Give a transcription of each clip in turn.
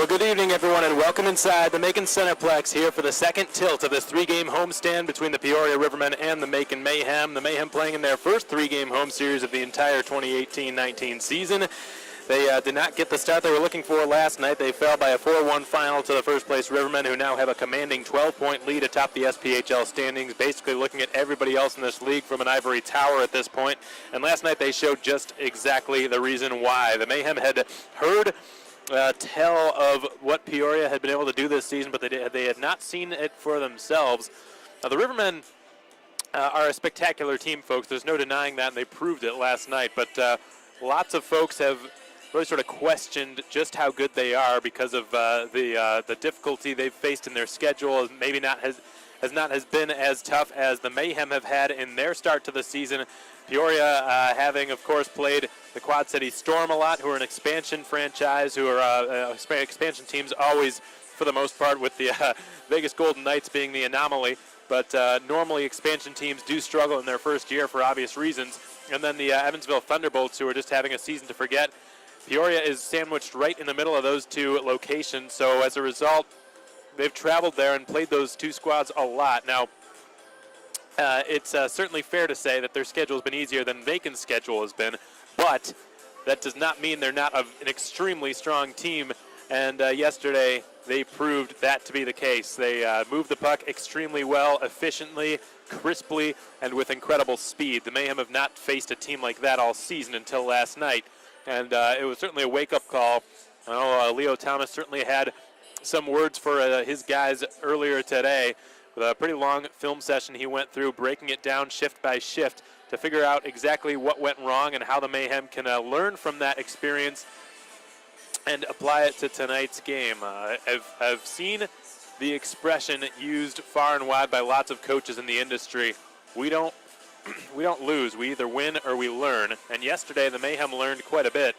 Well, good evening, everyone, and welcome inside the Macon Centreplex here for the second tilt of this three-game homestand between the Peoria Rivermen and the Macon Mayhem. The Mayhem playing in their first three-game home series of the entire 2018-19 season. They did not get the start they were looking for last night. They fell by a 4-1 final to the first-place Rivermen, who now have a commanding 12-point lead atop the SPHL standings, basically looking at everybody else in this league from an ivory tower at this point. And last night they showed just exactly the reason why. The Mayhem had heard tell of what Peoria had been able to do this season, but they had not seen it for themselves. The Rivermen are a spectacular team, folks. There's no denying that, and they proved it last night. But lots of folks have really sort of questioned just how good they are because of the difficulty they've faced in their schedule. Maybe has been as tough as the Mayhem have had in their start to the season. Peoria having, of course, played the Quad City Storm a lot, who are an expansion franchise, who are expansion teams always, for the most part, with the Vegas Golden Knights being the anomaly. But normally expansion teams do struggle in their first year for obvious reasons. And then the Evansville Thunderbolts, who are just having a season to forget. Peoria is sandwiched right in the middle of those two locations. So as a result, they've traveled there and played those two squads a lot. Now, it's certainly fair to say that their schedule has been easier than Macon's schedule has been, but that does not mean they're not an extremely strong team. And yesterday, they proved that to be the case. They moved the puck extremely well, efficiently, crisply, and with incredible speed. The Mayhem have not faced a team like that all season until last night. And it was certainly a wake-up call. I know Leo Thomas certainly had some words for his guys earlier today. With a pretty long film session he went through, breaking it down shift by shift to figure out exactly what went wrong and how the Mayhem can learn from that experience and apply it to tonight's game. I've seen the expression used far and wide by lots of coaches in the industry. We don't lose. We either win or we learn. And yesterday, the Mayhem learned quite a bit.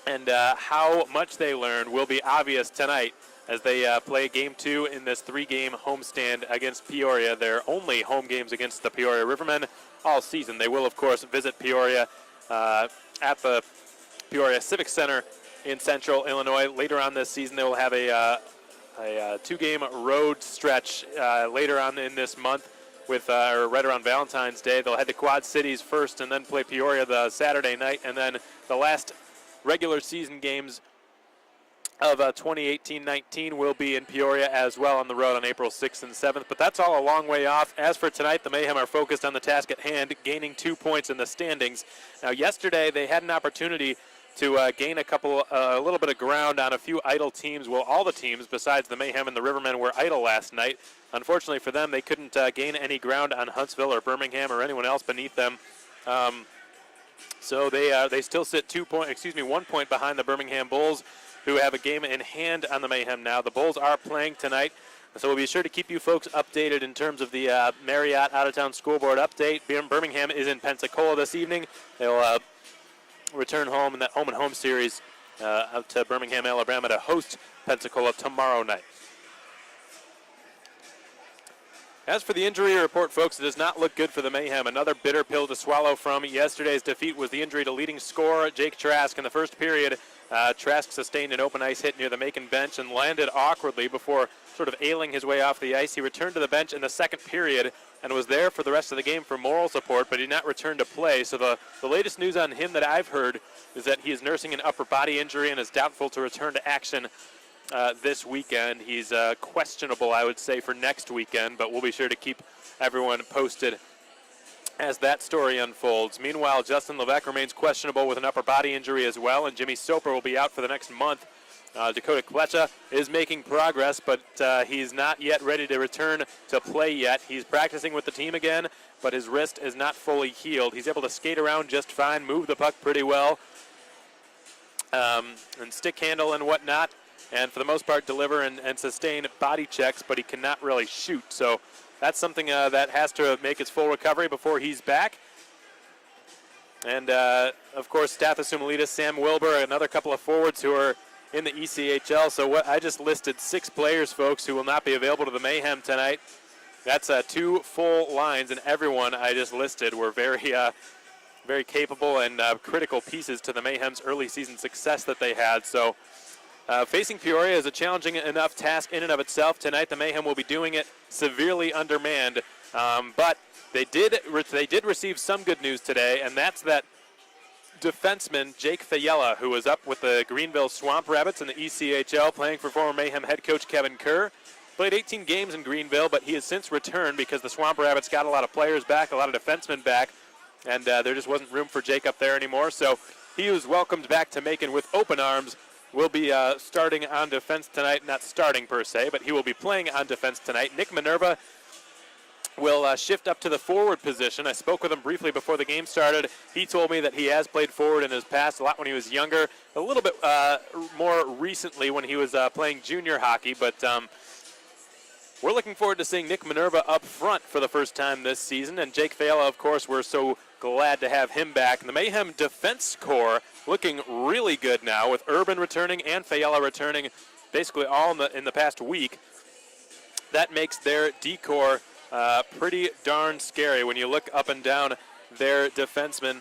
And how much they learned will be obvious tonight as they play Game 2 in this three-game homestand against Peoria. Their only home games against the Peoria Rivermen all season. They will, of course, visit Peoria at the Peoria Civic Center in Central Illinois. Later on this season, they will have a two-game road stretch later on in this month. Or right around Valentine's Day. They'll head to Quad Cities first and then play Peoria the Saturday night. And then the last regular season games of 2018-19 will be in Peoria as well on the road on April 6th and 7th. But that's all a long way off. As for tonight, the Mayhem are focused on the task at hand, gaining 2 points in the standings. Now, yesterday they had an opportunity to gain a little bit of ground on a few idle teams. Well, all the teams besides the Mayhem and the Rivermen were idle last night. Unfortunately for them, they couldn't gain any ground on Huntsville or Birmingham or anyone else beneath them. So they still sit 1 point behind the Birmingham Bulls, who have a game in hand on the Mayhem now. The Bulls are playing tonight, so we'll be sure to keep you folks updated in terms of the Marriott out-of-town scoreboard update. Birmingham is in Pensacola this evening. They'll return home in that home-and-home series out to Birmingham, Alabama to host Pensacola tomorrow night. As for the injury report, folks, it does not look good for the Mayhem. Another bitter pill to swallow from yesterday's defeat was the injury to leading scorer Jake Trask. In the first period, Trask sustained an open ice hit near the Macon bench and landed awkwardly before sort of ailing his way off the ice. He returned to the bench in the second period and was there for the rest of the game for moral support, but did not return to play. So the latest news on him that I've heard is that he is nursing an upper body injury and is doubtful to return to action this weekend. He's questionable, I would say, for next weekend, but we'll be sure to keep everyone posted as that story unfolds. Meanwhile, Justin Levesque remains questionable with an upper body injury as well, and Jimmy Soper will be out for the next month. Dakota Klecha is making progress, but he's not yet ready to return to play yet. He's practicing with the team again, but his wrist is not fully healed. He's able to skate around just fine, move the puck pretty well, and stick handle and whatnot, and for the most part deliver and sustain body checks, but he cannot really shoot. So that's something that has to make its full recovery before he's back. And, of course, Stathis Umelitis, Sam Wilbur, another couple of forwards who are in the ECHL. So what I just listed 6 players, folks, who will not be available to the Mayhem tonight. That's 2 full lines, and everyone I just listed were very capable and critical pieces to the Mayhem's early season success that they had. So Facing Peoria is a challenging enough task in and of itself. Tonight, the Mayhem will be doing it severely undermanned, but they did receive some good news today, and that's that defenseman Jake Fayella, who was up with the Greenville Swamp Rabbits in the ECHL, playing for former Mayhem head coach Kevin Kerr. Played 18 games in Greenville, but he has since returned because the Swamp Rabbits got a lot of players back, a lot of defensemen back, and there just wasn't room for Jake up there anymore. So he was welcomed back to Macon with open arms. Will be starting on defense tonight, not starting per se, but he will be playing on defense tonight. Nick Minerva will shift up to the forward position. I spoke with him briefly before the game started. He told me that he has played forward in his past, a lot when he was younger, a little bit more recently when he was playing junior hockey, but we're looking forward to seeing Nick Minerva up front for the first time this season, and Jake Fayella, of course, we're so glad to have him back. And the Mayhem defense core looking really good now, with Urban returning and Fayella returning basically all in the past week. That makes their D-core pretty darn scary when you look up and down their defensemen.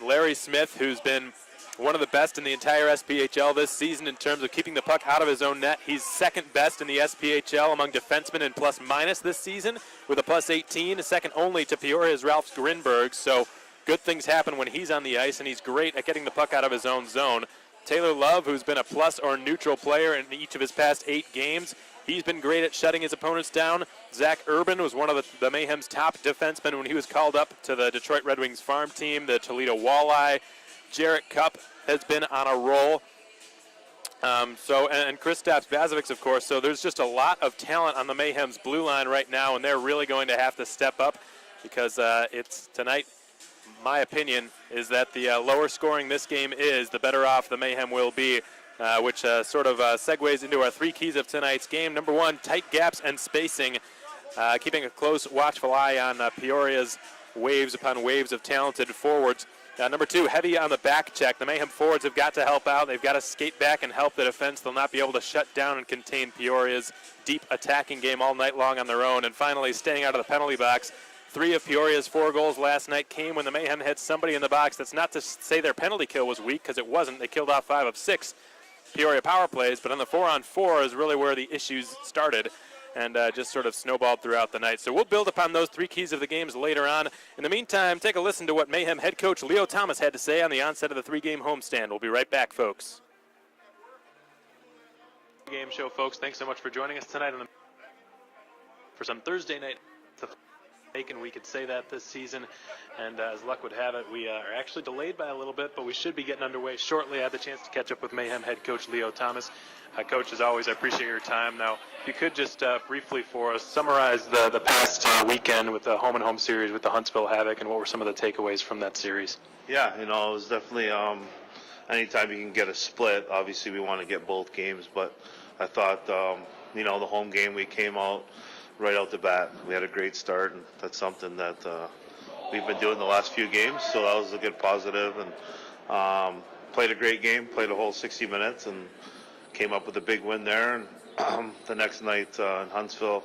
Larry Smith, who's been one of the best in the entire SPHL this season in terms of keeping the puck out of his own net. He's second best in the SPHL among defensemen in plus-minus this season with a plus 18, second only to Peoria's Ralph Grinberg. So good things happen when he's on the ice, and he's great at getting the puck out of his own zone. Taylor Love, who's been a plus or neutral player in each of his past 8 games, he's been great at shutting his opponents down. Zach Urban was one of the Mayhem's top defensemen when he was called up to the Detroit Red Wings farm team, the Toledo Walleye. Jarrett Cupp has been on a roll. And Kristaps Bazovic, of course. So there's just a lot of talent on the Mayhem's blue line right now, and they're really going to have to step up because it's tonight. My opinion is that the lower scoring this game is, the better off the Mayhem will be, which sort of segues into our 3 keys of tonight's game. Number 1, tight gaps and spacing, keeping a close, watchful eye on Peoria's waves upon waves of talented forwards. Number 2, heavy on the back check. The Mayhem forwards have got to help out. They've got to skate back and help the defense. They'll not be able to shut down and contain Peoria's deep attacking game all night long on their own. And finally, staying out of the penalty box. 3 of Peoria's 4 goals last night came when the Mayhem had somebody in the box. That's not to say their penalty kill was weak, because it wasn't. They killed off 5 of 6 Peoria power plays, but on the 4-on-4 is really where the issues started and just sort of snowballed throughout the night. So we'll build upon those 3 keys of the games later on. In the meantime, take a listen to what Mayhem head coach Leo Thomas had to say on the onset of the 3-game homestand. We'll be right back, folks. Game show, folks. Thanks so much for joining us tonight for some Thursday night. Macon, we could say that this season, and as luck would have it, we are actually delayed by a little bit, but we should be getting underway shortly. I had the chance to catch up with Mayhem head coach Leo Thomas. Coach, as always, I appreciate your time. Now, if you could just briefly for us summarize the past weekend with the home-and-home series with the Huntsville Havoc, and what were some of the takeaways from that series? Yeah, it was definitely anytime you can get a split, obviously we want to get both games, but I thought, the home game, we came out right out the bat. We had a great start, and that's something that we've been doing the last few games, so that was a good positive. And played a great game, played a whole 60 minutes, and came up with a big win there. And the next night in Huntsville,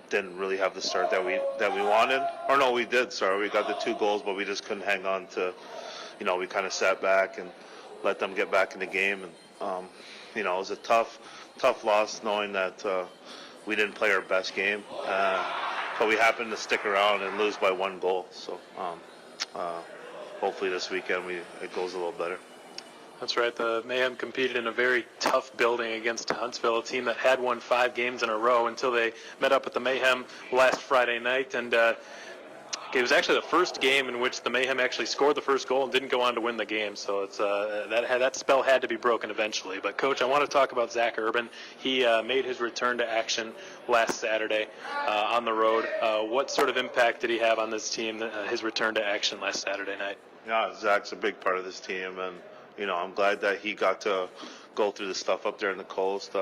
didn't really have the start that we wanted. Or no, we did. Sorry, we got the 2 goals, but we just couldn't hang on to. We kind of sat back and let them get back in the game. And it was a tough loss, knowing that we didn't play our best game, but we happened to stick around and lose by 1 goal. So hopefully this weekend it goes a little better. That's right. The Mayhem competed in a very tough building against Huntsville, a team that had won 5 games in a row until they met up with the Mayhem last Friday night. And it was actually the first game in which the Mayhem actually scored the first goal and didn't go on to win the game. So it's that spell had to be broken eventually. But, Coach, I want to talk about Zach Urban. He made his return to action last Saturday on the road. What sort of impact did he have on this team, his return to action last Saturday night? Yeah, Zach's a big part of this team, and I'm glad that he got to go through the stuff up there in the coast.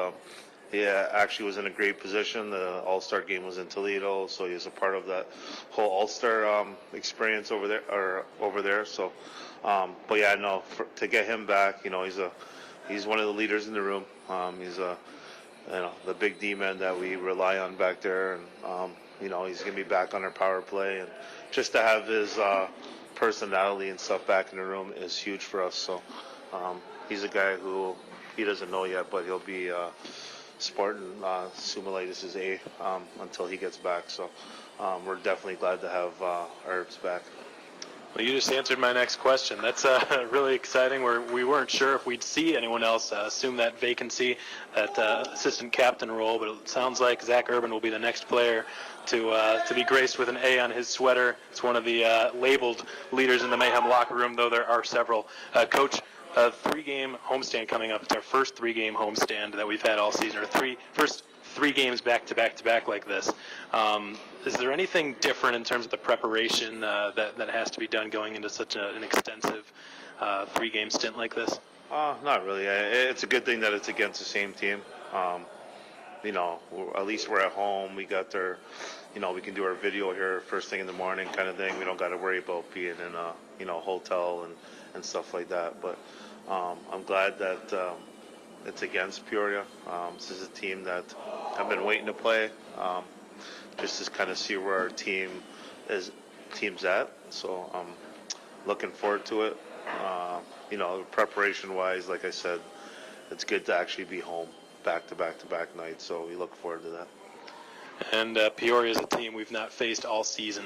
He actually was in a great position. The All-Star game was in Toledo, so he was a part of that whole All-Star experience over there. So, but yeah, no, to get him back, he's one of the leaders in the room. He's the big D-man that we rely on back there, and he's gonna be back on our power play, and just to have his personality and stuff back in the room is huge for us. So, he's a guy who he doesn't know yet, but he'll be sporting Sumolitis A until he gets back. So we're definitely glad to have Herbs back. Well, you just answered my next question. That's really exciting. We weren't sure if we'd see anyone else assume that vacancy, that assistant captain role, but it sounds like Zach Urban will be the next player to be graced with an A on his sweater. It's one of the labeled leaders in the Mayhem locker room, though there are several. Coach, a 3-game homestand coming up. It's our first 3-game homestand that we've had all season, or first 3 games back to back to back like this. Is there anything different in terms of the preparation that has to be done going into such an extensive 3-game stint like this? Not really. It's a good thing that it's against the same team. At least we're at home. We got their, we can do our video here first thing in the morning kind of thing. We don't got to worry about being in a hotel and stuff like that. But I'm glad that it's against Peoria. This is a team that I've been waiting to play, just to kind of see where our team's at. So I'm looking forward to it. Preparation-wise, like I said, it's good to actually be home back-to-back-to-back nights. So we look forward to that. And Peoria is a team we've not faced all season,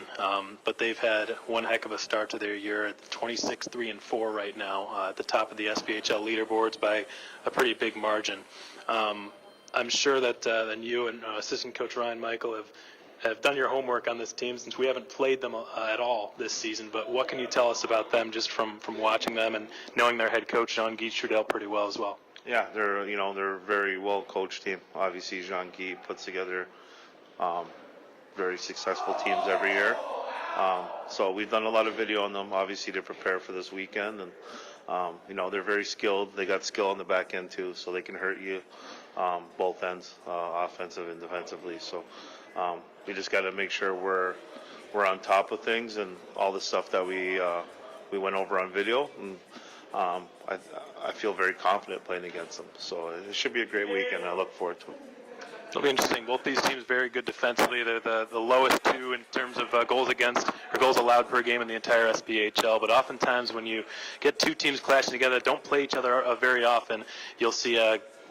but they've had one heck of a start to their year at 26-3-4 right now, at the top of the SPHL leaderboards by a pretty big margin. I'm sure that then you and assistant coach Ryan Michael have done your homework on this team since we haven't played them at all this season. But what can you tell us about them just from watching them and knowing their head coach Jean Guy Trudel pretty well as well? Yeah, they're a very well coached team. Obviously, Jean Guy puts together very successful teams every year. So we've done a lot of video on them, obviously, to prepare for this weekend. And, they're very skilled. They got skill on the back end, too, so they can hurt you both ends, offensive and defensively. So we just got to make sure we're on top of things and all the stuff that we went over on video. And I feel very confident playing against them. So it should be a great weekend. I look forward to it. It'll be interesting. Both these teams very good defensively. They're the lowest 2 in terms of goals against or goals allowed per game in the entire SPHL. But oftentimes when you get 2 teams clashing together that don't play each other very often, you'll see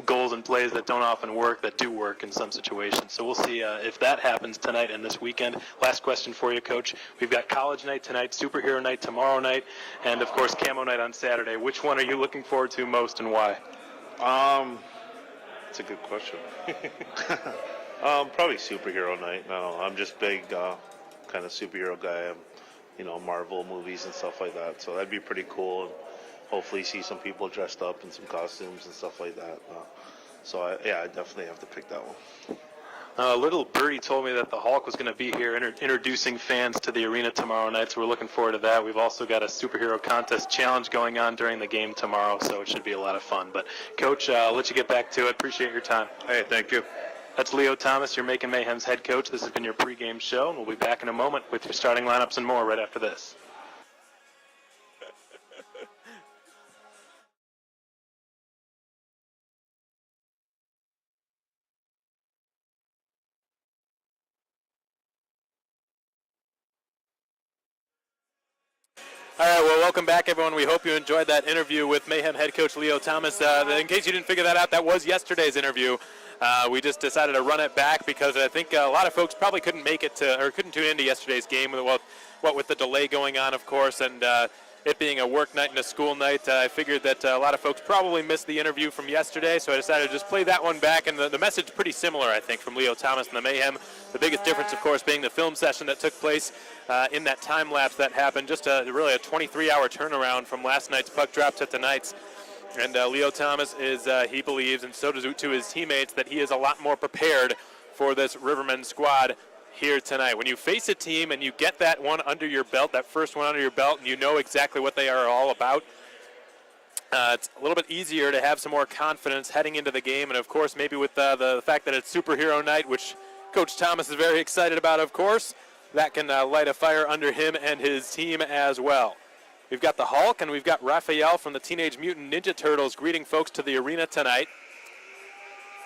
goals and plays that don't often work that do work in some situations. So we'll see if that happens tonight and this weekend. Last question for you, Coach. We've got college night tonight, superhero night tomorrow night, and of course camo night on Saturday. Which one are you looking forward to most and why? That's a good question. Probably superhero night. No, I'm just big kind of superhero guy. Marvel movies and stuff like that. So that'd be pretty cool. And hopefully see some people dressed up in some costumes and stuff like that. I definitely have to pick that one. Little birdie told me that the Hulk was going to be here introducing fans to the arena tomorrow night, so we're looking forward to that. We've also got a superhero contest challenge going on during the game tomorrow, so it should be a lot of fun. But, Coach, I'll let you get back to it. Appreciate your time. Hey, thank you. That's Leo Thomas, your Macon Mayhem's head coach. This has been your pregame show, and we'll be back in a moment with your starting lineups and more right after this. All right, well, welcome back, everyone. We hope you enjoyed that interview with Mayhem head coach Leo Thomas. In case you didn't figure that out, that was yesterday's interview. We just decided to run it back because I think a lot of folks probably couldn't make it couldn't tune into yesterday's game. What with the delay going on, of course, and it being a work night and a school night, I figured that a lot of folks probably missed the interview from yesterday, so I decided to just play that one back. And the message pretty similar, I think, from Leo Thomas and the Mayhem. The biggest difference, of course, being the film session that took place in that time lapse that happened, just really a 23-hour turnaround from last night's puck drop to tonight's. And Leo Thomas he believes, and so does to his teammates, that he is a lot more prepared for this Rivermen squad here tonight. When you face a team and you get that one under your belt, that first one under your belt, and you know exactly what they are all about, it's a little bit easier to have some more confidence heading into the game. And, of course, maybe with the fact that it's superhero night, which Coach Thomas is very excited about, of course, that can light a fire under him and his team as well. We've got the Hulk, and we've got Raphael from the Teenage Mutant Ninja Turtles greeting folks to the arena tonight.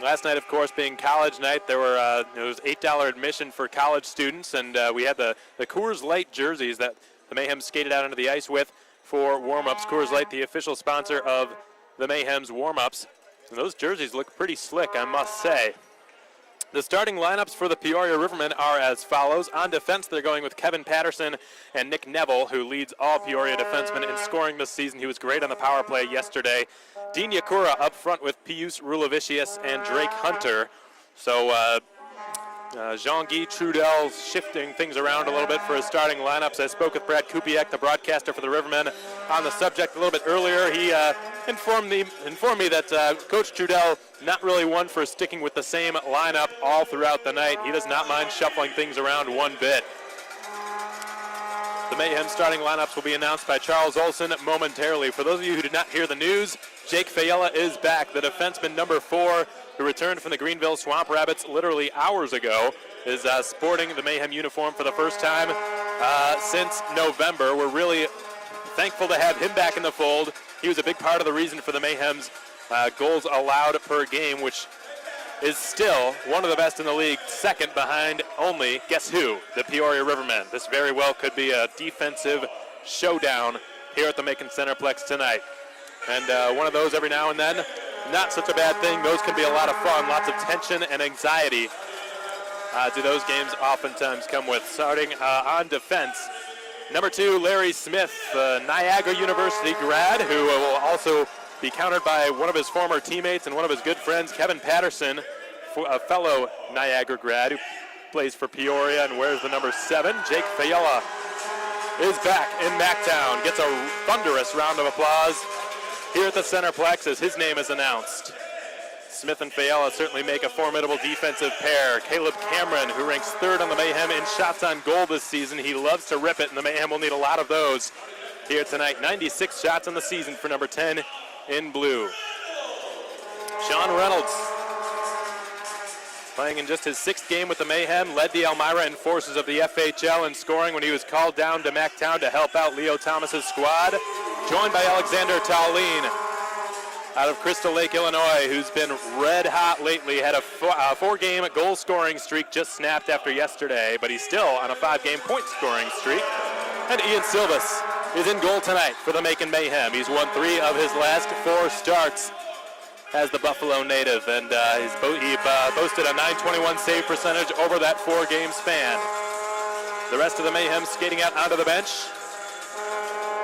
Last night, of course, being college night, there was $8 admission for college students, and we had the Coors Light jerseys that the Mayhem skated out onto the ice with for warm-ups. Coors Light, the official sponsor of the Mayhem's warm-ups. And those jerseys look pretty slick, I must say. The starting lineups for the Peoria Rivermen are as follows. On defense, they're going with Kevin Patterson and Nick Neville, who leads all Peoria defensemen in scoring this season. He was great on the power play yesterday. Dean Yakura up front with Pius Rulavicius and Drake Hunter. So Jean-Guy Trudel shifting things around a little bit for his starting lineups. I spoke with Brad Kupiak, the broadcaster for the Rivermen, on the subject a little bit earlier. He informed me that Coach Trudel not really one for sticking with the same lineup all throughout the night. He does not mind shuffling things around one bit. The Mayhem starting lineups will be announced by Charles Olson momentarily. For those of you who did not hear the news, Jake Fayella is back. The defenseman number 4, who returned from the Greenville Swamp Rabbits literally hours ago, is sporting the Mayhem uniform for the first time since November. We're really thankful to have him back in the fold. He was a big part of the reason for the Mayhem's goals allowed per game, which is still one of the best in the league, second behind only, guess who? The Peoria Rivermen. This very well could be a defensive showdown here at the Macon Centreplex tonight. And one of those every now and then, not such a bad thing. Those can be a lot of fun, lots of tension and anxiety do those games oftentimes come with. Starting on defense, number 2, Larry Smith, Niagara University grad, who will also be countered by one of his former teammates and one of his good friends, Kevin Patterson, a fellow Niagara grad who plays for Peoria and wears the number 7. Jake Fayella is back in Mactown, gets a thunderous round of applause here at the Centreplex as his name is announced. Smith and Fayella certainly make a formidable defensive pair. Caleb Cameron, who ranks 3rd on the Mayhem in shots on goal this season. He loves to rip it, and the Mayhem will need a lot of those here tonight. 96 shots on the season for number 10 in blue. Sean Reynolds, playing in just his 6th game with the Mayhem, led the Elmira Enforcers of the FHL in scoring when he was called down to Mactown to help out Leo Thomas's squad. Joined by Alexander Tallien out of Crystal Lake, Illinois, who's been red hot lately. Had a 4-game goal-scoring streak just snapped after yesterday, but he's still on a 5-game point-scoring streak. And Ian Silvas is in goal tonight for the Macon Mayhem. He's won 3 of his last 4 starts as the Buffalo native, and he boasted a .921 save percentage over that 4-game span. The rest of the Mayhem skating out onto the bench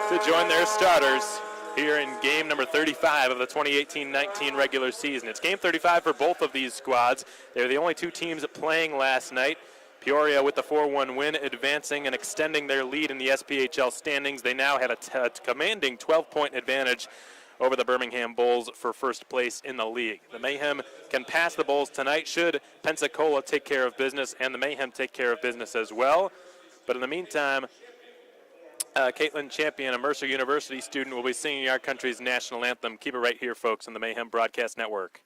to join their starters here in game number 35 of the 2018-19 regular season. It's game 35 for both of these squads. They're the only 2 teams playing last night. Peoria with the 4-1 win, advancing and extending their lead in the SPHL standings. They now had a commanding 12-point advantage over the Birmingham Bulls for first place in the league. The Mayhem can pass the Bulls tonight should Pensacola take care of business and the Mayhem take care of business as well. But in the meantime, Caitlin Champion, a Mercer University student, will be singing our country's national anthem. Keep it right here, folks, on the Mayhem Broadcast Network.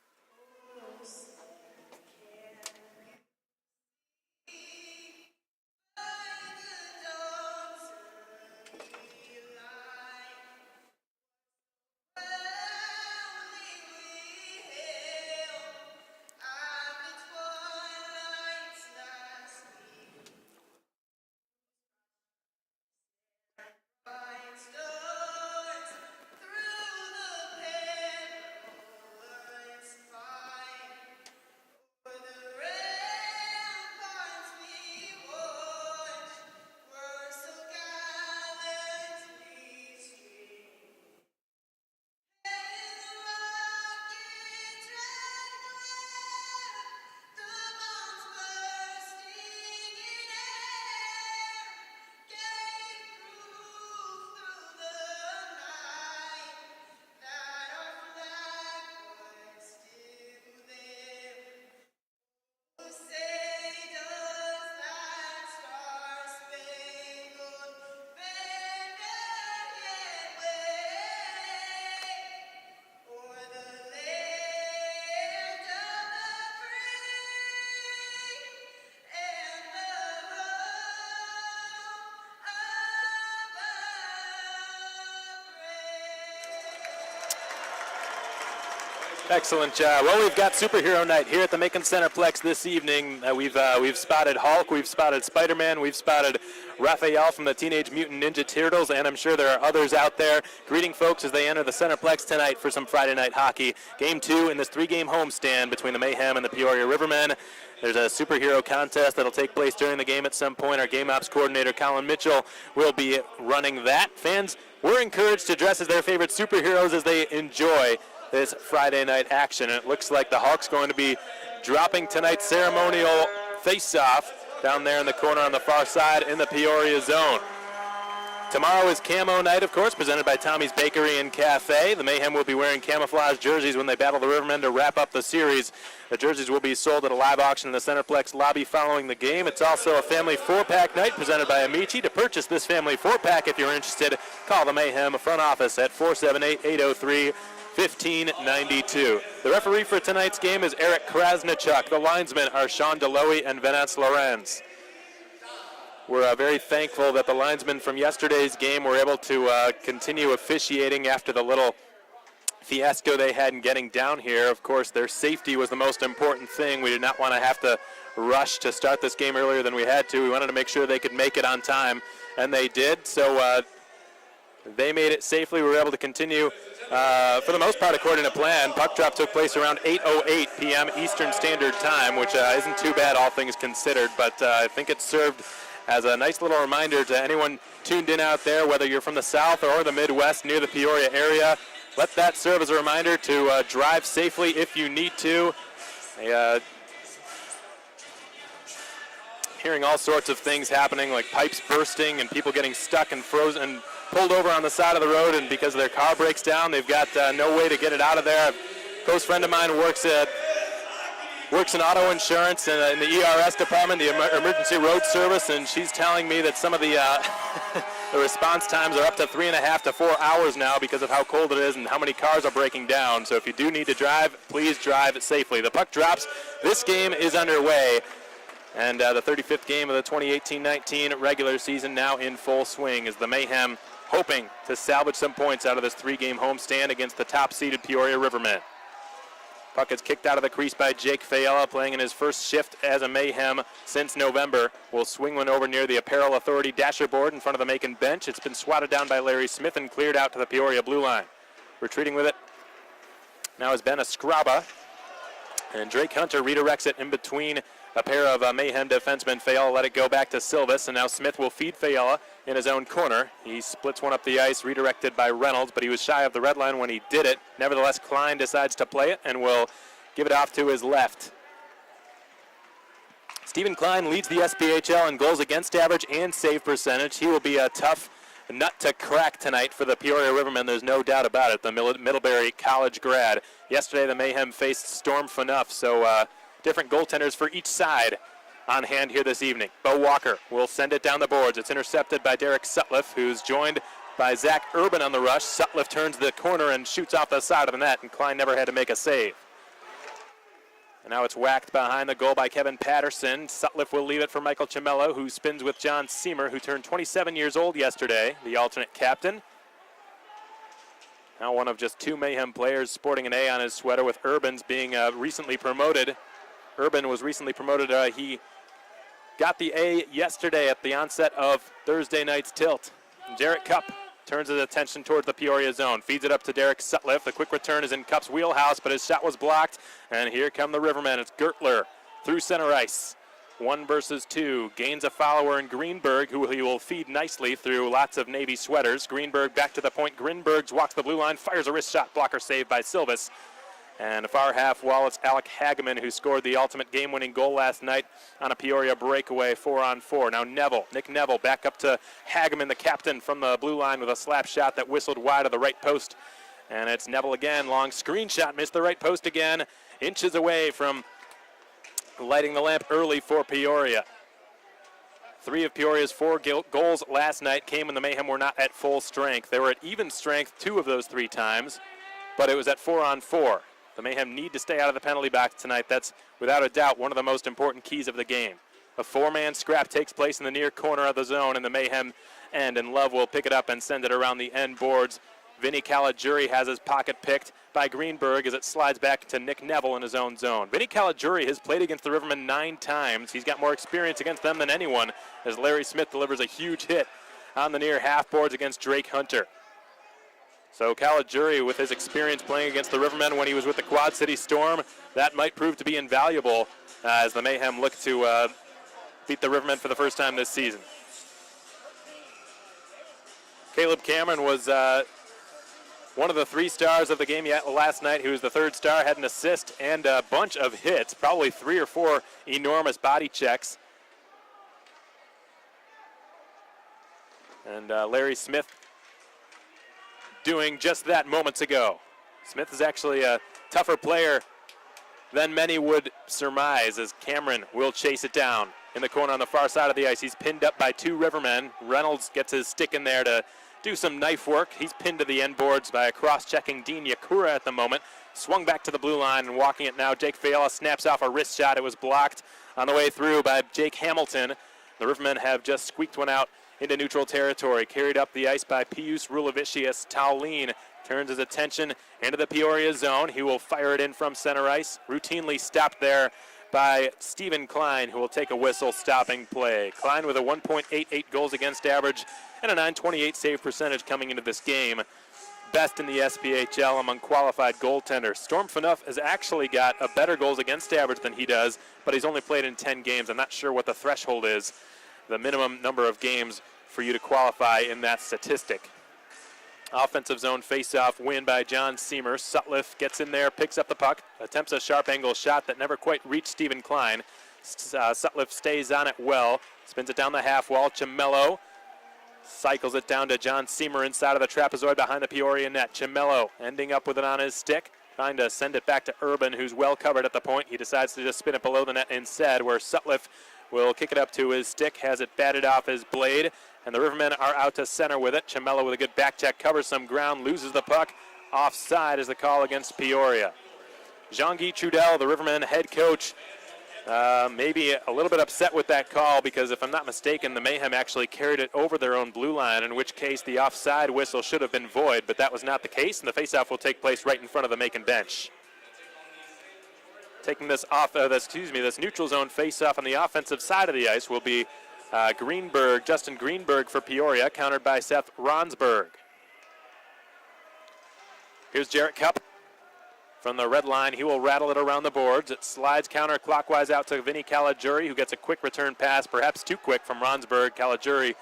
Excellent job. Well, we've got Superhero Night here at the Macon Centreplex this evening. We've spotted Hulk, we've spotted Spider-Man, we've spotted Raphael from the Teenage Mutant Ninja Turtles, and I'm sure there are others out there greeting folks as they enter the Centreplex tonight for some Friday night hockey. Game 2 in this 3-game homestand between the Mayhem and the Peoria Rivermen. There's a superhero contest that'll take place during the game at some point. Our game ops coordinator, Colin Mitchell, will be running that. Fans were encouraged to dress as their favorite superheroes as they enjoy this Friday night action. And it looks like the Hawks going to be dropping tonight's ceremonial face-off down there in the corner on the far side in the Peoria zone. Tomorrow is Camo Night, of course, presented by Tommy's Bakery and Cafe. The Mayhem will be wearing camouflage jerseys when they battle the Rivermen to wrap up the series. The jerseys will be sold at a live auction in the Centreplex lobby following the game. It's also a family 4-pack night presented by Amici. To purchase this family 4-pack, if you're interested, call the Mayhem front office at 478-803-1592. The referee for tonight's game is Eric Krasnichuk. The linesmen are Sean Deloy and Venance Lorenz. We're very thankful that the linesmen from yesterday's game were able to continue officiating after the little fiasco they had in getting down here. Of course, their safety was the most important thing. We did not want to have to rush to start this game earlier than we had to. We wanted to make sure they could make it on time, and they did. So they made it safely. We were able to continue for the most part according to plan. Puck drop took place around 8:08 p.m. Eastern Standard Time, which isn't too bad, all things considered, but I think it served as a nice little reminder to anyone tuned in out there, whether you're from the South or the Midwest near the Peoria area. Let that serve as a reminder to drive safely if you need to. Hearing all sorts of things happening, like pipes bursting and people getting stuck and frozen and pulled over on the side of the road, and because their car breaks down, they've got no way to get it out of there. A close friend of mine works in auto insurance in the ERS department, the Emergency Road Service, and she's telling me that some of the the response times are up to 3.5 to 4 hours now because of how cold it is and how many cars are breaking down. So if you do need to drive, please drive safely. The puck drops. This game is underway, and the 35th game of the 2018-19 regular season now in full swing as the Mayhem hoping to salvage some points out of this 3-game homestand against the top-seeded Peoria Rivermen. Puck is kicked out of the crease by Jake Fayella, playing in his first shift as a Mayhem since November. Will swing one over near the Apparel Authority dasher board in front of the Macon bench. It's been swatted down by Larry Smith and cleared out to the Peoria blue line. Retreating with it now is Ben Escraba. And Drake Hunter redirects it in between a pair of Mayhem defensemen. Fayella let it go back to Silvis, and now Smith will feed Fayella in his own corner. He splits one up the ice, redirected by Reynolds, but he was shy of the red line when he did it. Nevertheless, Klein decides to play it and will give it off to his left. Stephen Klein leads the SPHL in goals against average and save percentage. He will be a tough nut to crack tonight for the Peoria Rivermen. There's no doubt about it. The Middlebury College grad. Yesterday, the Mayhem faced Storm Phaneuf, so different goaltenders for each side on hand here this evening. Bo Walker will send it down the boards. It's intercepted by Derek Sutliff, who's joined by Zach Urban on the rush. Sutliff turns the corner and shoots off the side of the net, and Klein never had to make a save. And now it's whacked behind the goal by Kevin Patterson. Sutliff will leave it for Michael Cimello, who spins with John Seamer, who turned 27 years old yesterday, the alternate captain. Now one of just 2 Mayhem players sporting an A on his sweater, with Urban's being recently promoted. Urban was recently promoted. He got the A yesterday at the onset of Thursday night's tilt. Jarrett Cupp turns his attention towards the Peoria zone. Feeds it up to Derek Sutliff. The quick return is in Cupp's wheelhouse, but his shot was blocked. And here come the Rivermen. It's Gertler through center ice. 1 versus 2. Gains a follower in Greenberg, who he will feed nicely through lots of Navy sweaters. Greenberg back to the point. Greenberg walks the blue line, fires a wrist shot. Blocker saved by Silvis. And a far half wall, it's Alec Hageman, who scored the ultimate game-winning goal last night on a Peoria breakaway 4-on-4. Now Nick Neville, back up to Hageman, the captain, from the blue line with a slap shot that whistled wide of the right post. And it's Neville again, long screen shot, missed the right post again, inches away from lighting the lamp early for Peoria. 3 of Peoria's 4 goals last night came when the Mayhem were not at full strength. They were at even strength 2 of those 3 times, but it was at 4-on-4. The Mayhem need to stay out of the penalty box tonight. That's, without a doubt, one of the most important keys of the game. A 4-man scrap takes place in the near corner of the zone, and the Mayhem end, and Love will pick it up and send it around the end boards Vinny Caligiuri has his pocket picked by Greenberg as it slides back to Nick Neville in his own zone. Vinny Caligiuri has played against the Rivermen 9 times. He's got more experience against them than anyone as Larry Smith delivers a huge hit on the near half boards against Drake Hunter. So Caligiuri, with his experience playing against the Rivermen when he was with the Quad City Storm, that might prove to be invaluable as the Mayhem look to beat the Rivermen for the first time this season. Caleb Cameron was one of the 3 stars of the game last night. He was the 3rd star, had an assist and a bunch of hits, probably 3 or 4 enormous body checks. And Larry Smith doing just that moments ago. Smith is actually a tougher player than many would surmise as Cameron will chase it down in the corner on the far side of the ice. He's pinned up by 2 Rivermen. Reynolds gets his stick in there to do some knife work. He's pinned to the end boards by a cross-checking Dean Yakura at the moment. Swung back to the blue line and walking it now. Jake Fiala snaps off a wrist shot. It was blocked on the way through by Jake Hamilton. The Rivermen have just squeaked one out into neutral territory. Carried up the ice by Pius Rulavicius. Tauline turns his attention into the Peoria zone. He will fire it in from center ice. Routinely stopped there by Stephen Klein, who will take a whistle stopping play. Klein with a 1.88 goals against average and a .928 save percentage coming into this game. Best in the SPHL among qualified goaltenders. Storm Phaneuf has actually got a better goals against average than he does, but he's only played in 10 games. I'm not sure what the threshold is, the minimum number of games for you to qualify in that statistic. Offensive zone face-off win by John Seamer. Sutliff gets in there, picks up the puck, attempts a sharp angle shot that never quite reached Stephen Klein. Sutliff stays on it well, spins it down the half wall. Chimello cycles it down to John Seamer inside of the trapezoid behind the Peoria net. Chimello ending up with it on his stick, trying to send it back to Urban, who's well covered at the point. He decides to just spin it below the net instead, where Sutliff will kick it up to his stick, has it batted off his blade, and the Rivermen are out to center with it. Chimello with a good back check, covers some ground, loses the puck. Offside is the call against Peoria. Jean-Guy Trudel, the Rivermen head coach, maybe a little bit upset with that call because if I'm not mistaken, the Mayhem actually carried it over their own blue line, in which case the offside whistle should have been void, but that was not the case, and the faceoff will take place right in front of the Macon bench. Taking this off, this neutral zone face-off on the offensive side of the ice will be Justin Greenberg for Peoria, countered by Seth Ronsberg. Here's Jarrett Cup from the red line. He will rattle it around the boards. It slides counterclockwise out to Vinny Caligiuri, who gets a quick return pass, perhaps too quick from Ronsberg. Caligiuri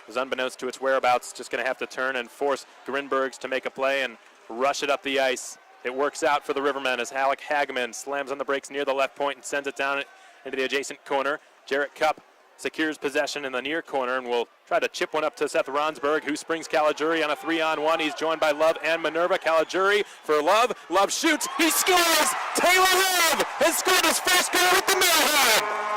is unbeknownst to its whereabouts, just going to have to turn and force Greenbergs to make a play and rush it up the ice. It works out for the Rivermen as Alec Hagman slams on the brakes near the left point and sends it down into the adjacent corner. Jarrett Cup secures possession in the near corner and will try to chip one up to Seth Ronsberg, who springs Caligiuri on a 3-on-1. He's joined by Love and Minerva. Caligiuri for Love. Love shoots. He scores! Taylor Love has scored his first goal with the Mayhem!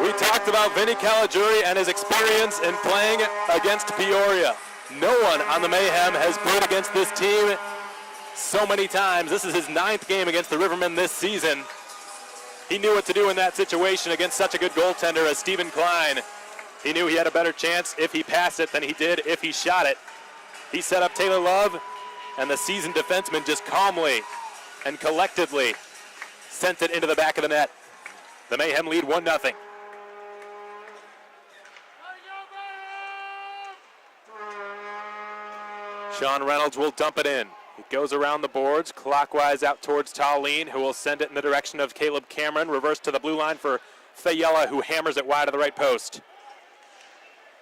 We talked about Vinny Caligiuri and his experience in playing against Peoria. No one on the Mayhem has played against this team so many times. This is his 9th game against the Rivermen this season. He knew what to do in that situation against such a good goaltender as Stephen Klein. He knew he had a better chance if he passed it than he did if he shot it. He set up Taylor Love, and the seasoned defenseman just calmly and collectively sent it into the back of the net. The Mayhem lead 1-0. Sean Reynolds will dump it in. It goes around the boards, clockwise out towards Tauline, who will send it in the direction of Caleb Cameron. Reverse to the blue line for Fayella, who hammers it wide of the right post.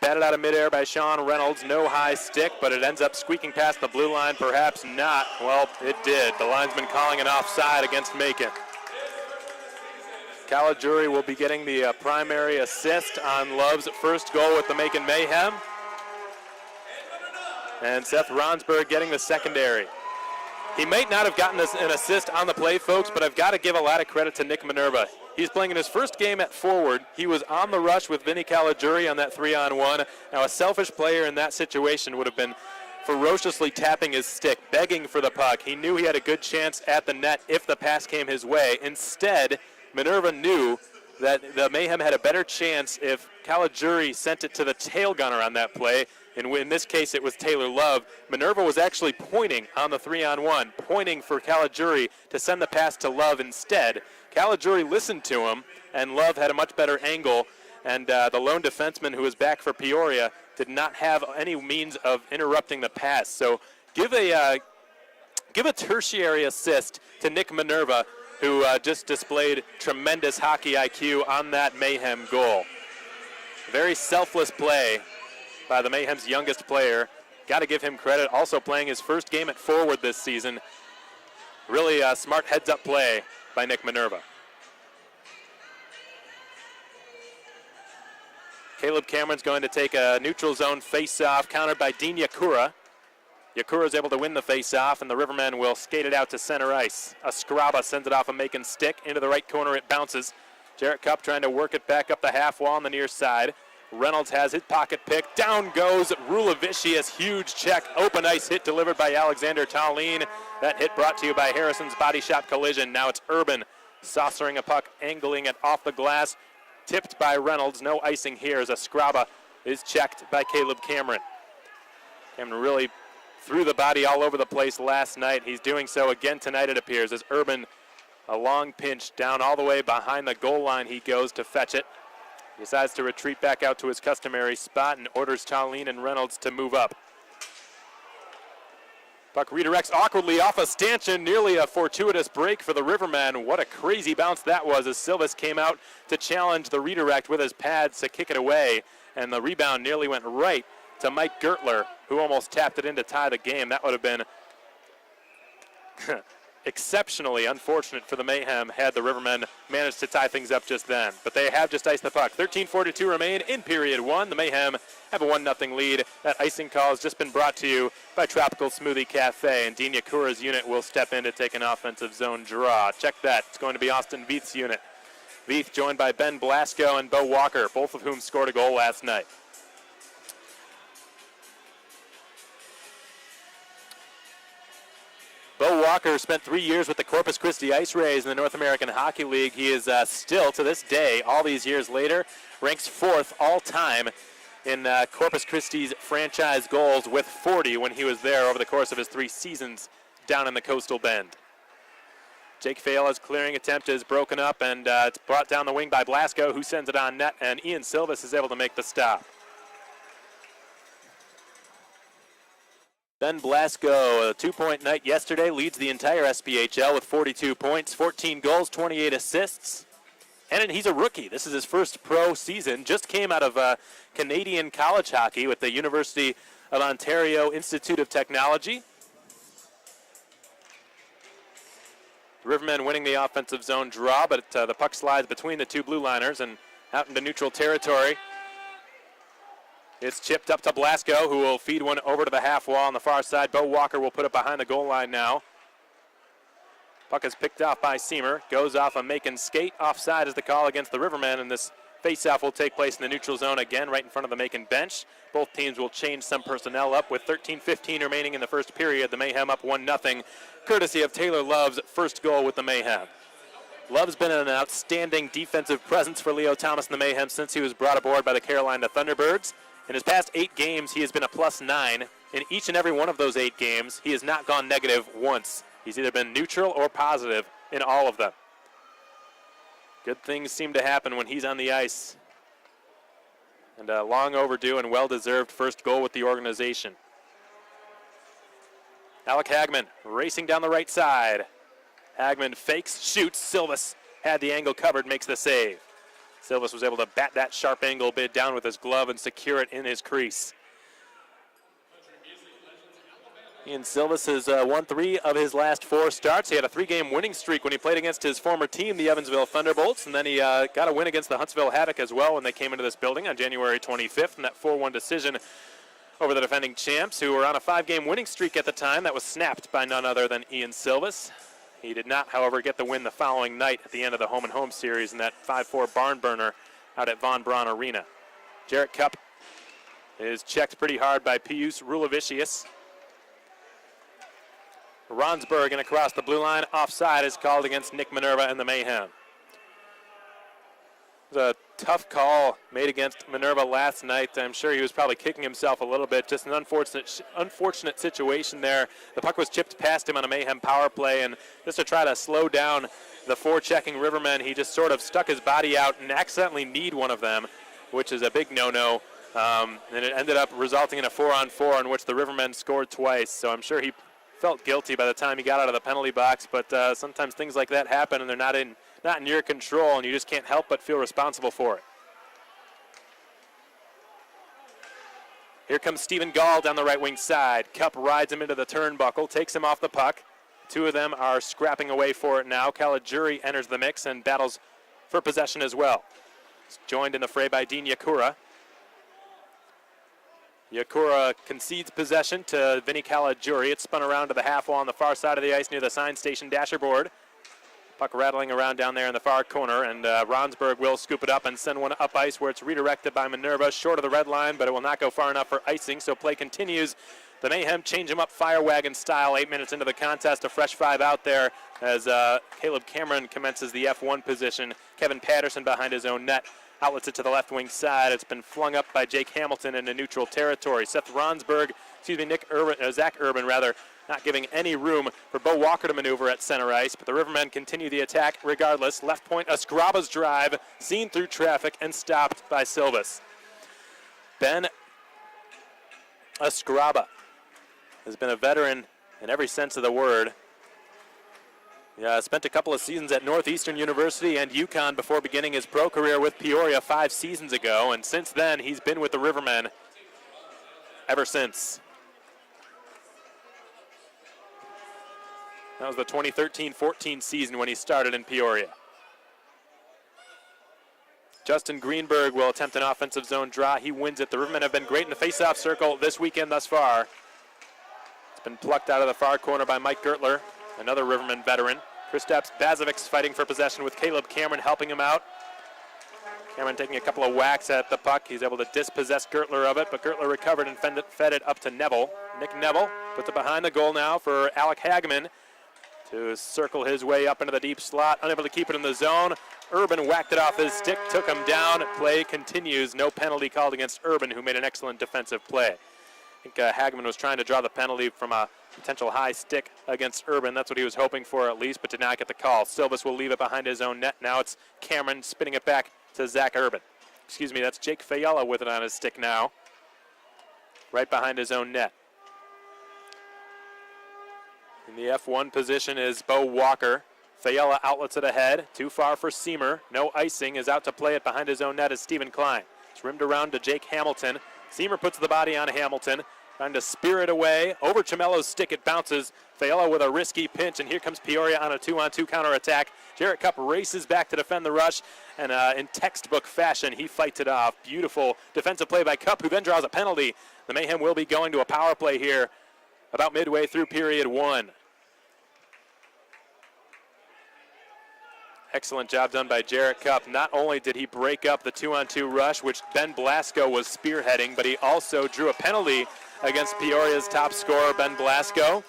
Batted out of midair by Sean Reynolds. No high stick, but it ends up squeaking past the blue line. Perhaps not. Well, it did. The linesman calling an offside against Macon. Caligiuri will be getting the primary assist on Love's first goal with the Macon Mayhem. And Seth Ronsberg getting the secondary. He might not have gotten an assist on the play, folks, but I've got to give a lot of credit to Nick Minerva. He's playing in his first game at forward. He was on the rush with Vinny Caligiuri on that 3-on-1. Now, a selfish player in that situation would have been ferociously tapping his stick, begging for the puck. He knew he had a good chance at the net if the pass came his way. Instead, Minerva knew that the Mayhem had a better chance if Caligiuri sent it to the tail gunner on that play. And in this case, it was Taylor Love. Minerva was actually pointing on the 3-on-1, pointing for Caligiuri to send the pass to Love instead. Caligiuri listened to him, and Love had a much better angle. And the lone defenseman who was back for Peoria did not have any means of interrupting the pass. So give a tertiary assist to Nick Minerva, who just displayed tremendous hockey IQ on that Mayhem goal. Very selfless play by the Mayhem's youngest player. Got to give him credit. Also playing his first game at forward this season. Really smart heads-up play by Nick Minerva. Caleb Cameron's going to take a neutral zone face-off, countered by Dean Yakura. Yakura's able to win the face-off, and the Rivermen will skate it out to center ice. Escriba sends it off a Macon stick. Into the right corner it bounces. Jarrett Cupp trying to work it back up the half wall on the near side. Reynolds has his pocket pick. Down goes Rulavicius. Huge check. Open ice hit delivered by Alexander Tallien. That hit brought to you by Harrison's Body Shop Collision. Now it's Urban saucering a puck, angling it off the glass. Tipped by Reynolds. No icing here as Escriba is checked by Caleb Cameron. Cameron really threw the body all over the place last night. He's doing so again tonight, it appears, as Urban, a long pinch down all the way behind the goal line. He goes to fetch it. He decides to retreat back out to his customary spot and orders Tallien and Reynolds to move up. Puck redirects awkwardly off a stanchion, nearly a fortuitous break for the Rivermen. What a crazy bounce that was as Silvas came out to challenge the redirect with his pads to kick it away, and the rebound nearly went right to Mike Gertler, who almost tapped it in to tie the game. That would have been exceptionally unfortunate for the Mayhem had the Rivermen managed to tie things up just then. But they have just iced the puck. 13:42 remain in period one. The Mayhem have a 1-0 lead. That icing call has just been brought to you by Tropical Smoothie Cafe, and Dean Yakura's unit will step in to take an offensive zone draw. Check that. It's going to be Austin Veith's unit. Veith joined by Ben Blasco and Bo Walker, both of whom scored a goal last night. Bo Walker spent 3 years with the Corpus Christi Ice Rays in the North American Hockey League. He is still, to this day, all these years later, ranks 4th all-time in Corpus Christi's franchise goals with 40 when he was there over the course of his 3 seasons down in the Coastal Bend. Jake Fayola's clearing attempt is broken up, and it's brought down the wing by Blasco, who sends it on net, and Ian Silvas is able to make the stop. Ben Blasco, a 2-point night yesterday, leads the entire SPHL with 42 points, 14 goals, 28 assists. And he's a rookie. This is his first pro season. Just came out of Canadian college hockey with the University of Ontario Institute of Technology. The Rivermen winning the offensive zone draw, but the puck slides between the two blue liners and out into neutral territory. It's chipped up to Blasco, who will feed one over to the half wall on the far side. Bo Walker will put it behind the goal line now. Puck is picked off by Seamer. Goes off a Macon skate. Offside is the call against the Rivermen, and this faceoff will take place in the neutral zone again, right in front of the Macon bench. Both teams will change some personnel up with 13:15 remaining in the first period. The Mayhem up 1-0, courtesy of Taylor Love's first goal with the Mayhem. Love's been an outstanding defensive presence for Leo Thomas and the Mayhem since he was brought aboard by the Carolina Thunderbirds. In his past 8 games, he has been a +9. In each and every one of those 8 games, he has not gone negative once. He's either been neutral or positive in all of them. Good things seem to happen when he's on the ice. And a long overdue and well-deserved first goal with the organization. Alec Hagman racing down the right side. Hagman fakes, shoots. Silvas had the angle covered, makes the save. Silvas was able to bat that sharp angle bid down with his glove and secure it in his crease. Ian Silvas has won 3 of his last 4 starts. He had a 3-game winning streak when he played against his former team, the Evansville Thunderbolts, and then he got a win against the Huntsville Havoc as well when they came into this building on January 25th in that 4-1 decision over the defending champs, who were on a 5-game winning streak at the time. That was snapped by none other than Ian Silvas. He did not, however, get the win the following night at the end of the home-and-home series in that 5-4 barn burner out at Von Braun Arena. Jarrett Cupp is checked pretty hard by Pius Rulavicius. Ronsberg and across the blue line. Offside is called against Nick Minerva and the Mayhem. It was a tough call made against Minerva last night. I'm sure he was probably kicking himself a little bit. Just an unfortunate situation there. The puck was chipped past him on a Mayhem power play, and just to try to slow down the forechecking Rivermen, he just sort of stuck his body out and accidentally kneed one of them, which is a big no-no. And it ended up resulting in a 4-on-4 in which the Rivermen scored twice. So I'm sure he felt guilty by the time he got out of the penalty box, but sometimes things like that happen and they're not in your control, and you just can't help but feel responsible for it. Here comes Stephen Gall down the right wing side. Cup rides him into the turnbuckle, takes him off the puck. Two of them are scrapping away for it now. Caligiuri enters the mix and battles for possession as well. He's joined in the fray by Dean Yakura. Yakura concedes possession to Vinny Caligiuri. It's spun around to the half wall on the far side of the ice near the sign station dasher board. Puck rattling around down there in the far corner, and Ronsberg will scoop it up and send one up ice where it's redirected by Minerva, short of the red line, but it will not go far enough for icing, so play continues. The Mayhem change him up fire wagon style 8 minutes into the contest. A fresh 5 out there as Caleb Cameron commences the F1 position. Kevin Patterson behind his own net. Outlets it to the left wing side. It's been flung up by Jake Hamilton into neutral territory. Zach Urban, not giving any room for Bo Walker to maneuver at center ice, but the Rivermen continue the attack regardless. Left point, Escraba's drive, seen through traffic and stopped by Silvas. Ben Escraba has been a veteran in every sense of the word. Spent a couple of seasons at Northeastern University and UConn before beginning his pro career with Peoria 5 seasons ago, and since then he's been with the Rivermen ever since. That was the 2013-14 season when he started in Peoria. Justin Greenberg will attempt an offensive zone draw. He wins it. The Rivermen have been great in the faceoff circle this weekend thus far. It's been plucked out of the far corner by Mike Gertler, another Rivermen veteran. Kristaps Bazovic's fighting for possession with Caleb Cameron helping him out. Cameron taking a couple of whacks at the puck. He's able to dispossess Gertler of it, but Gertler recovered and fed it up to Neville. Nick Neville puts it behind the goal now for Alec Hageman to circle his way up into the deep slot. Unable to keep it in the zone. Urban whacked it off his stick, took him down. Play continues. No penalty called against Urban, who made an excellent defensive play. I think Hageman was trying to draw the penalty from a potential high stick against Urban. That's what he was hoping for at least, but did not get the call. Silvas will leave it behind his own net. Now it's Cameron spinning it back to Zach Urban. Excuse me, that's Jake Fayella with it on his stick now. Right behind his own net. In the F1 position is Bo Walker. Fayella outlets it ahead. Too far for Seamer. No icing. Is out to play it behind his own net is Stephen Klein. It's rimmed around to Jake Hamilton. Seamer puts the body on Hamilton. Trying to spear it away. Over Chamello's stick, it bounces. Fayella with a risky pinch, and here comes Peoria on a 2-on-2 counterattack. Jarrett Cupp races back to defend the rush, and in textbook fashion, he fights it off. Beautiful defensive play by Cupp, who then draws a penalty. The Mayhem will be going to a power play here about midway through period 1. Excellent job done by Jarrett Cupp. Not only did he break up the 2-on-2 rush, which Ben Blasco was spearheading, but he also drew a penalty against Peoria's top scorer, Ben Blasco,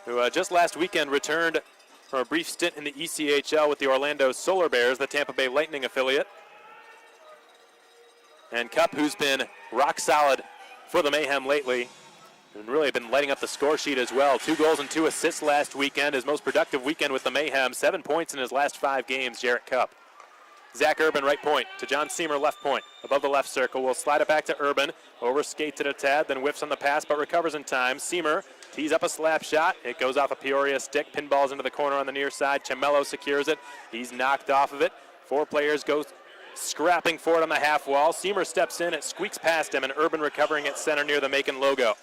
who just last weekend returned from a brief stint in the ECHL with the Orlando Solar Bears, the Tampa Bay Lightning affiliate. And Cupp, who's been rock solid for the Mayhem lately, and really been lighting up the score sheet as well. 2 goals and 2 assists last weekend, his most productive weekend with the Mayhem. 7 points in his last 5 games, Jarrett Cupp. Zach Urban, right point, to John Seamer, left point. Above the left circle, will slide it back to Urban. Overskates it a tad, then whiffs on the pass, but recovers in time. Seamer tees up a slap shot. It goes off a Peoria stick, pinballs into the corner on the near side. Chamello secures it. He's knocked off of it. 4 players go scrapping for it on the half wall. Seamer steps in, it squeaks past him, and Urban recovering at center near the Macon logo.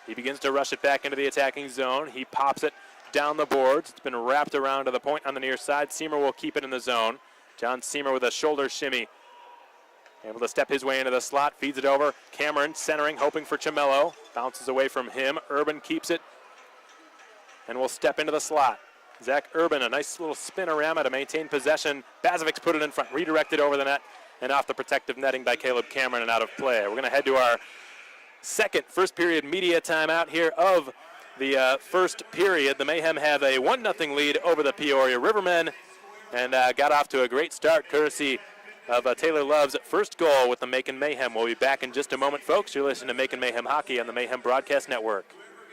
He begins to rush it back into the attacking zone. He pops it down the boards. It's been wrapped around to the point on the near side. Seamer will keep it in the zone. John Seamer with a shoulder shimmy. Able to step his way into the slot, feeds it over. Cameron centering, hoping for Chamello. Bounces away from him. Urban keeps it and will step into the slot. Zach Urban, a nice little spinorama to maintain possession. Bazovic's put it in front, redirected over the net and off the protective netting by Caleb Cameron and out of play. We're going to head to our first period media timeout here of the first period. The Mayhem have a 1-0 lead over the Peoria Rivermen. and got off to a great start courtesy of Taylor Love's first goal with the Macon Mayhem. We'll be back in just a moment, folks. You're listening to Macon Mayhem Hockey on the Mayhem Broadcast Network.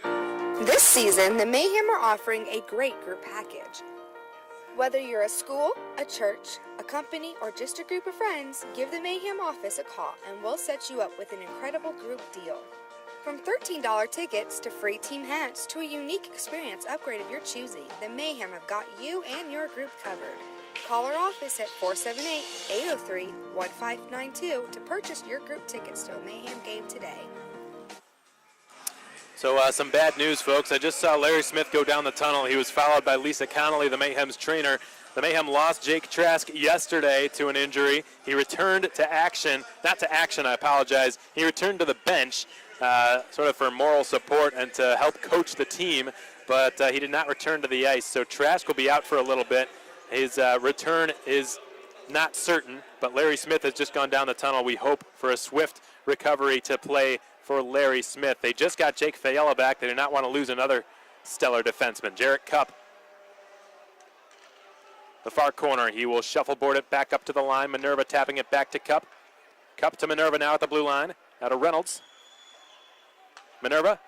This season, the Mayhem are offering a great group package. Whether you're a school, a church, a company, or just a group of friends, give the Mayhem office a call and we'll set you up with an incredible group deal. From $13 tickets to free team hats to a unique experience upgrade of your choosing, the Mayhem have got you and your group covered. Call our office at 478-803-1592 to purchase your group tickets to a Mayhem game today. So some bad news, folks. I just saw Larry Smith go down the tunnel. He was followed by Lisa Connolly, the Mayhem's trainer. The Mayhem lost Jake Trask yesterday to an injury. He returned to action. Not to action, I apologize. He returned to the bench sort of for moral support and to help coach the team, but he did not return to the ice. So Trask will be out for a little bit. His return is not certain, but Larry Smith has just gone down the tunnel. We hope for a swift recovery to play for Larry Smith. They just got Jake Fayella back. They do not want to lose another stellar defenseman. Jarrett Cupp, the far corner. He will shuffleboard it back up to the line. Minerva tapping it back to Cupp. Cupp to Minerva now at the blue line. Out of Reynolds. Minerva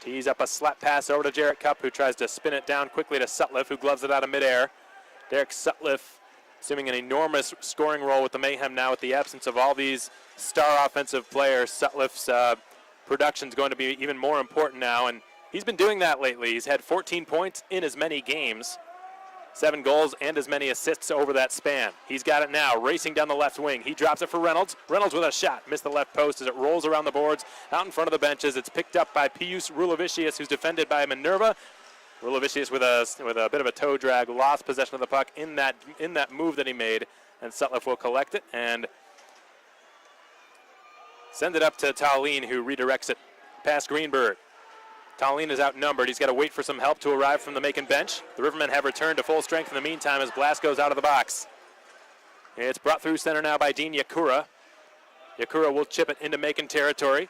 tees up a slap pass over to Jarrett Cupp, who tries to spin it down quickly to Sutliff, who gloves it out of midair. Derek Sutliff assuming an enormous scoring role with the Mayhem now with the absence of all these star offensive players. Sutliff's production is going to be even more important now, and he's been doing that lately. He's had 14 points in as many games, 7 goals and as many assists over that span. He's got it now, racing down the left wing. He drops it for Reynolds. Reynolds with a shot, missed the left post as it rolls around the boards, out in front of the benches. It's picked up by Pius Rulavicius, who's defended by Minerva. Rulavicius with a bit of a toe drag, lost possession of the puck in that move that he made, and Sutliff will collect it and send it up to Tallene, who redirects it past Greenberg. Tallene is outnumbered. He's got to wait for some help to arrive from the Macon bench. The Rivermen have returned to full strength in the meantime as Blast goes out of the box. It's brought through center now by Dean Yakura. Yakura will chip it into Macon territory.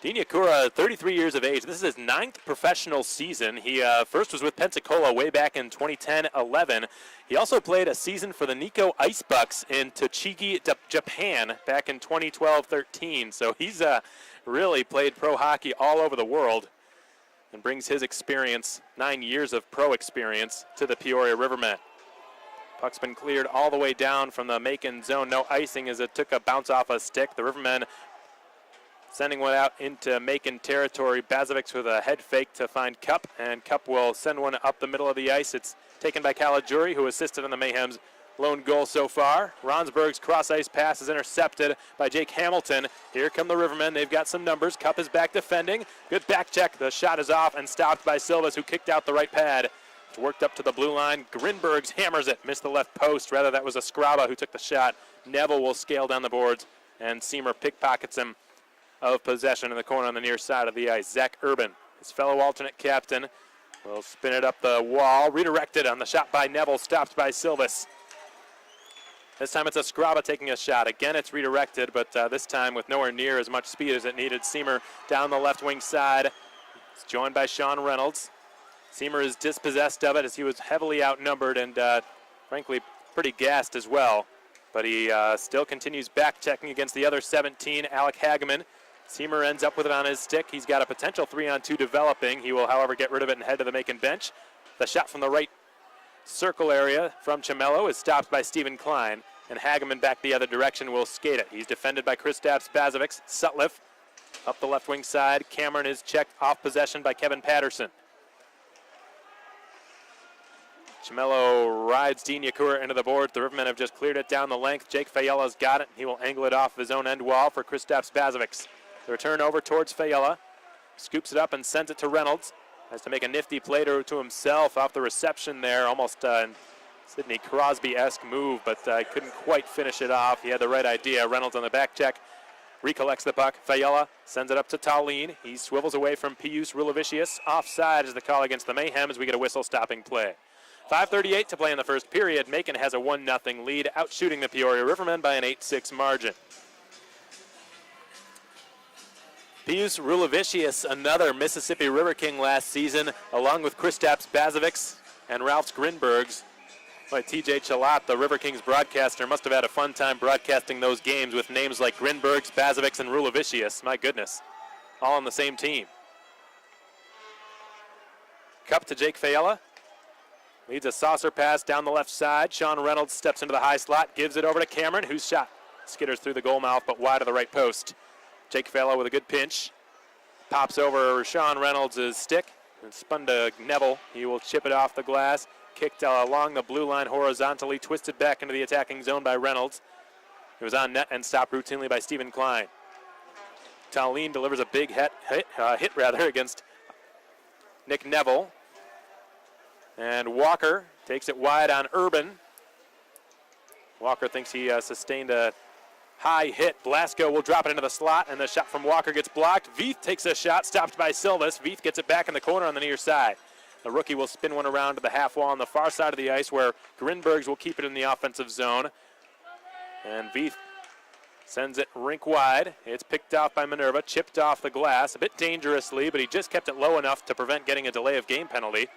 Dean Yakura, 33 years of age. This is his 9th professional season. He first was with Pensacola way back in 2010-11. He also played a season for the Nikko Ice Bucks in Tochigi, Japan back in 2012-13. So he's really played pro hockey all over the world and brings his experience, 9 years of pro experience, to the Peoria Rivermen. Puck's been cleared all the way down from the Macon zone. No icing as it took a bounce off a stick. The Rivermen sending one out into Macon territory. Bazovic with a head fake to find Cupp, and Cupp will send one up the middle of the ice. It's taken by Caligiuri, who assisted on the Mayhem's lone goal so far. Ronsberg's cross-ice pass is intercepted by Jake Hamilton. Here come the Rivermen. They've got some numbers. Cupp is back defending. Good back check. The shot is off and stopped by Silvas, who kicked out the right pad. It's worked up to the blue line. Grinbergs hammers it. Missed the left post. Rather, that was a Scraba who took the shot. Neville will scale down the boards, and Seamer pickpockets him of possession in the corner on the near side of the ice. Zach Urban, his fellow alternate captain, will spin it up the wall. Redirected on the shot by Neville, stopped by Silvas. This time it's a Scraba taking a shot. Again, it's redirected, but this time with nowhere near as much speed as it needed. Seamer down the left wing side. It's joined by Sean Reynolds. Seamer is dispossessed of it as he was heavily outnumbered and frankly pretty gassed as well. But he still continues back checking against the other 17, Alec Hageman. Seamer ends up with it on his stick. He's got a potential 3-on-2 developing. He will, however, get rid of it and head to the Macon bench. The shot from the right circle area from Chamello is stopped by Stephen Klein, and Hageman back the other direction will skate it. He's defended by Kristaps Bazovic. Sutliff up the left wing side. Cameron is checked off possession by Kevin Patterson. Chamello rides Dean Yakura into the board. The Rivermen have just cleared it down the length. Jake Fayella's got it. He will angle it off his own end wall for Kristaps Bazovic. The return over towards Fayella. Scoops it up and sends it to Reynolds. Has to make a nifty play to himself off the reception there. Almost Sidney Crosby-esque move, but couldn't quite finish it off. He had the right idea. Reynolds on the back check. Recollects the puck. Fayella sends it up to Tallene. He swivels away from Pius Rulavicius. Offside is the call against the Mayhem as we get a whistle-stopping play. 5:38 to play in the first period. Macon has a 1-0 lead, outshooting the Peoria Rivermen by an 8-6 margin. Pius Rulavicius, another Mississippi River King last season, along with Kristaps Bazovic and Ralph's Grinbergs. By TJ Chalat, the River Kings broadcaster, must have had a fun time broadcasting those games with names like Grinbergs, Bazovics, and Rulavicius. My goodness, all on the same team. Cup to Jake Fayella. Leads a saucer pass down the left side. Sean Reynolds steps into the high slot, gives it over to Cameron, whose shot skitters through the goal mouth, but wide of the right post. Jake Fayella with a good pinch. Pops over Sean Reynolds' stick and spun to Neville. He will chip it off the glass. Kicked along the blue line horizontally, twisted back into the attacking zone by Reynolds. It was on net and stopped routinely by Stephen Klein. Tallene delivers a big hit against Nick Neville. And Walker takes it wide on Urban. Walker thinks he sustained a high hit. Blasco will drop it into the slot, and the shot from Walker gets blocked. Veith takes a shot, stopped by Silvas. Veith gets it back in the corner on the near side. The rookie will spin one around to the half wall on the far side of the ice where Grinbergs will keep it in the offensive zone. And Veith sends it rink wide. It's picked off by Minerva, chipped off the glass, a bit dangerously, but he just kept it low enough to prevent getting a delay of game penalty.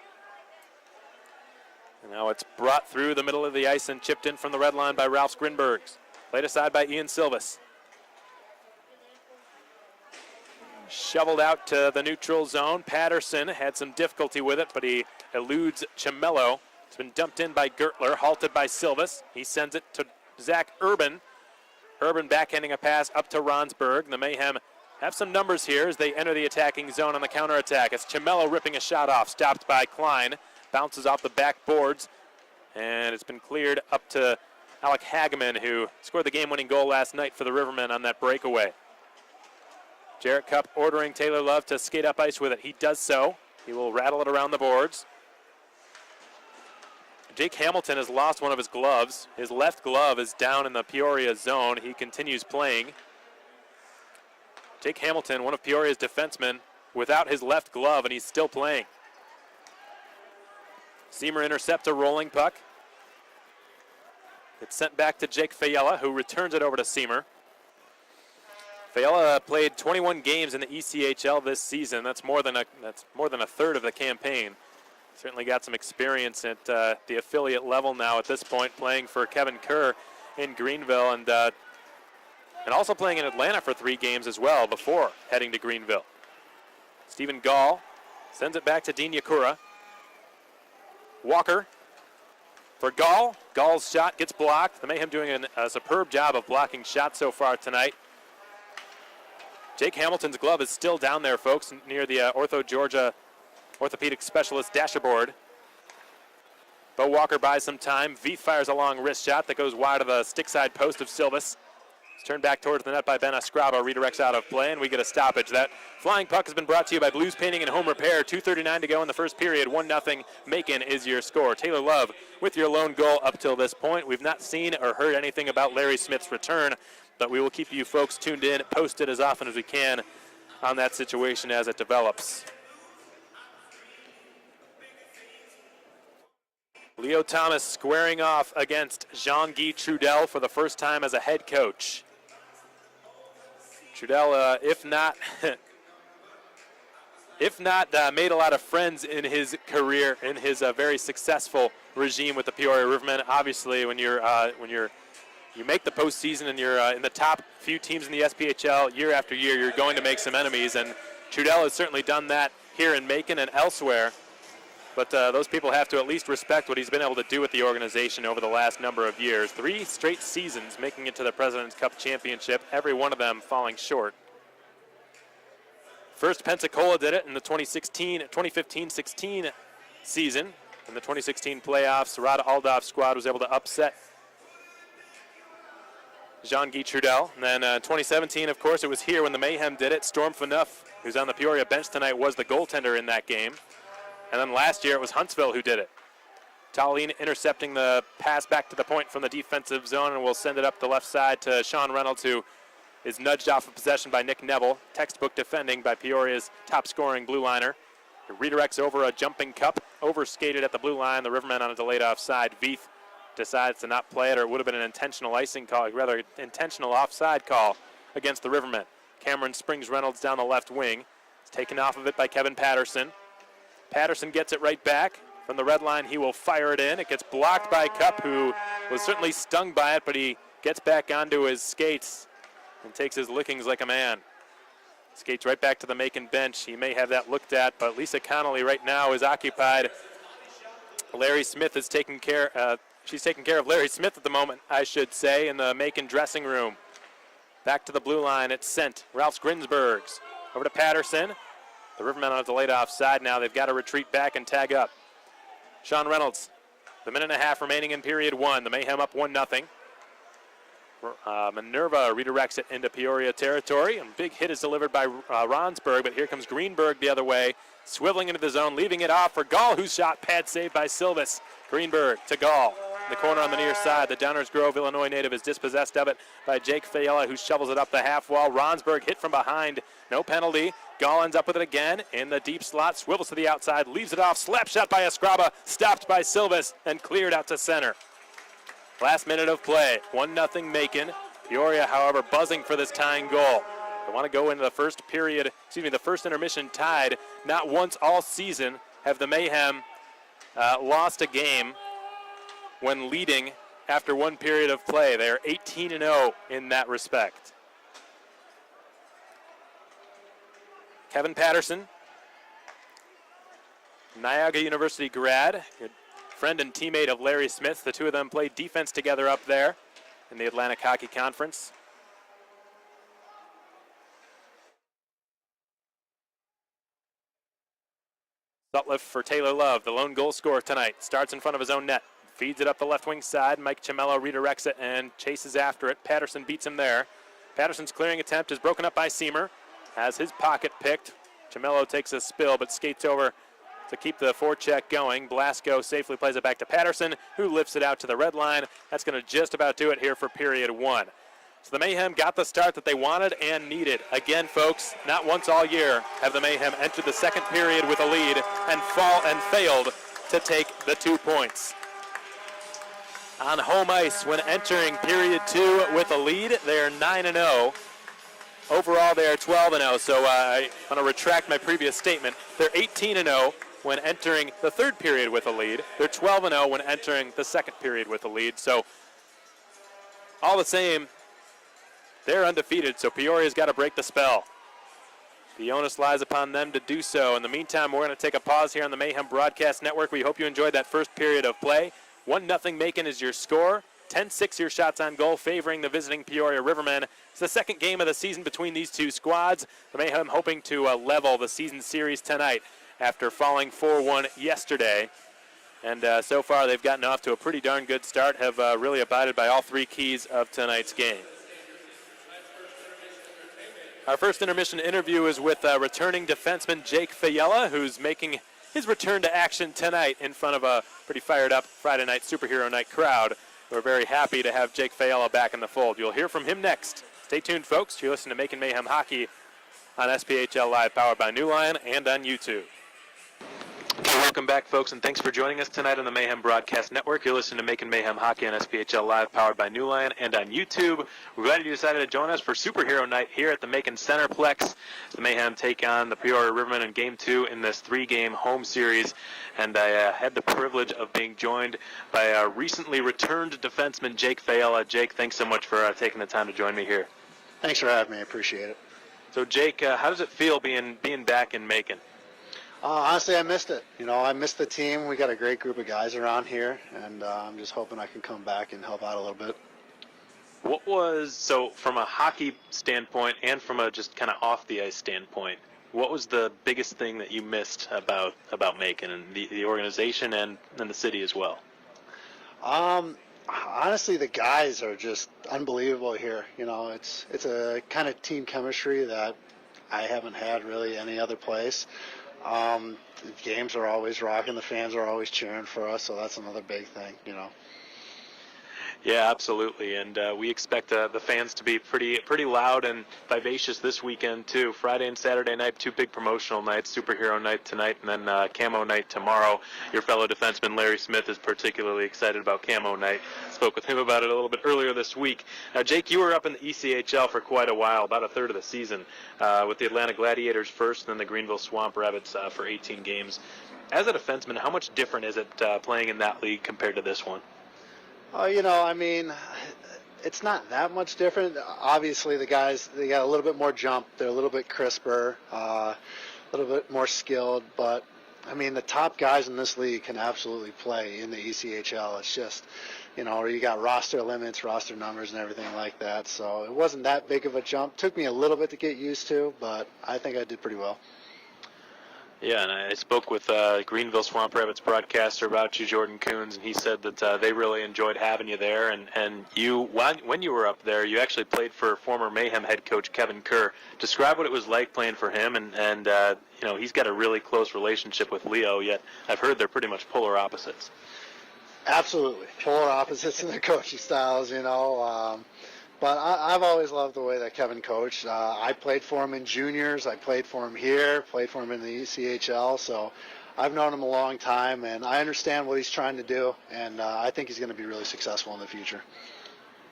And now it's brought through the middle of the ice and chipped in from the red line by Ralph's Grinbergs. Played aside by Ian Silvas. Shoveled out to the neutral zone. Patterson had some difficulty with it, but he eludes Chimello. It's been dumped in by Gertler, halted by Silvas. He sends it to Zach Urban. Urban backhanding a pass up to Ronsberg. The Mayhem have some numbers here as they enter the attacking zone on the counterattack. It's Chimello ripping a shot off, stopped by Klein. Bounces off the backboards, and it's been cleared up to Alec Hageman, who scored the game-winning goal last night for the Rivermen on that breakaway. Jarrett Cup ordering Taylor Love to skate up ice with it. He does so. He will rattle it around the boards. Jake Hamilton has lost one of his gloves. His left glove is down in the Peoria zone. He continues playing. Jake Hamilton, one of Peoria's defensemen, without his left glove, and he's still playing. Seamer intercepts a rolling puck. It's sent back to Jake Fayella, who returns it over to Seamer. Fayella played 21 games in the ECHL this season. That's more than a third of the campaign. Certainly got some experience at the affiliate level now at this point, playing for Kevin Kerr in Greenville and also playing in Atlanta for 3 games as well before heading to Greenville. Stephen Gall sends it back to Dean Yakura. Walker for Gall. Gall's shot gets blocked. The Mayhem doing a superb job of blocking shots so far tonight. Jake Hamilton's glove is still down there, folks, near the Ortho Georgia orthopedic specialist dashboard. Bo Walker buys some time. Veith fires a long wrist shot that goes wide of the stick side post of Silvas. It's turned back towards the net by Ben Escravo. Redirects out of play, and we get a stoppage. That flying puck has been brought to you by Blues Painting and Home Repair. 2:39 to go in the first period. 1-0 Macon is your score. Taylor Love with your lone goal up till this point. We've not seen or heard anything about Larry Smith's return, but we will keep you folks tuned in, posted as often as we can on that situation as it develops. Leo Thomas squaring off against Jean-Guy Trudel for the first time as a head coach. Trudel, if not made a lot of friends in his career, in his very successful regime with the Peoria Rivermen. Obviously, when you make the postseason and you're in the top few teams in the SPHL year after year, you're going to make some enemies, and Trudel has certainly done that here in Macon and elsewhere. But those people have to at least respect what he's been able to do with the organization over the last number of years. 3 straight seasons making it to the President's Cup Championship, every one of them falling short. First, Pensacola did it in the 2015-16 season. In the 2016 playoffs, Rada Aldov's squad was able to upset Jean-Guy Trudel. And then 2017, of course, it was here when the Mayhem did it. Storm Phaneuf, who's on the Peoria bench tonight, was the goaltender in that game. And then last year it was Huntsville who did it. Tallene intercepting the pass back to the point from the defensive zone, and will send it up the left side to Sean Reynolds, who is nudged off of possession by Nick Neville. Textbook defending by Peoria's top-scoring blue liner. It redirects over a jumping cup, overskated at the blue line. The Rivermen on a delayed offside. Veith decides to not play it, or it would have been an intentional icing call, rather intentional offside call against the Rivermen. Cameron springs Reynolds down the left wing. It's taken off of it by Kevin Patterson. Patterson gets it right back. from the red line. He will fire it in. It gets blocked by Cup, who was certainly stung by it, but he gets back onto his skates and takes his lickings like a man. Skates right back to the Macon bench. He may have that looked at, but Lisa Connolly right now is occupied. Larry Smith is taking care. She's taking care of Larry Smith at the moment, I should say, in the Macon dressing room. Back to the blue line. It's sent. Ralph Grinsbergs over to Patterson. The Rivermen on a delayed offside now. They've got to retreat back and tag up. Sean Reynolds. The minute and a half remaining in period one. The Mayhem up 1-0. Minerva redirects it into Peoria territory, and big hit is delivered by Ronsberg, but here comes Greenberg the other way, swiveling into the zone, leaving it off for Gall, whose shot pad saved by Silvis. Greenberg to Gall. In the corner on the near side, the Downers Grove, Illinois native is dispossessed of it by Jake Fayella, who shovels it up the half wall. Ronsberg hit from behind, no penalty. Gall ends up with it again in the deep slot, swivels to the outside, leaves it off, slap shot by Escriba, stopped by Silvis, and cleared out to center. Last minute of play, 1-0 Macon. Peoria, however, buzzing for this tying goal. They want to go into the first intermission tied. Not once all season have the Mayhem lost a game when leading after one period of play. They are 18-0 in that respect. Kevin Patterson, Niagara University grad, good friend and teammate of Larry Smith. The two of them played defense together up there in the Atlantic Hockey Conference. Sutliff for Taylor Love, the lone goal scorer tonight. Starts in front of his own net. Feeds it up the left wing side. Mike Cimello redirects it and chases after it. Patterson beats him there. Patterson's clearing attempt is broken up by Seamer. Has his pocket picked. Cimello takes a spill but skates over to keep the forecheck going. Blasco safely plays it back to Patterson, who lifts it out to the red line. That's going to just about do it here for period one. So the Mayhem got the start that they wanted and needed. Again, folks, not once all year have the Mayhem entered the second period with a lead and failed to take the 2 points. On home ice when entering period two with a lead, they're 9-0. Overall, they are 12-0, so I want to retract my previous statement. They're 18-0 when entering the third period with a lead. They're 12-0 when entering the second period with a lead. So all the same, they're undefeated, so Peoria's got to break the spell. The onus lies upon them to do so. In the meantime, we're going to take a pause here on the Mayhem Broadcast Network. We hope you enjoyed that first period of play. 1-0 Macon is your score. 10-6 your shots on goal, favoring the visiting Peoria Rivermen. It's the second game of the season between these two squads. The Mayhem hoping to level the season series tonight after falling 4-1 yesterday. And so far they've gotten off to a pretty darn good start, have really abided by all three keys of tonight's game. Our first intermission interview is with returning defenseman Jake Fayella, who's making his return to action tonight in front of a pretty fired up Friday night Superhero Night crowd. We're very happy to have Jake Fayella back in the fold. You'll hear from him next. Stay tuned, folks. You're listening to Macon Mayhem Hockey on SPHL Live, powered by New Line and on YouTube. Okay, welcome back, folks, and thanks for joining us tonight on the Mayhem Broadcast Network. You're listening to Macon Mayhem Hockey on SPHL Live, powered by New Line and on YouTube. We're glad you decided to join us for Superhero Night here at the Macon Centreplex. The Mayhem take on the Peoria Rivermen in Game 2 in this three-game home series. And I had the privilege of being joined by a recently returned defenseman, Jake Fayella. Jake, thanks so much for taking the time to join me here. Thanks for having me. I appreciate it. So, Jake, how does it feel being back in Macon? Honestly, I missed it. I missed the team. We got a great group of guys around here, and I'm just hoping I can come back and help out a little bit. So from a hockey standpoint and from a just kind of off the ice standpoint, what was the biggest thing that you missed about Macon and the organization and the city as well? Honestly, the guys are just unbelievable here. It's a kind of team chemistry that I haven't had really any other place. The games are always rocking. The fans are always cheering for us, so that's another big thing, Yeah, absolutely, and we expect the fans to be pretty loud and vivacious this weekend too. Friday and Saturday night, two big promotional nights, Superhero Night tonight, and then Camo Night tomorrow. Your fellow defenseman Larry Smith is particularly excited about Camo Night. Spoke with him about it a little bit earlier this week. Now, Jake, you were up in the ECHL for quite a while, about a third of the season, with the Atlanta Gladiators first, and then the Greenville Swamp Rabbits for 18 games. As a defenseman, how much different is it playing in that league compared to this one? It's not that much different. Obviously, the guys, they got a little bit more jump. They're a little bit crisper, a little bit more skilled. But, the top guys in this league can absolutely play in the ECHL. It's just, you got roster limits, roster numbers, and everything like that. So it wasn't that big of a jump. Took me a little bit to get used to, but I think I did pretty well. Yeah, and I spoke with Greenville Swamp Rabbits broadcaster about you, Jordan Coons, and he said that they really enjoyed having you there. And you, when you were up there, you actually played for former Mayhem head coach Kevin Kerr. Describe what it was like playing for him, and he's got a really close relationship with Leo, yet I've heard they're pretty much polar opposites. Absolutely. Polar opposites in their coaching styles, But I've always loved the way that Kevin coached. I played for him in juniors. I played for him here, played for him in the ECHL. So I've known him a long time, and I understand what he's trying to do, and I think he's going to be really successful in the future.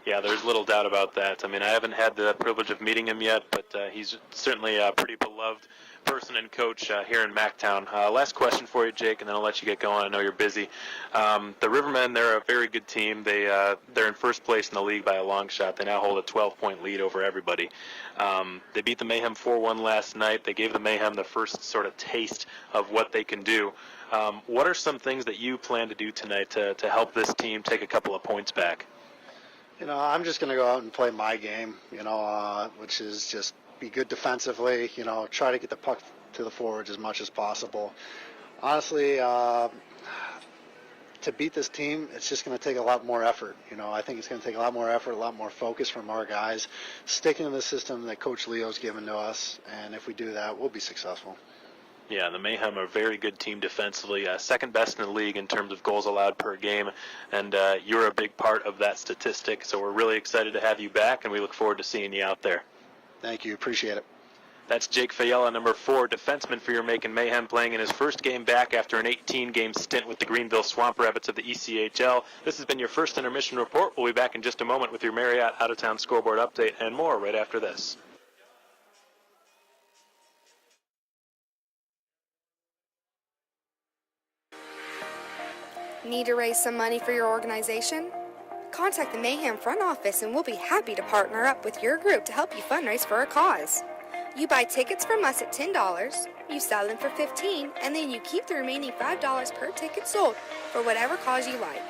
Yeah, there's little doubt about that. I haven't had the privilege of meeting him yet, but he's certainly a pretty beloved person and coach here in Mactown. Last question for you, Jake, and then I'll let you get going. I know you're busy. The Rivermen, they're a very good team. They're in first place in the league by a long shot. They now hold a 12-point lead over everybody. They beat the Mayhem 4-1 last night. They gave the Mayhem the first sort of taste of what they can do. What are some things that you plan to do tonight to help this team take a couple of points back? I'm just going to go out and play my game, which is just be good defensively, try to get the puck to the forwards as much as possible. Honestly, to beat this team, it's just going to take a lot more effort. I think it's going to take a lot more effort, a lot more focus from our guys, sticking to the system that Coach Leo's given to us, and if we do that, we'll be successful. Yeah, the Mayhem are a very good team defensively, second best in the league in terms of goals allowed per game, and you're a big part of that statistic, so we're really excited to have you back, and we look forward to seeing you out there. Thank you. Appreciate it. That's Jake Fayella, number 4 defenseman for your Macon Mayhem, playing in his first game back after an 18-game stint with the Greenville Swamp Rabbits of the ECHL. This has been your first intermission report. We'll be back in just a moment with your Marriott out-of-town scoreboard update and more right after this. Need to raise some money for your organization? Contact the Mayhem front office and we'll be happy to partner up with your group to help you fundraise for a cause. You buy tickets from us at $10, you sell them for $15, and then you keep the remaining $5 per ticket sold for whatever cause you like.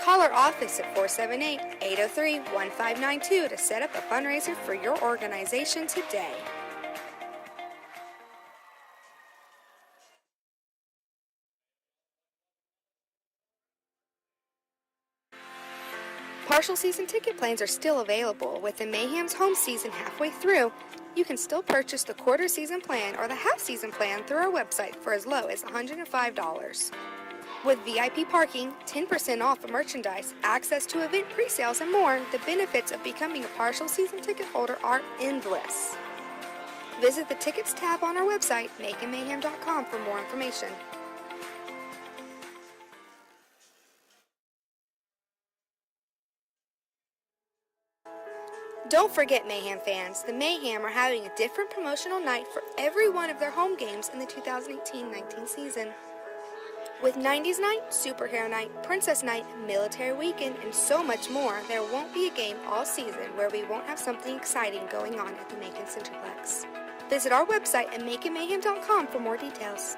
Call our office at 478-803-1592 to set up a fundraiser for your organization today. Partial season ticket plans are still available. With the Mayhem's home season halfway through, you can still purchase the quarter season plan or the half season plan through our website for as low as $105. With VIP parking, 10% off merchandise, access to event pre-sales, and more, the benefits of becoming a partial season ticket holder are endless. Visit the Tickets tab on our website, maconmayhem.com, for more information. Don't forget, Mayhem fans, the Mayhem are having a different promotional night for every one of their home games in the 2018-19 season. With 90s Night, Superhero Night, Princess Night, Military Weekend, and so much more, there won't be a game all season where we won't have something exciting going on at the Macon Centreplex. Visit our website at maconmayhem.com for more details.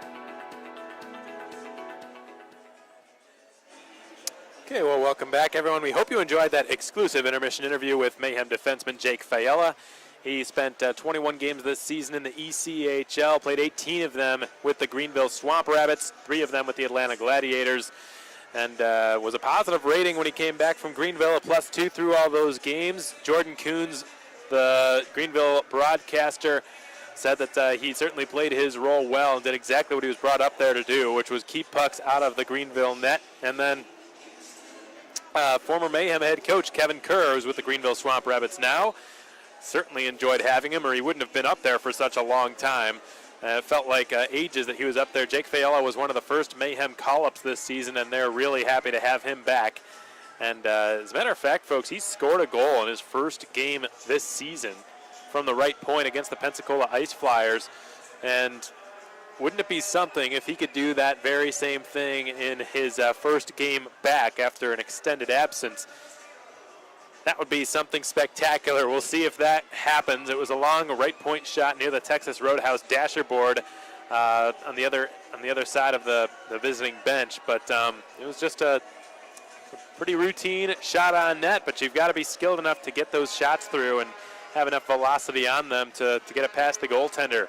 Okay, well, welcome back, everyone. We hope you enjoyed that exclusive intermission interview with Mayhem defenseman Jake Fayella. He spent 21 games this season in the ECHL, played 18 of them with the Greenville Swamp Rabbits, 3 of them with the Atlanta Gladiators, and was a positive rating when he came back from Greenville, a +2 through all those games. Jordan Coons, the Greenville broadcaster, said that he certainly played his role well and did exactly what he was brought up there to do, which was keep pucks out of the Greenville net. And then former Mayhem head coach Kevin Kerr, who's with the Greenville Swamp Rabbits now, certainly enjoyed having him, or he wouldn't have been up there for such a long time. It felt like ages that he was up there. Jake Fayella was one of the first Mayhem call-ups this season, and they're really happy to have him back. And as a matter of fact, folks, he scored a goal in his first game this season from the right point against the Pensacola Ice Flyers. And wouldn't it be something if he could do that very same thing in his first game back after an extended absence? That would be something spectacular. We'll see if that happens. It was a long right point shot near the Texas Roadhouse dasher board on the other side of the visiting bench, but it was just a pretty routine shot on net, but you've got to be skilled enough to get those shots through and have enough velocity on them to get it past the goaltender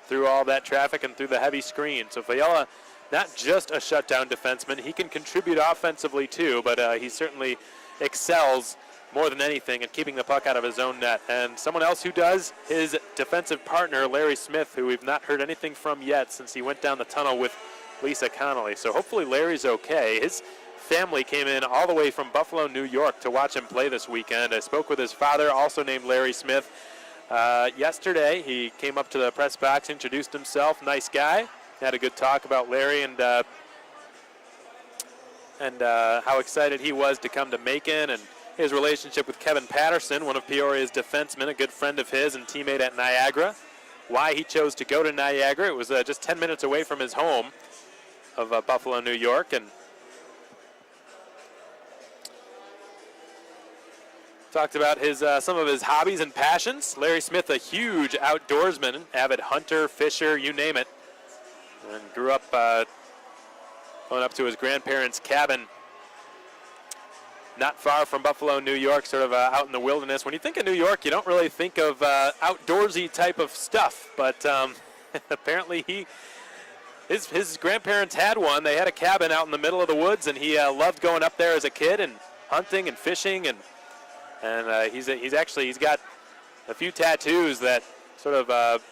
through all that traffic and through the heavy screen. So Fiala, not just a shutdown defenseman, he can contribute offensively too, but he certainly excels more than anything at keeping the puck out of his own net. And someone else who does, his defensive partner, Larry Smith, who we've not heard anything from yet since he went down the tunnel with Lisa Connolly. So hopefully Larry's okay. His family came in all the way from Buffalo, New York to watch him play this weekend. I spoke with his father, also named Larry Smith, yesterday. He came up to the press box, introduced himself, nice guy. Had a good talk about Larry and how excited he was to come to Macon, and his relationship with Kevin Patterson, one of Peoria's defensemen, a good friend of his and teammate at Niagara. Why he chose to go to Niagara, it was just 10 minutes away from his home of Buffalo, New York, and talked about some of his hobbies and passions. Larry Smith, a huge outdoorsman, avid hunter, fisher, you name it, and grew up going up to his grandparents' cabin not far from Buffalo, New York, sort of out in the wilderness. When you think of New York, you don't really think of outdoorsy type of stuff, but apparently his grandparents had one. They had a cabin out in the middle of the woods, and he loved going up there as a kid and hunting and fishing, and he's got a few tattoos that sort of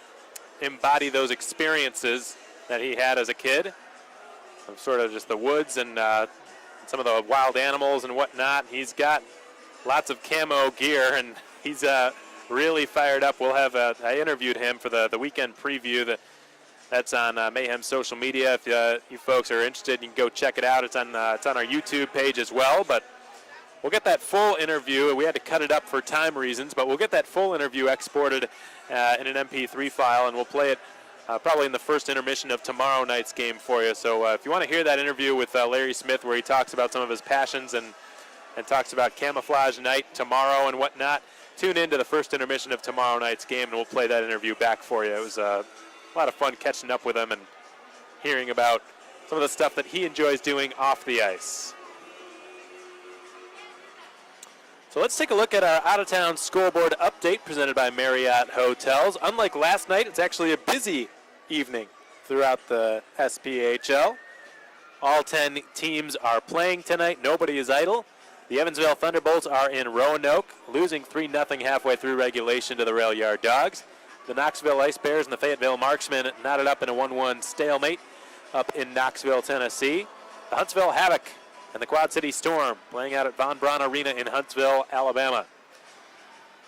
embody those experiences that he had as a kid, of sort of just the woods and some of the wild animals and whatnot. He's got lots of camo gear, and he's really fired up. We'll have I interviewed him for the weekend preview that's on Mayhem social media. If you folks are interested, you can go check it out. It's on our YouTube page as well, but we'll get that full interview. We had to cut it up for time reasons, but we'll get that full interview exported in an MP3 file, and we'll play it probably in the first intermission of tomorrow night's game for you. So if you want to hear that interview with Larry Smith, where he talks about some of his passions and talks about camouflage night tomorrow and whatnot, tune in to the first intermission of tomorrow night's game, and we'll play that interview back for you. It was a lot of fun catching up with him and hearing about some of the stuff that he enjoys doing off the ice. So let's take a look at our out-of-town scoreboard update presented by Marriott Hotels. Unlike last night, it's actually a busy evening throughout the SPHL. All 10 teams are playing tonight. Nobody is idle. The Evansville Thunderbolts are in Roanoke, losing 3-0 halfway through regulation to the Rail Yard Dogs. The Knoxville Ice Bears and the Fayetteville Marksmen knotted up in a 1-1 stalemate up in Knoxville, Tennessee. The Huntsville Havoc and the Quad City Storm playing out at Von Braun Arena in Huntsville, Alabama.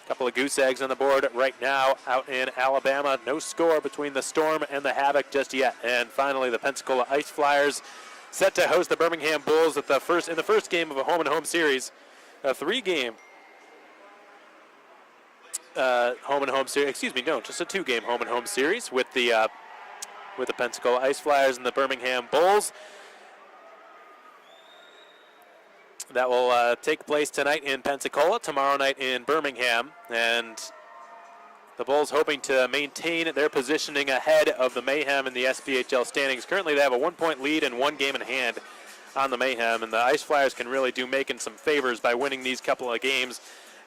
A couple of goose eggs on the board right now out in Alabama. No score between the Storm and the Havoc just yet. And finally, the Pensacola Ice Flyers set to host the Birmingham Bulls in the first game of a home-and-home series. A three-game home-and-home series. Just a two-game home-and-home series with the Pensacola Ice Flyers and the Birmingham Bulls. That will take place tonight in Pensacola, tomorrow night in Birmingham, and the Bulls hoping to maintain their positioning ahead of the Mayhem in the SPHL standings. Currently, they have a 1-point lead and one game in hand on the Mayhem, and the Ice Flyers can really do Macon some favors by winning these couple of games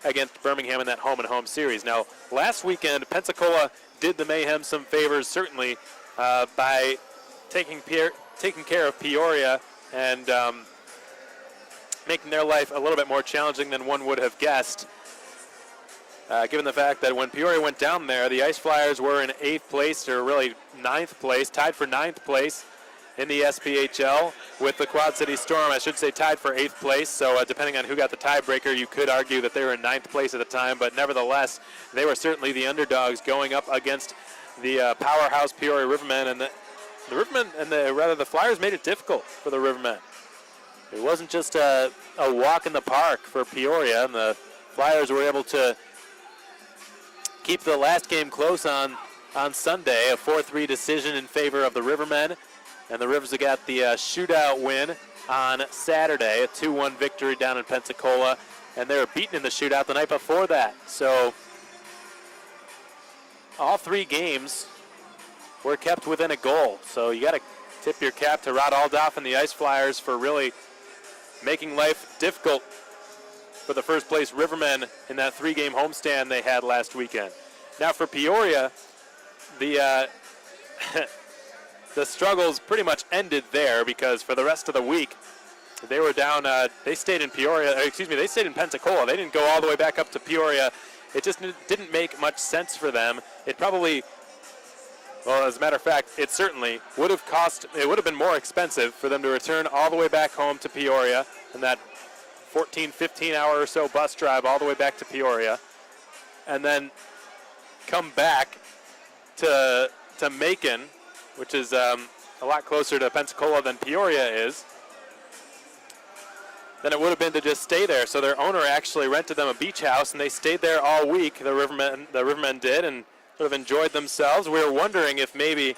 against Birmingham in that home-and-home series. Now, last weekend, Pensacola did the Mayhem some favors, certainly, by taking care of Peoria and making their life a little bit more challenging than one would have guessed, given the fact that when Peoria went down there, the Ice Flyers were in 8th place, or really 9th place, tied for 9th place in the SPHL with the Quad City Storm. I should say tied for 8th place, so depending on who got the tiebreaker, you could argue that they were in 9th place at the time, but nevertheless, they were certainly the underdogs going up against the powerhouse Peoria Rivermen, and the Rivermen, and the Flyers made it difficult for the Rivermen. It wasn't just a walk in the park for Peoria, and the Flyers were able to keep the last game close on on Sunday, a 4-3 decision in favor of the Rivermen. And the Rivers have got the shootout win on Saturday, a 2-1 victory down in Pensacola. And they were beaten in the shootout the night before that. So all 3 games were kept within a goal. So you got to tip your cap to Rod Aldoff and the Ice Flyers for really making life difficult for the first place Rivermen in that 3-game homestand they had last weekend. Now for Peoria, the the struggles pretty much ended there, because for the rest of the week they were down. They stayed in they stayed in Pensacola. They didn't go all the way back up to Peoria. It just didn't make much sense for them. It probably, well, as a matter of fact, it certainly would have cost. It would have been more expensive for them to return all the way back home to Peoria, and that 14, 15-hour or so bus drive all the way back to Peoria, and then come back to Macon, which is a lot closer to Pensacola than Peoria is, than it would have been to just stay there. So their owner actually rented them a beach house, and they stayed there all week. The Rivermen did, and sort of enjoyed themselves. We were wondering if maybe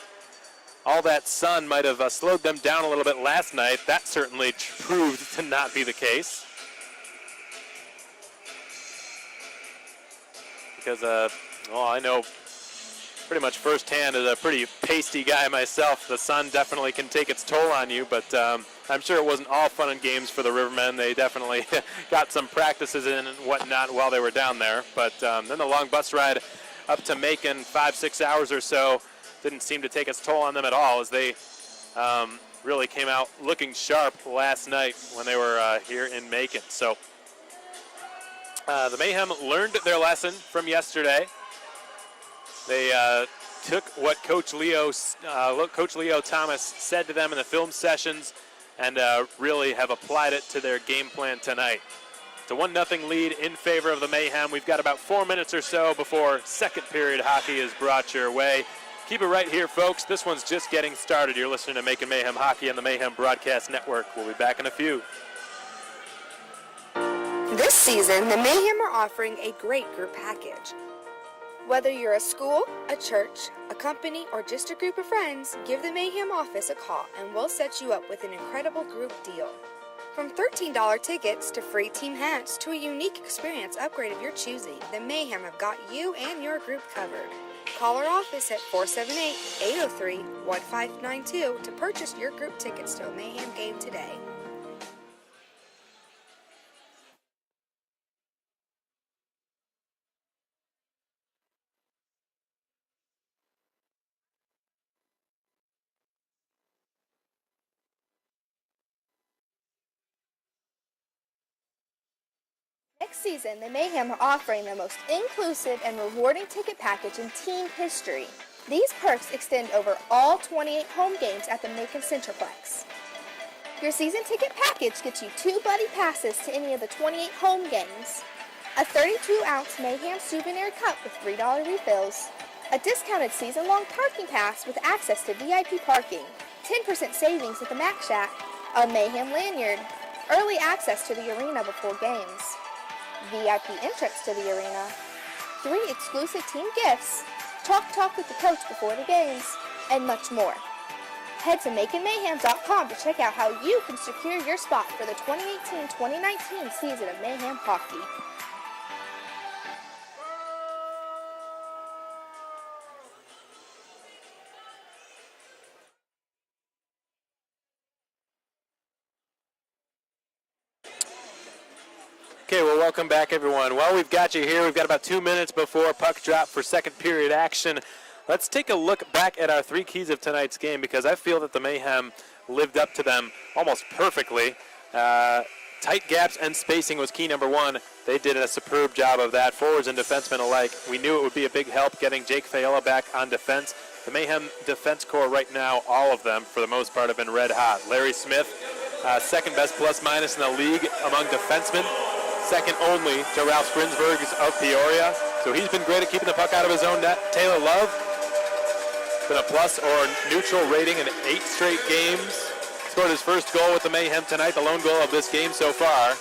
all that sun might have slowed them down a little bit last night. That certainly proved to not be the case. Because, well, I know pretty much firsthand, as a pretty pasty guy myself, the sun definitely can take its toll on you, but I'm sure it wasn't all fun and games for the Rivermen. They definitely got some practices in and whatnot while they were down there. But then the long bus ride up to Macon, 5-6 hours or so, didn't seem to take its toll on them at all, as they really came out looking sharp last night when they were here in Macon. So the Mayhem learned their lesson from yesterday. They took what Coach Leo Thomas said to them in the film sessions and really have applied it to their game plan tonight. It's a 1-0 lead in favor of the Mayhem. We've got about 4 minutes or so before second period hockey is brought your way. Keep it right here, folks. This one's just getting started. You're listening to Macon Mayhem Hockey on the Mayhem Broadcast Network. We'll be back in a few. This season, the Mayhem are offering a great group package. Whether you're a school, a church, a company, or just a group of friends, give the Mayhem office a call and we'll set you up with an incredible group deal. From $13 tickets to free team hats to a unique experience upgrade of your choosing, the Mayhem have got you and your group covered. Call our office at 478-803-1592 to purchase your group tickets to a Mayhem game today. Next season, the Mayhem are offering the most inclusive and rewarding ticket package in team history. These perks extend over all 28 home games at the Macon Centreplex. Your season ticket package gets you 2 buddy passes to any of the 28 home games, a 32-ounce Mayhem souvenir cup with $3 refills, a discounted season-long parking pass with access to VIP parking, 10% savings at the Mac Shack, a Mayhem lanyard, early access to the arena before games, VIP entrance to the arena, 3 exclusive team gifts, talk with the coach before the games, and much more. Head to MaconMayhem.com to check out how you can secure your spot for the 2018-2019 season of Mayhem Hockey. Okay, well, welcome back, everyone. Well, we've got you here. We've got about 2 minutes before puck drop for second period action. Let's take a look back at our 3 keys of tonight's game, because I feel that the Mayhem lived up to them almost perfectly. Tight gaps and spacing was key number 1. They did a superb job of that, forwards and defensemen alike. We knew it would be a big help getting Jake Fayola back on defense. The Mayhem defense core right now, all of them, for the most part, have been red hot. Larry Smith, second best plus-minus in the league among defensemen, second only to Ralph Sprinsberg of Peoria. So he's been great at keeping the puck out of his own net. Taylor Love, been a plus or neutral rating in 8 straight games. Scored his first goal with the Mayhem tonight, the lone goal of this game so far.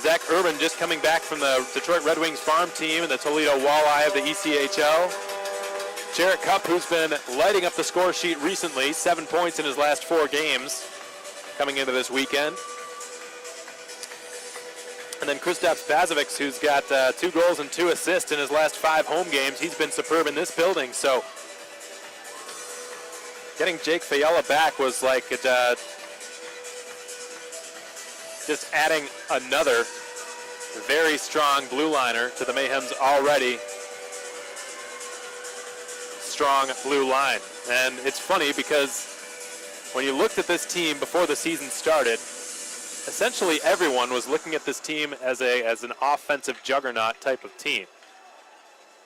Zach Urban just coming back from the Detroit Red Wings farm team and the Toledo Walleye of the ECHL. Jarrett Cupp, who's been lighting up the score sheet recently, 7 points in his last 4 games coming into this weekend. And then Kristaps Bazovic, who's got 2 goals and 2 assists in his last 5 home games. He's been superb in this building. So getting Jake Fiala back was like just adding another very strong blue liner to the Mayhem's already strong blue line. And it's funny because when you looked at this team before the season started, essentially everyone was looking at this team as an offensive juggernaut type of team.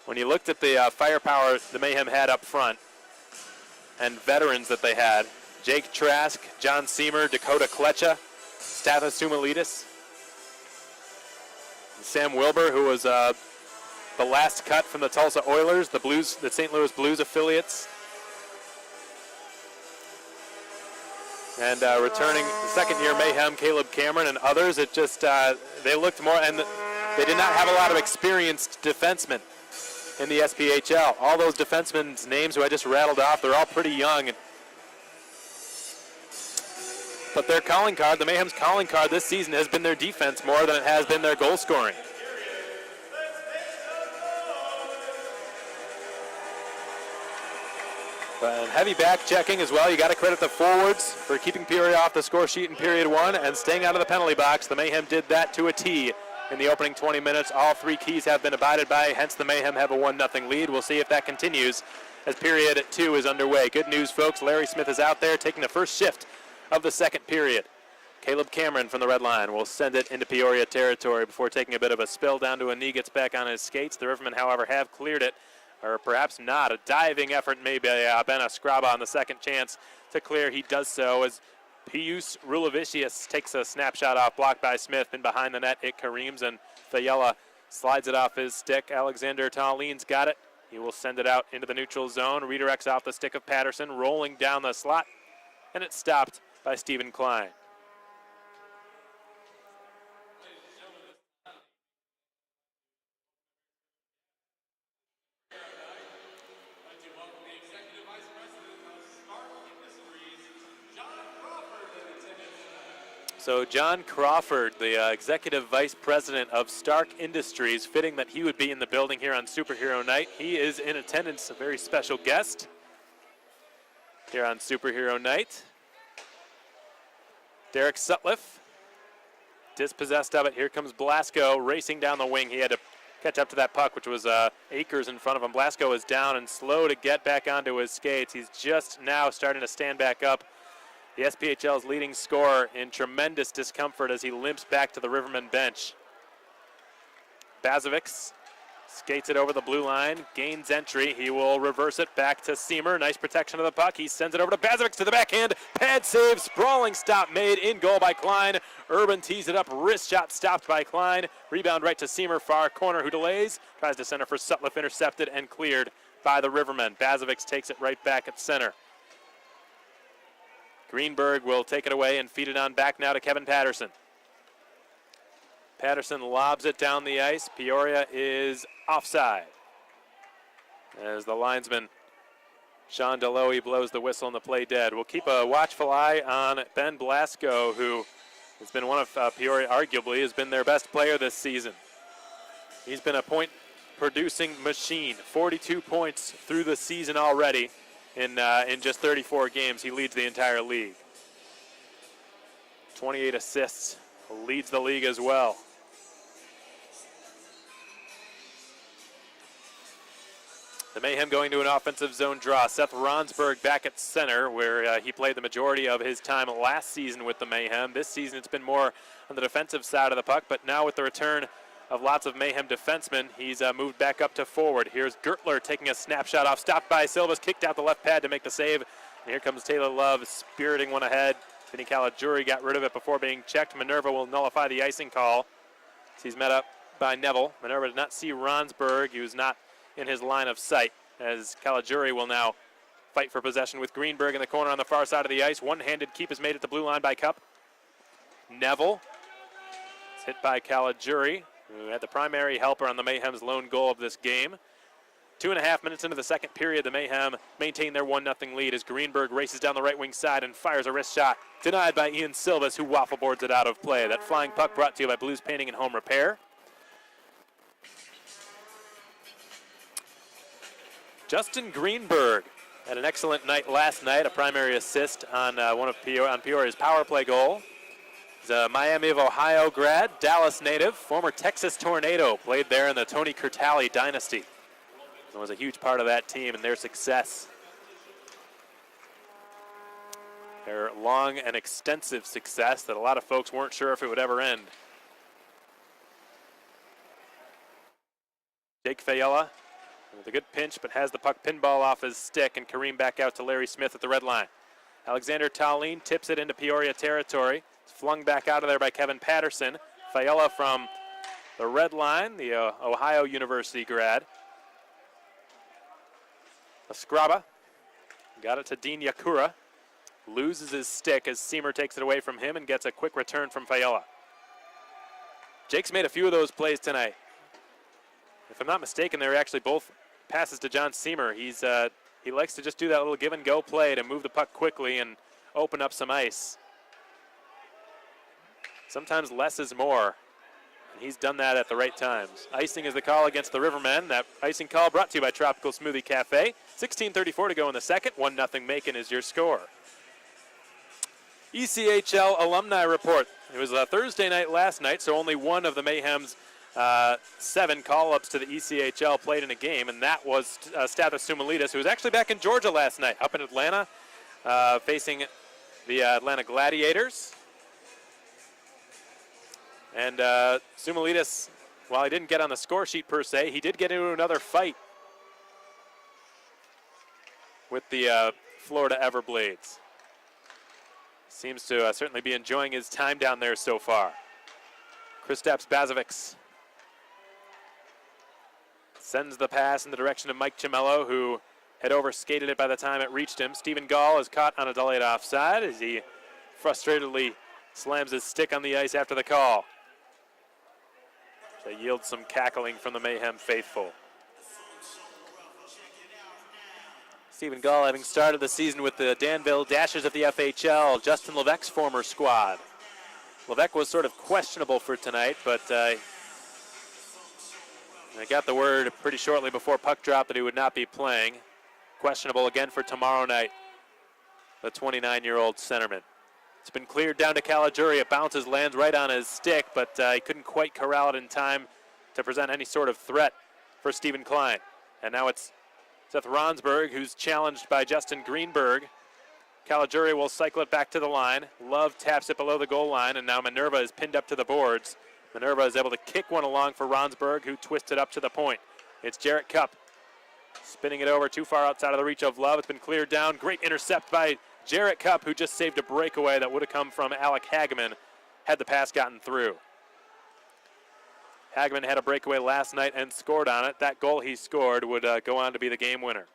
When you looked at the firepower the Mayhem had up front and veterans that they had, Jake Trask, John Seamer, Dakota Klecha, Stathis Sumilidis, Sam Wilbur, who was the last cut from the Tulsa Oilers, the St. Louis Blues affiliates. And returning second-year Mayhem, Caleb Cameron and others, it just, they looked more, and they did not have a lot of experienced defensemen in the SPHL. All those defensemen's names who I just rattled off, they're all pretty young. But their calling card, the Mayhem's calling card this season has been their defense more than it has been their goal scoring. And heavy back checking as well. You got to credit the forwards for keeping Peoria off the score sheet in period 1 and staying out of the penalty box. The Mayhem did that to a T in the opening 20 minutes. All 3 keys have been abided by, hence the Mayhem have a 1-0 lead. We'll see if that continues as period 2 is underway. Good news, folks. Larry Smith is out there taking the first shift of the second period. Caleb Cameron from the red line will send it into Peoria territory before taking a bit of a spill down to a knee, gets back on his skates. The Rivermen, however, have cleared it, or perhaps not. A diving effort maybe. Ben Escriba on the second chance to clear. He does so as Pius Rulavicius takes a snapshot off, blocked by Smith, and behind the net it careens, and Fiala slides it off his stick. Alexander Tallin's got it. He will send it out into the neutral zone. Redirects off the stick of Patterson, rolling down the slot, and it's stopped by Stephen Klein. So John Crawford, the Executive Vice President of Stark Industries, fitting that he would be in the building here on Superhero Night. He is in attendance, a very special guest here on Superhero Night. Derek Sutliff, dispossessed of it. Here comes Blasco racing down the wing. He had to catch up to that puck, which was acres in front of him. Blasco is down and slow to get back onto his skates. He's just now starting to stand back up. The SPHL's leading scorer in tremendous discomfort as he limps back to the Rivermen bench. Bazovic skates it over the blue line, gains entry. He will reverse it back to Seamer. Nice protection of the puck. He sends it over to Bazovic to the backhand. Pad save, sprawling stop made, in goal by Klein. Urban tees it up, wrist shot stopped by Klein. Rebound right to Seamer, far corner, who delays. Tries to center for Sutliff, intercepted and cleared by the Rivermen. Bazovic takes it right back at center. Greenberg will take it away and feed it on back now to Kevin Patterson. Patterson lobs it down the ice. Peoria is offside as the linesman Sean Deloe blows the whistle and the play dead. We'll keep a watchful eye on Ben Blasco, who has been one of Peoria, arguably, has been their best player this season. He's been a point-producing machine. 42 points through the season already. In just 34 games, he leads the entire league. 28 assists, leads the league as well. The Mayhem going to an offensive zone draw. Seth Ronsberg back at center, where he played the majority of his time last season with the Mayhem. This season it's been more on the defensive side of the puck, but now with the return of lots of Mayhem defensemen, he's moved back up to forward. Here's Gertler taking a snapshot off, stopped by Silvas, kicked out the left pad to make the save. And here comes Taylor Love, spiriting one ahead. Vinny Caligiuri got rid of it before being checked. Minerva will nullify the icing call. He's met up by Neville. Minerva did not see Ronsberg. He was not in his line of sight, as Caligiuri will now fight for possession with Greenberg in the corner on the far side of the ice. One-handed keep is made at the blue line by Cup. Neville is hit by Caligiuri, who had the primary helper on the Mayhem's lone goal of this game. 2.5 minutes into the second period, the Mayhem maintain their 1-0 lead as Greenberg races down the right wing side and fires a wrist shot. Denied by Ian Silvas, who waffle boards it out of play. That flying puck brought to you by Blues Painting and Home Repair. Justin Greenberg had an excellent night last night, a primary assist on Peoria's power play goal. He's a Miami of Ohio grad, Dallas native, former Texas Tornado, played there in the Tony Curtali dynasty. And was a huge part of that team and their success. Their long and extensive success that a lot of folks weren't sure if it would ever end. Jake Fayella with a good pinch, but has the puck pinball off his stick, and Kareem back out to Larry Smith at the red line. Alexander Tallien tips it into Peoria territory. It's flung back out of there by Kevin Patterson. Fayella from the red line, the Ohio University grad. Escriba got it to Dean Yakura. Loses his stick as Seamer takes it away from him and gets a quick return from Fayella. Jake's made a few of those plays tonight. If I'm not mistaken, they're actually both passes to John Seamer. He likes to just do that little give and go play to move the puck quickly and open up some ice. Sometimes less is more, and he's done that at the right times. Icing is the call against the Rivermen. That icing call brought to you by Tropical Smoothie Cafe. 16:34 to go in the second. 1-0 Macon is your score. ECHL alumni report. It was a Thursday night last night, so only one of the Mayhem's 7 call-ups to the ECHL played in a game, and that was Stathis Soumalides, who was actually back in Georgia last night, up in Atlanta, facing the Atlanta Gladiators. And Soumalides, while he didn't get on the score sheet per se, he did get into another fight with the Florida Everblades. Seems to certainly be enjoying his time down there so far. Kristaps Bazovics sends the pass in the direction of Mike Cimello, who had overskated it by the time it reached him. Stephen Gall is caught on a delayed offside as he frustratedly slams his stick on the ice after the call. That yields some cackling from the Mayhem faithful. Stephen Gall having started the season with the Danville Dashers of the FHL, Justin Levesque's former squad. Levesque was sort of questionable for tonight, but I got the word pretty shortly before puck drop that he would not be playing. Questionable again for tomorrow night, the 29-year-old centerman. It's been cleared down to Caligiuri. It bounces, lands right on his stick, but he couldn't quite corral it in time to present any sort of threat for Stephen Klein. And now it's Seth Ronsberg, who's challenged by Justin Greenberg. Caligiuri will cycle it back to the line. Love taps it below the goal line, and now Minerva is pinned up to the boards. Minerva is able to kick one along for Ronsberg, who twists it up to the point. It's Jarrett Cupp spinning it over too far outside of the reach of Love. It's been cleared down. Great intercept by Jarrett Cupp, who just saved a breakaway that would have come from Alec Hageman had the pass gotten through. Hageman had a breakaway last night and scored on it. That goal he scored would go on to be the game winner.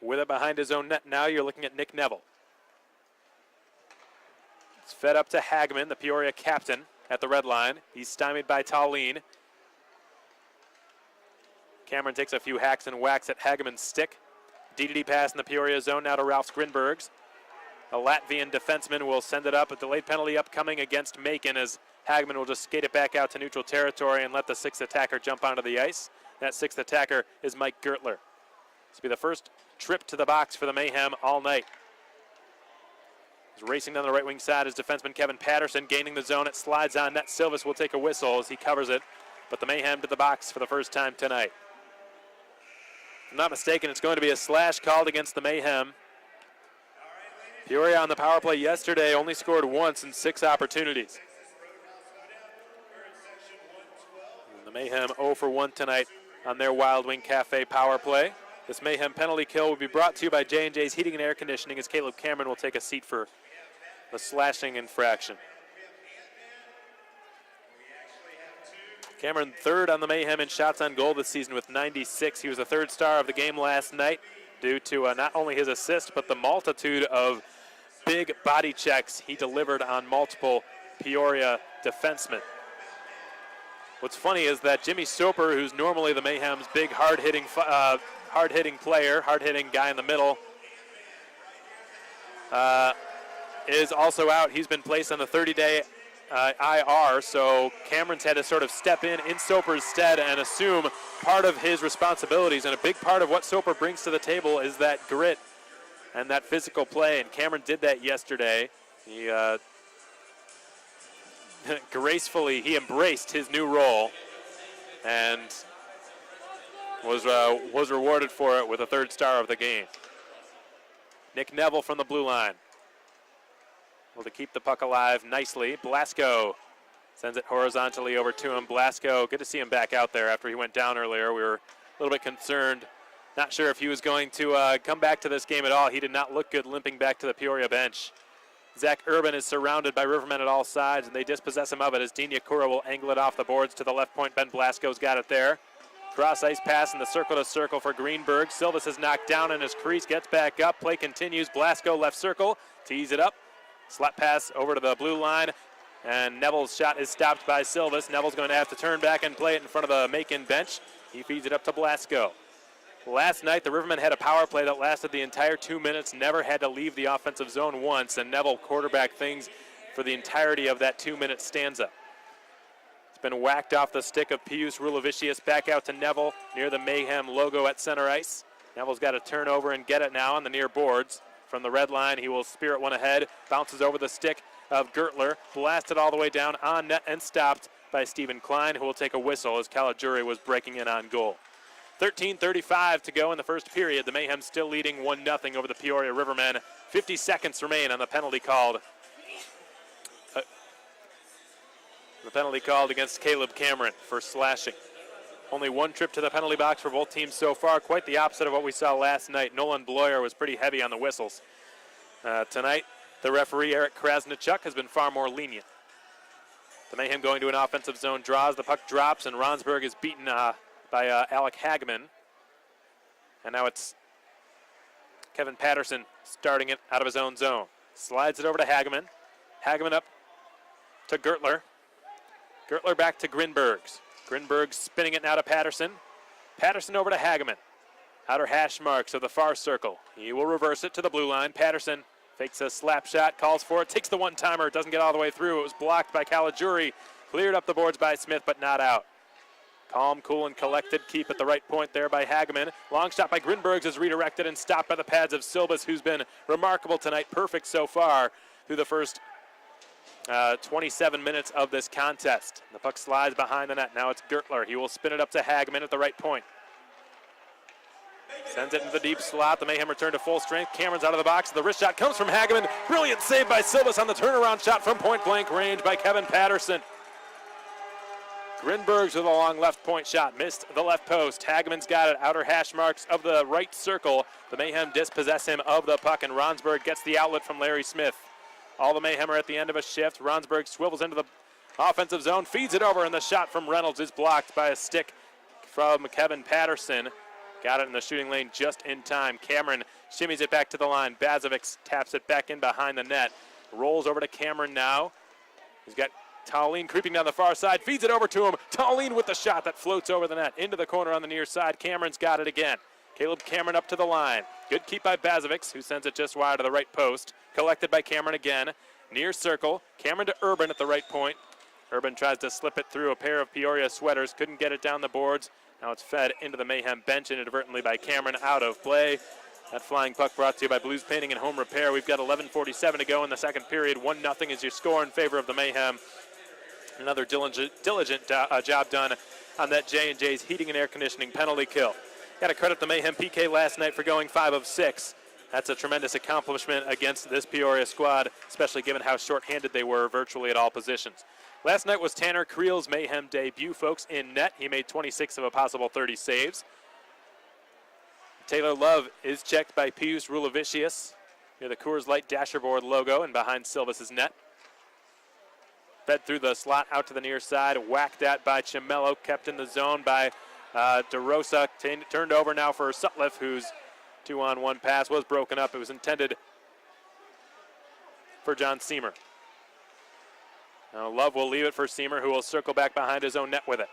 With it behind his own net now, you're looking at Nick Neville. It's fed up to Hageman, the Peoria captain, at the red line. He's stymied by Tallien. Cameron takes a few hacks and whacks at Hageman's stick. DDD pass in the Peoria zone now to Ralph Grinbergs. A Latvian defenseman will send it up. A delayed penalty upcoming against Macon as Hageman will just skate it back out to neutral territory and let the sixth attacker jump onto the ice. That sixth attacker is Mike Gertler. This will be the first trip to the box for the Mayhem all night. He's racing down the right wing side is defenseman Kevin Patterson, gaining the zone. It slides on net. Silvas will take a whistle as he covers it, but the Mayhem to the box for the first time tonight. If I'm not mistaken, it's going to be a slash called against the Mayhem. Peoria on the power play yesterday only scored once in 6 opportunities. And the Mayhem 0 for 1 tonight on their Wild Wing Cafe power play. This Mayhem penalty kill will be brought to you by J&J's Heating and Air Conditioning as Caleb Cameron will take a seat for the slashing infraction. Cameron third on the Mayhem in shots on goal this season with 96. He was the third star of the game last night due to not only his assist, but the multitude of big body checks he delivered on multiple Peoria defensemen. What's funny is that Jimmy Soper, who's normally the Mayhem's big hard-hitting player, hard-hitting guy in the middle, is also out. He's been placed on the 30-day IR, so Cameron's had to sort of step in Soper's stead and assume part of his responsibilities. And a big part of what Soper brings to the table is that grit and that physical play, and Cameron did that yesterday. He gracefully, he embraced his new role and was rewarded for it with a third star of the game. Nick Neville from the blue line. Able to keep the puck alive nicely. Blasco sends it horizontally over to him. Blasco, good to see him back out there after he went down earlier. We were a little bit concerned. Not sure if he was going to come back to this game at all. He did not look good limping back to the Peoria bench. Zach Urban is surrounded by Rivermen at all sides, and they dispossess him of it as Dean Yakura will angle it off the boards to the left point. Ben Blasco's got it there. Cross ice pass in the circle to circle for Greenberg. Silvas is knocked down in his crease, gets back up. Play continues. Blasco left circle, tees it up. Slap pass over to the blue line, and Neville's shot is stopped by Silvas. Neville's going to have to turn back and play it in front of the Macon bench. He feeds it up to Blasco. Last night, the Rivermen had a power play that lasted the entire 2 minutes, never had to leave the offensive zone once, and Neville quarterbacked things for the entirety of that 2-minute stanza. It's been whacked off the stick of Pius Rulavicius back out to Neville near the Mayhem logo at center ice. Neville's got to turn over and get it now on the near boards. From the red line, he will spear it one ahead, bounces over the stick of Gertler, blasted all the way down on net and stopped by Stephen Klein, who will take a whistle as Caligiuri was breaking in on goal. 13:35 to go in the first period. The Mayhem still leading 1-0 over the Peoria Rivermen. 50 seconds remain on the penalty called. The penalty called against Caleb Cameron for slashing. Only one trip to the penalty box for both teams so far. Quite the opposite of what we saw last night. Nolan Bloyer was pretty heavy on the whistles. Tonight, the referee, Eric Krasnichuk, has been far more lenient. The Mayhem going to an offensive zone draws. The puck drops, and Ronsberg is beaten by Alec Hagman. And now it's Kevin Patterson starting it out of his own zone. Slides it over to Hagman. Hagman up to Gertler. Gertler back to Grinbergs. Grinberg spinning it now to Patterson. Patterson over to Hagman. Outer hash marks of the far circle. He will reverse it to the blue line. Patterson fakes a slap shot, calls for it, takes the one-timer. Doesn't get all the way through. It was blocked by Caligiuri. Cleared up the boards by Smith, but not out. Calm, cool, and collected. Keep at the right point there by Hagman. Long shot by Grinbergs is redirected and stopped by the pads of Silvas, who's been remarkable tonight. Perfect so far through the first 27 minutes of this contest. The puck slides behind the net. Now it's Gertler. He will spin it up to Hagman at the right point. Sends it into the deep slot. The Mayhem return to full strength. Cameron's out of the box. The wrist shot comes from Hagman. Brilliant save by Silvas on the turnaround shot from point blank range by Kevin Patterson. Grinbergs with a long left point shot. Missed the left post. Hagman's got it. Outer hash marks of the right circle. The Mayhem dispossess him of the puck, and Ronsberg gets the outlet from Larry Smith. All the Mayhem are at the end of a shift. Ronsberg swivels into the offensive zone, feeds it over, and the shot from Reynolds is blocked by a stick from Kevin Patterson. Got it in the shooting lane just in time. Cameron shimmies it back to the line. Bazovic taps it back in behind the net. Rolls over to Cameron now. He's got Tallene creeping down the far side, feeds it over to him. Tallene with the shot that floats over the net into the corner on the near side. Cameron's got it again. Caleb Cameron up to the line. Good keep by Bazovic, who sends it just wide to the right post. Collected by Cameron again. Near circle. Cameron to Urban at the right point. Urban tries to slip it through a pair of Peoria sweaters. Couldn't get it down the boards. Now it's fed into the Mayhem bench inadvertently by Cameron, out of play. That flying puck brought to you by Blues Painting and Home Repair. We've got 11:47 to go in the second period. 1-0 is your score in favor of the Mayhem. Another diligent job done on that J&J's heating and air conditioning penalty kill. Got to credit the Mayhem PK last night for going 5 of 6. That's a tremendous accomplishment against this Peoria squad, especially given how shorthanded they were virtually at all positions. Last night was Tanner Creel's Mayhem debut, folks, in net. He made 26 of a possible 30 saves. Taylor Love is checked by Pius Rulavicius near the Coors Light dasherboard logo and behind Silvas' net. Fed through the slot out to the near side, whacked at by Chimello, kept in the zone by DeRosa, turned over now for Sutliff, whose 2-on-1 pass was broken up. It was intended for John Seamer. Now Love will leave it for Seamer, who will circle back behind his own net with it.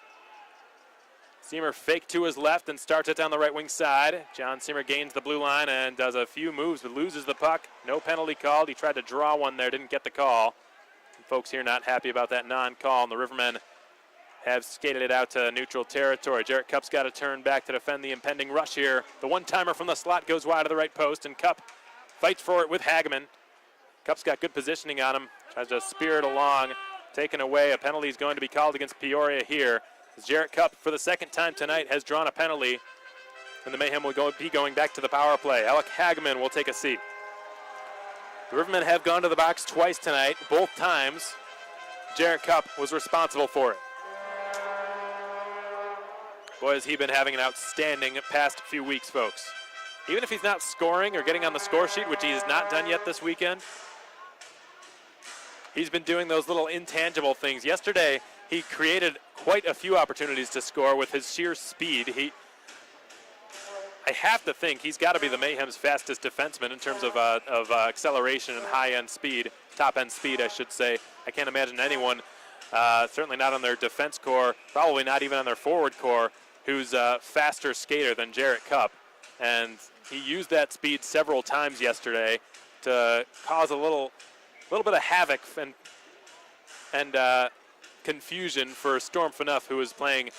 Seamer fake to his left and starts it down the right wing side. John Seamer gains the blue line and does a few moves, but loses the puck. No penalty called. He tried to draw one there, didn't get the call. Some folks here not happy about that non-call, and the Rivermen have skated it out to neutral territory. Jarrett Cupp's got to turn back to defend the impending rush here. The one-timer from the slot goes wide of the right post, and Cupp fights for it with Hageman. Cupp's got good positioning on him, tries to spear it along, taken away. A penalty is going to be called against Peoria here. As Jarrett Cupp, for the second time tonight, has drawn a penalty, and the Mayhem will be going back to the power play. Alec Hageman will take a seat. The Rivermen have gone to the box twice tonight. Both times, Jarrett Cupp was responsible for it. Boy, has he been having an outstanding past few weeks, folks. Even if he's not scoring or getting on the score sheet, which he has not done yet this weekend, he's been doing those little intangible things. Yesterday, he created quite a few opportunities to score with his sheer speed. I have to think he's got to be the Mayhem's fastest defenseman in terms of acceleration and high-end speed, top-end speed, I should say. I can't imagine anyone, certainly not on their defense core, probably not even on their forward core, who's a faster skater than Jarrett Cupp. And he used that speed several times yesterday to cause a little bit of havoc and confusion for Storm Phaneuf, who was playing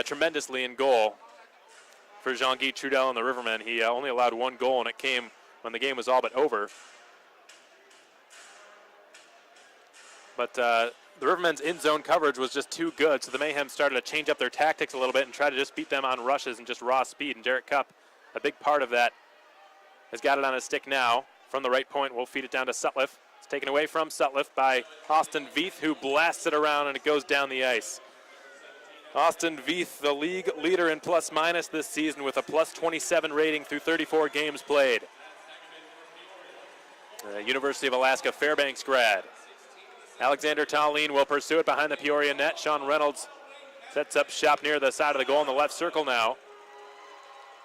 tremendously in goal for Jean-Guy Trudel and the Rivermen. He only allowed one goal, and it came when the game was all but over. But the Rivermen's in-zone coverage was just too good, so the Mayhem started to change up their tactics a little bit and try to just beat them on rushes and just raw speed. And Jarrett Cupp, a big part of that, has got it on his stick now. From the right point, we'll feed it down to Sutliff. It's taken away from Sutliff by Austin Veith, who blasts it around, and it goes down the ice. Austin Veith, the league leader in plus-minus this season with a plus 27 rating through 34 games played. University of Alaska Fairbanks grad. Alexander Tallien will pursue it behind the Peoria net. Sean Reynolds sets up shop near the side of the goal in the left circle now.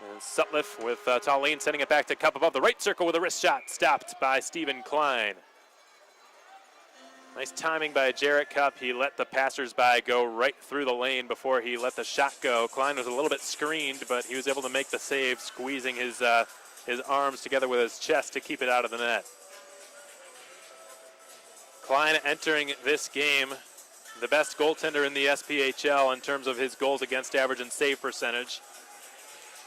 And Sutliff with Tallien sending it back to Cupp above the right circle with a wrist shot, stopped by Stephen Klein. Nice timing by Jarrett Cupp. He let the passersby go right through the lane before he let the shot go. Klein was a little bit screened, but he was able to make the save, squeezing his arms together with his chest to keep it out of the net. Klein entering this game the best goaltender in the SPHL in terms of his goals against average and save percentage.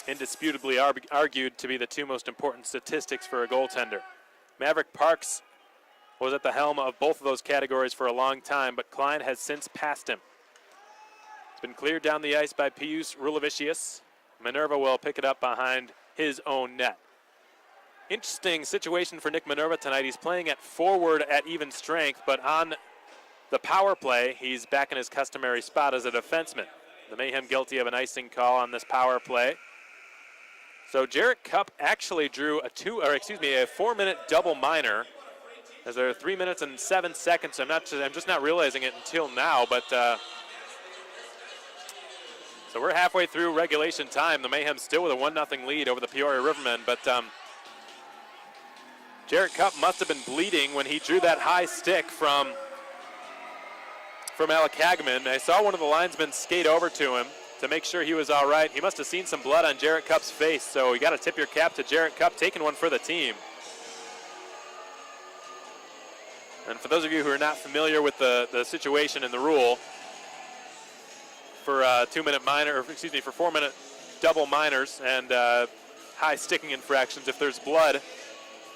Indisputably argued to be the two most important statistics for a goaltender. Maverick Parks was at the helm of both of those categories for a long time, but Klein has since passed him. It's been cleared down the ice by Pius Rulavicius. Minerva will pick it up behind his own net. Interesting situation for Nick Minerva tonight. He's playing at forward at even strength, but on the power play, he's back in his customary spot as a defenseman. The Mayhem guilty of an icing call on this power play. So Jarrett Cupp actually drew a 4-minute double minor, as there are 3 minutes and 7 seconds. I'm just not realizing it until now, but so we're halfway through regulation time. The Mayhem still with a 1-0 lead over the Peoria Rivermen, but Jarrett Cupp must have been bleeding when he drew that high stick from Alec Hageman. I saw one of the linesmen skate over to him to make sure he was all right. He must have seen some blood on Jarrett Cupp's face, so you got to tip your cap to Jarrett Cupp taking one for the team. And for those of you who are not familiar with the situation and the rule, for 2-minute minor, for 4-minute double minors and high sticking infractions, if there's blood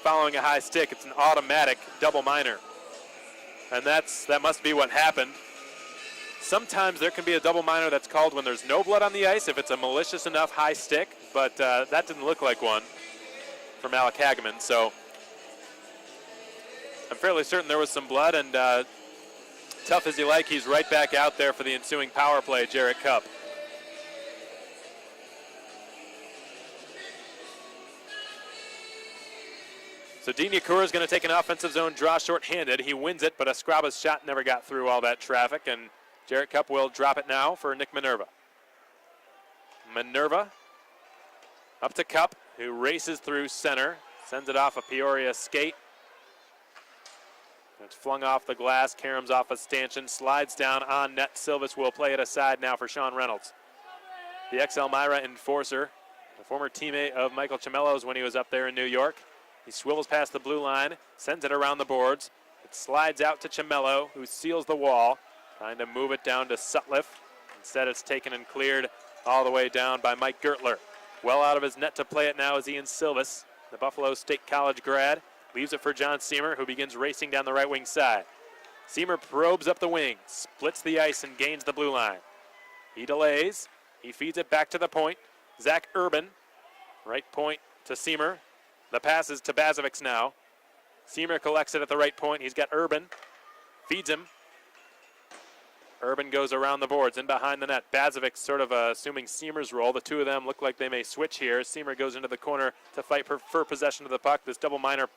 following a high stick, it's an automatic double minor. And that must be what happened. Sometimes there can be a double minor that's called when there's no blood on the ice, if it's a malicious enough high stick, but that didn't look like one from Alec Hageman. So I'm fairly certain there was some blood, and tough as you like, he's right back out there for the ensuing power play, Jarrett Cupp. So Dean Yakura is going to take an offensive zone draw shorthanded. He wins it, but Escraba's shot never got through all that traffic, and Jarrett Cupp will drop it now for Nick Minerva. Minerva up to Cupp, who races through center, sends it off a Peoria skate. It's flung off the glass. Karams off a stanchion. Slides down on net. Silvis will play it aside now for Sean Reynolds. The XL Myra enforcer, a former teammate of Michael Chamello's when he was up there in New York. He swivels past the blue line, sends it around the boards. It slides out to Chamello, who seals the wall, trying to move it down to Sutliff. Instead, it's taken and cleared all the way down by Mike Gertler. Well out of his net to play it now is Ian Silvis, the Buffalo State College grad. Leaves it for John Seamer, who begins racing down the right wing side. Seamer probes up the wing, splits the ice, and gains the blue line. He delays. He feeds it back to the point. Zach Urban, right point to Seamer. The pass is to Bazovics now. Seamer collects it at the right point. He's got Urban. Feeds him. Urban goes around the boards and behind the net. Bazovic sort of assuming Seamer's role. The two of them look like they may switch here. Seamer goes into the corner to fight for possession of the puck. This double minor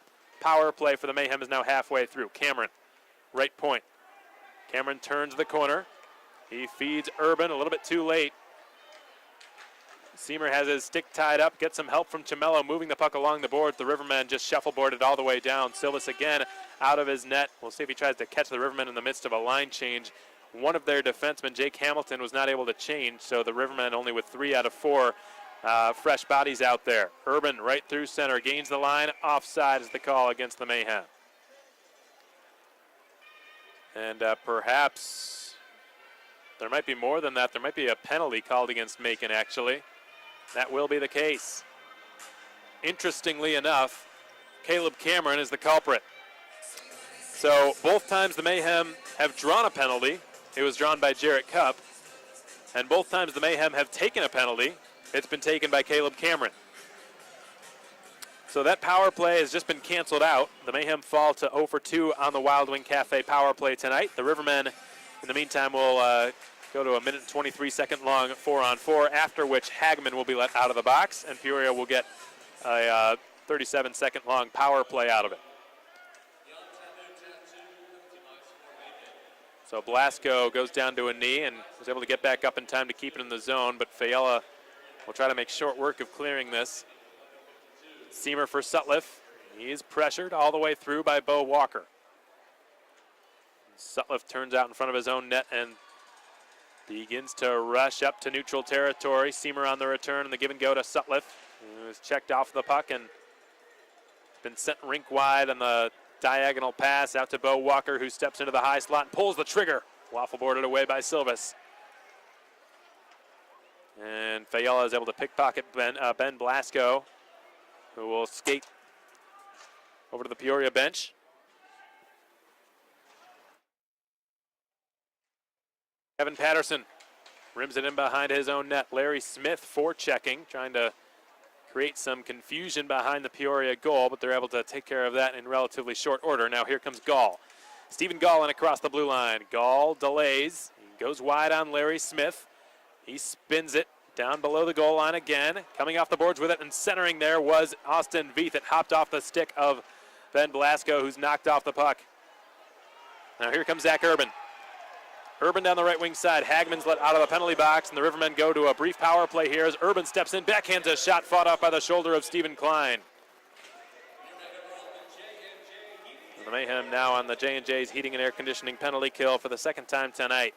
power play for the Mayhem is now halfway through. Cameron, right point. Cameron turns the corner. He feeds Urban a little bit too late. Seamer has his stick tied up, gets some help from Chamello, moving the puck along the boards. The Rivermen just shuffleboarded all the way down. Silvis again out of his net. We'll see if he tries to catch the Rivermen in the midst of a line change. One of their defensemen, Jake Hamilton, was not able to change, so the Rivermen only with 3 out of 4 fresh bodies out there. Urban right through center, gains the line. Offside is the call against the Mayhem. And perhaps there might be more than that. There might be a penalty called against Macon, actually. That will be the case. Interestingly enough, Caleb Cameron is the culprit. So both times the Mayhem have drawn a penalty. It was drawn by Jarrett Cupp. And both times the Mayhem have taken a penalty. It's been taken by Caleb Cameron. So that power play has just been canceled out. The Mayhem fall to 0 for 2 on the Wild Wing Cafe power play tonight. The Rivermen, in the meantime, will go to a 1:23 long 4-on-4, after which Hagman will be let out of the box, and Peoria will get a 37-second long power play out of it. So Blasco goes down to a knee and was able to get back up in time to keep it in the zone, but Fayella will try to make short work of clearing this. Seamer for Sutliff. He's pressured all the way through by Bo Walker. Sutliff turns out in front of his own net and begins to rush up to neutral territory. Seamer on the return and the give and go to Sutliff, who was checked off the puck and been sent rink wide on the diagonal pass out to Bo Walker, who steps into the high slot and pulls the trigger. Waffle boarded away by Silvis. And Fayella is able to pickpocket Ben Blasco, who will skate over to the Peoria bench. Kevin Patterson rims it in behind his own net. Larry Smith forechecking, trying to create some confusion behind the Peoria goal, but they're able to take care of that in relatively short order. Now here comes Gall. Stephen Gall in across the blue line. Gall delays. He goes wide on Larry Smith. He spins it down below the goal line again. Coming off the boards with it and centering there was Austin Veith. It hopped off the stick of Ben Blasco, who's knocked off the puck. Now here comes Zach Urban. Urban down the right wing side. Hagman's let out of the penalty box, and the Rivermen go to a brief power play here as Urban steps in, backhands a shot fought off by the shoulder of Stephen Klein. And the Mayhem now on the J&J's heating and air conditioning penalty kill for the second time tonight.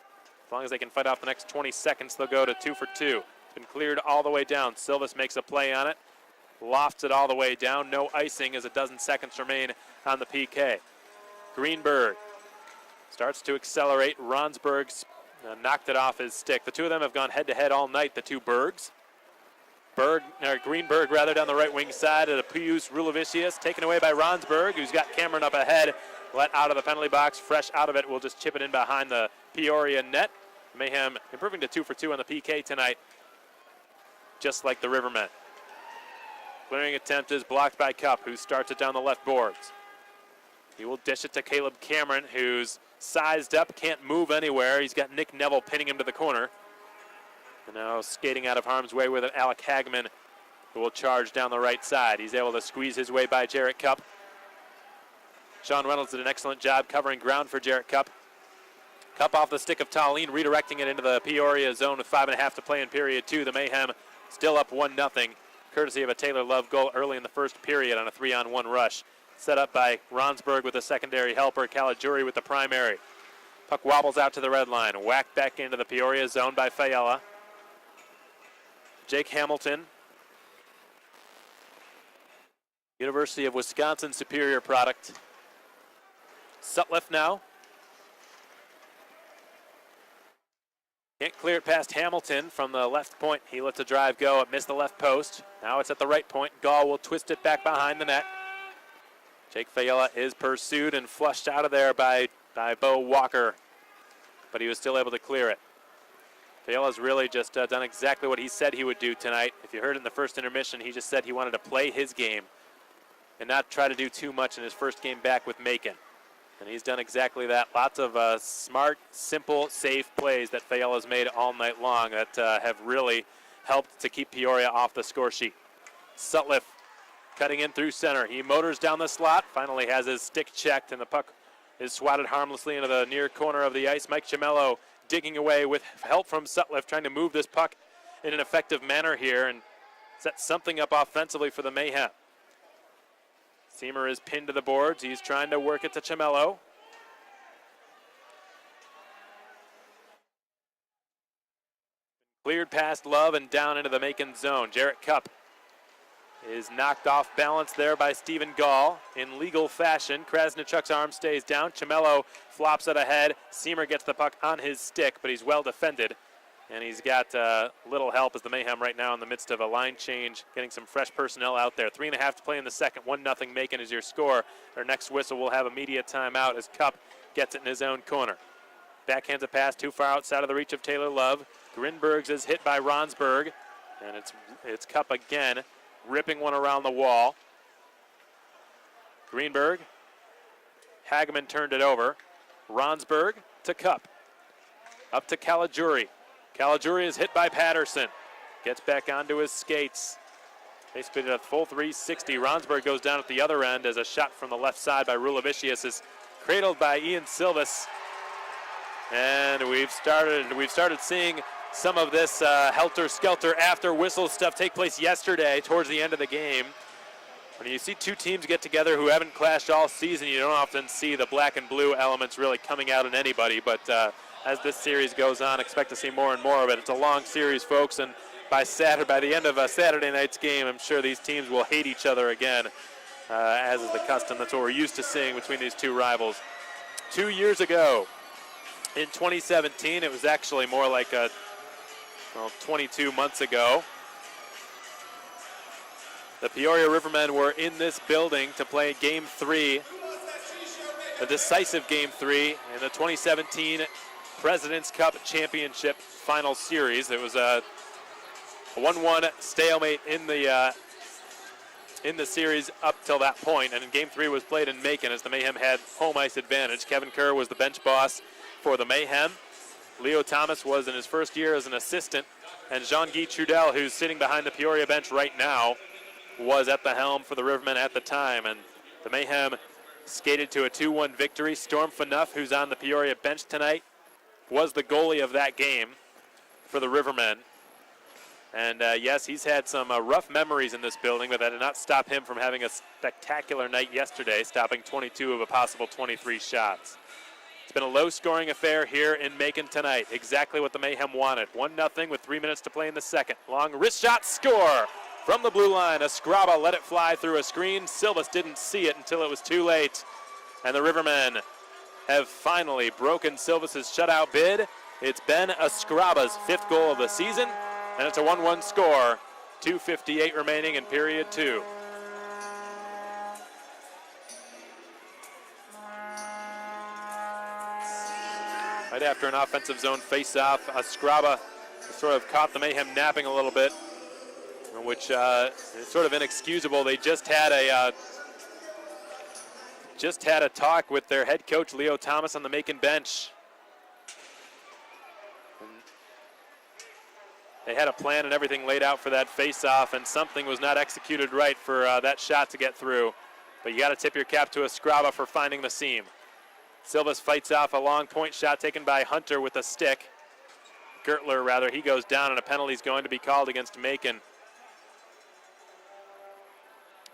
As long as they can fight off the next 20 seconds, they'll go to 2 for 2. It's been cleared all the way down. Silvis makes a play on it, lofts it all the way down. No icing as a dozen seconds remain on the PK. Greenberg starts to accelerate. Ronsberg knocked it off his stick. The two of them have gone head-to-head all night, the two Bergs. Greenberg rather down the right wing side at a Pius Rulavicius, taken away by Ronsberg, who's got Cameron up ahead. Let out of the penalty box, fresh out of it. We'll just chip it in behind the Peoria net. Mayhem improving to 2 for 2 on the PK tonight, just like the Rivermen. Clearing attempt is blocked by Cupp, who starts it down the left boards. He will dish it to Caleb Cameron, who's sized up, can't move anywhere. He's got Nick Neville pinning him to the corner. And now skating out of harm's way with it, Alec Hagman, who will charge down the right side. He's able to squeeze his way by Jarrett Cupp. Sean Reynolds did an excellent job covering ground for Jarrett Cupp. Cupp off the stick of Tallene, redirecting it into the Peoria zone with 5.5 to play in period 2. The Mayhem still up 1-0, courtesy of a Taylor Love goal early in the first period on a 3-on-1 rush. set up by Ronsberg with the secondary helper, Caligiuri with the primary. Puck wobbles out to the red line, whacked back into the Peoria zone by Fiala. Jake Hamilton, University of Wisconsin Superior product. Sutliff now. Can't clear it past Hamilton from the left point. He lets a drive go. It missed the left post. Now it's at the right point. Gall will twist it back behind the net. Jake Fiala is pursued and flushed out of there by Bo Walker, but he was still able to clear it. Fiala's really just done exactly what he said he would do tonight. If you heard in the first intermission, he just said he wanted to play his game and not try to do too much in his first game back with Macon. And he's done exactly that. Lots of smart, simple, safe plays that Fiala's made all night long that have really helped to keep Peoria off the score sheet. Sutliff cutting in through center. He motors down the slot, finally has his stick checked, and the puck is swatted harmlessly into the near corner of the ice. Mike Chimello digging away with help from Sutliff, trying to move this puck in an effective manner here and set something up offensively for the Mayhem. Seamer is pinned to the boards. He's trying to work it to Chimello. Cleared past Love and down into the Macon zone. Jarrett Cupp is knocked off balance there by Stephen Gall in legal fashion. Krasnichuk's arm stays down. Chimello flops it ahead. Seamer gets the puck on his stick, but he's well defended. And he's got little help as the Mayhem right now in the midst of a line change, getting some fresh personnel out there. 3.5 to play in the second. 1-0 Macon is your score. Their next whistle will have immediate timeout as Cupp gets it in his own corner. Backhands a pass too far outside of the reach of Taylor Love. Grinbergs is hit by Ronsberg, and it's Cupp again, ripping one around the wall. Greenberg, Hageman turned it over. Ronsberg to Cupp. Up to Caligiuri. Caligiuri is hit by Patterson. Gets back onto his skates. They spin it a full 360. Ronsberg goes down at the other end as a shot from the left side by Rulavicius is cradled by Ian Silvis. And we've started seeing some of this helter-skelter after whistle stuff take place yesterday towards the end of the game. When you see two teams get together who haven't clashed all season, you don't often see the black and blue elements really coming out in anybody, but as this series goes on, expect to see more and more of it. It's a long series, folks, and by the end of Saturday night's game, I'm sure these teams will hate each other again, as is the custom. That's what we're used to seeing between these two rivals. 2 years ago, in 2017, it was actually more like 22 months ago. The Peoria Rivermen were in this building to play Game 3, a decisive Game 3 in the 2017 President's Cup Championship Final Series. It was a 1-1 stalemate in the series up till that point, and Game 3 was played in Macon as the Mayhem had home ice advantage. Kevin Kerr was the bench boss for the Mayhem. Leo Thomas was in his first year as an assistant, and Jean-Guy Trudel, who's sitting behind the Peoria bench right now, was at the helm for the Rivermen at the time, and the Mayhem skated to a 2-1 victory. Storm Phaneuf, who's on the Peoria bench tonight, was the goalie of that game for the Rivermen. And yes, he's had some rough memories in this building, but that did not stop him from having a spectacular night yesterday, stopping 22 of a possible 23 shots. It's been a low-scoring affair here in Macon tonight, exactly what the Mayhem wanted. 1-0 with 3 minutes to play in the second. Long wrist shot, score! From the blue line, Escriba let it fly through a screen. Silvas didn't see it until it was too late. And the Rivermen have finally broken Silvas' shutout bid. It's Ben Escriba's 5th goal of the season, and it's a 1-1 score. 2:58 remaining in period 2. Right after an offensive zone face-off, Escriba sort of caught the Mayhem napping a little bit, which is sort of inexcusable. They just had a talk with their head coach, Leo Thomas, on the Macon bench. And they had a plan and everything laid out for that face-off, and something was not executed right for that shot to get through. But you got to tip your cap to Escriba for finding the seam. Silvas fights off a long point shot taken by Hunter with a stick. Gertler, rather, he goes down, and a penalty is going to be called against Macon.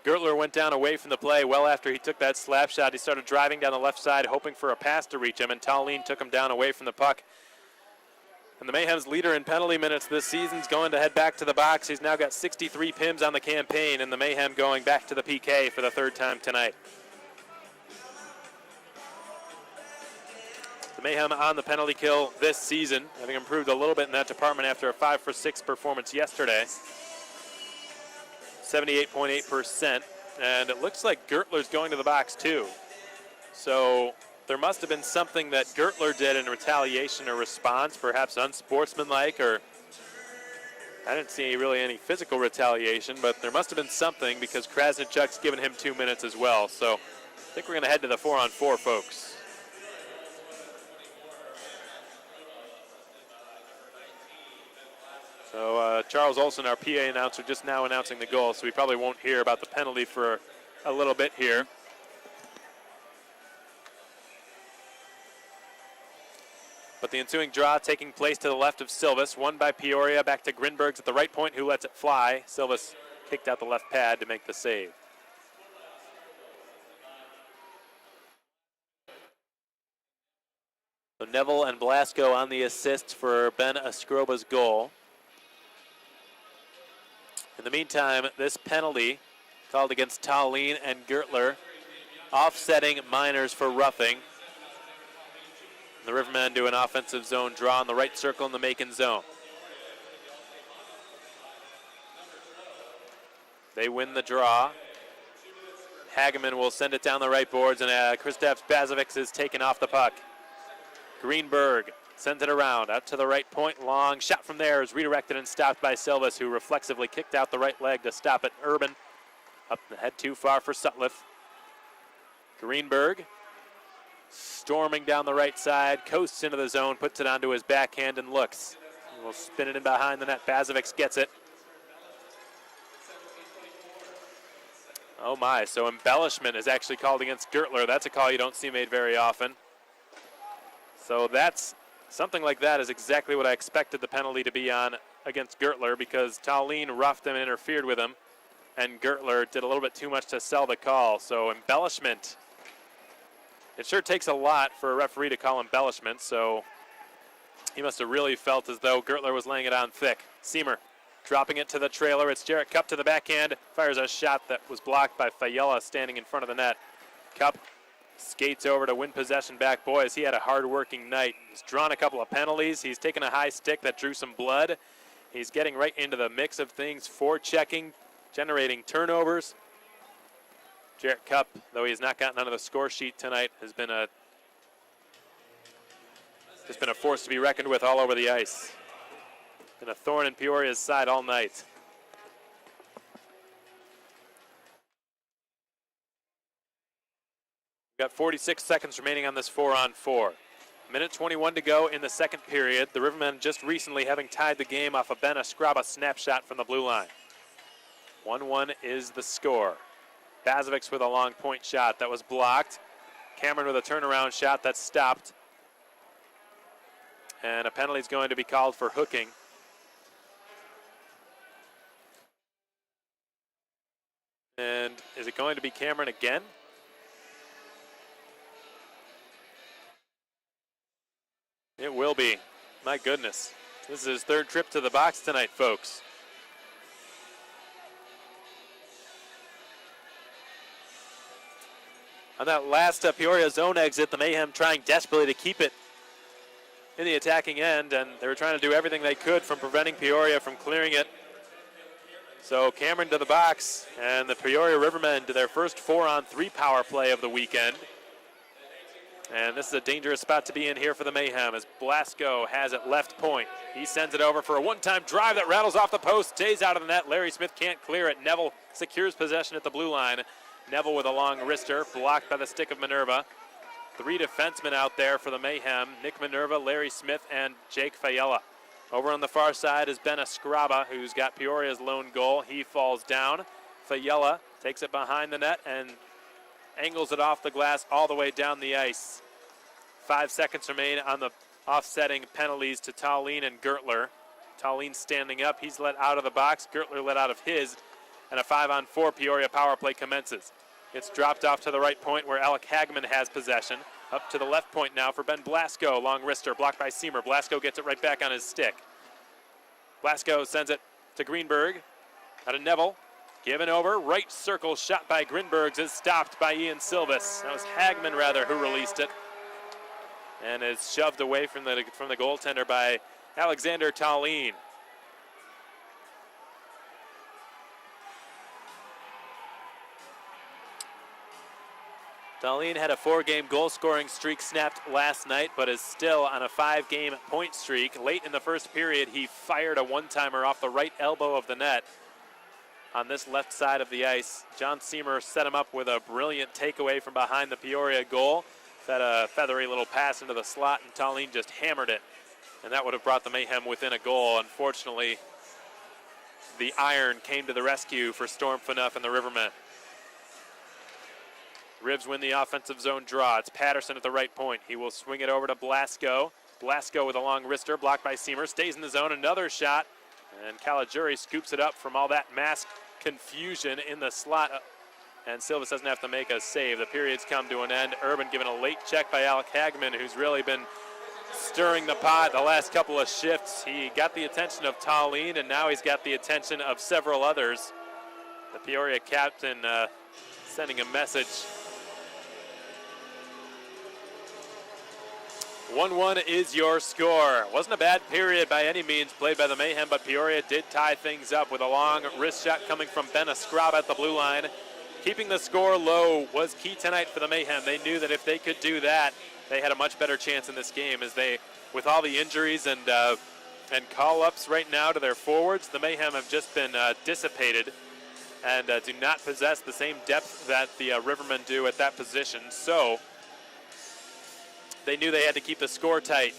Gertler went down away from the play well after he took that slap shot. He started driving down the left side, hoping for a pass to reach him, and Tallene took him down away from the puck. And the Mayhem's leader in penalty minutes this season is going to head back to the box. He's now got 63 PIMs on the campaign, and the Mayhem going back to the PK for the third time tonight. The Mayhem on the penalty kill this season, having improved a little bit in that department after a 5-for-6 performance yesterday. 78.8%, and it looks like Gertler's going to the box too. So there must have been something that Gertler did in retaliation or response, perhaps unsportsmanlike, or I didn't see really any physical retaliation, but there must have been something because Krasnichuk's given him 2 minutes as well. So I think we're going to head to the 4-on-4, folks. So Charles Olson, our PA announcer, just now announcing the goal, so we probably won't hear about the penalty for a little bit here. But the ensuing draw taking place to the left of Silvis, won by Peoria, back to Grinbergs at the right point, who lets it fly. Silvis kicked out the left pad to make the save. So Neville and Blasco on the assists for Ben Escroba's goal. In the meantime, this penalty called against Tallene and Gertler, offsetting Miners for roughing. The Rivermen do an offensive zone draw in the right circle in the Macon zone. They win the draw. Hageman will send it down the right boards, and Kristaps Bazovic is taken off the puck. Greenberg sends it around, out to the right point, long shot from there is redirected and stopped by Silvis, who reflexively kicked out the right leg to stop it. Urban up the head too far for Sutliff. Greenberg storming down the right side, coasts into the zone, puts it onto his backhand and looks. We'll spin it in behind the net. Bazovic gets it. Oh my, so embellishment is actually called against Gertler. That's a call you don't see made very often. So that's something like that is exactly what I expected the penalty to be on against Gertler, because Tallene roughed him and interfered with him, and Gertler did a little bit too much to sell the call. So embellishment. It sure takes a lot for a referee to call embellishment, so he must have really felt as though Gertler was laying it on thick. Seamer dropping it to the trailer. It's Jarrett Cup to the backhand. Fires a shot that was blocked by Fayella standing in front of the net. Cup skates over to win possession back. Boys, he had a hard-working night. He's drawn a couple of penalties. He's taken a high stick that drew some blood. He's getting right into the mix of things, forechecking, generating turnovers. Jarrett Cup, though he's not gotten onto the score sheet tonight, has been just been a force to be reckoned with all over the ice. Been a thorn in Peoria's side all night. We've got 46 seconds remaining on this 4-on-4. Minute 21 to go in the second period. The Rivermen just recently having tied the game off a Ben Escraba snapshot from the blue line. 1-1 is the score. Bazovic with a long point shot that was blocked. Cameron with a turnaround shot that stopped. And a penalty is going to be called for hooking. And is it going to be Cameron again? It will be. My goodness. This is his third trip to the box tonight, folks. On that last Peoria zone exit, the Mayhem trying desperately to keep it in the attacking end, and they were trying to do everything they could from preventing Peoria from clearing it. So Cameron to the box, and the Peoria Rivermen to their first 4-on-3 power play of the weekend. And this is a dangerous spot to be in here for the Mayhem as Blasco has it left point. He sends it over for a one-time drive that rattles off the post, stays out of the net. Larry Smith can't clear it. Neville secures possession at the blue line. Neville with a long wrister, blocked by the stick of Minerva. 3 defensemen out there for the Mayhem. Nick Minerva, Larry Smith, and Jake Fayella. Over on the far side is Ben Escraba, who's got Peoria's lone goal. He falls down. Fayella takes it behind the net and angles it off the glass all the way down the ice. 5 seconds remain on the offsetting penalties to Tallene and Gertler. Tallene standing up. He's let out of the box. Gertler let out of his. and a 5-on-4 Peoria power play commences. It's dropped off to the right point where Alec Hagman has possession. Up to the left point now for Ben Blasco. Long wrister blocked by Seamer. Blasco gets it right back on his stick. Blasco sends it to Greenberg. Out of Neville. Given over. Right circle shot by Grinbergs is stopped by Ian Silvis. That was Hagman, rather, who released it. And is shoved away from the goaltender by Alexander Tallien. Tallien had a 4-game goal-scoring streak snapped last night, but is still on a 5-game point streak. Late in the first period, he fired a one-timer off the right elbow of the net on this left side of the ice. John Seamer set him up with a brilliant takeaway from behind the Peoria goal. Fed a feathery little pass into the slot, and Tallien just hammered it. And that would have brought the Mayhem within a goal. Unfortunately, the iron came to the rescue for Storm Phaneuf and the Rivermen. Ribs win the offensive zone draw. It's Patterson at the right point. He will swing it over to Blasco. Blasco with a long wrister, blocked by Seamer. Stays in the zone, another shot. And Caligiuri scoops it up from all that mass confusion in the slot. And Silvis doesn't have to make a save. The period's come to an end. Urban given a late check by Alec Hagman, who's really been stirring the pot the last couple of shifts. He got the attention of Tallien, and now he's got the attention of several others. The Peoria captain sending a message. 1-1 is your score. Wasn't a bad period by any means played by the Mayhem, but Peoria did tie things up with a long wrist shot coming from Ben Escraba at the blue line. Keeping the score low was key tonight for the Mayhem. They knew that if they could do that, they had a much better chance in this game, as they, with all the injuries and call-ups right now to their forwards, the Mayhem have just been dissipated and do not possess the same depth that the Rivermen do at that position. So they knew they had to keep the score tight,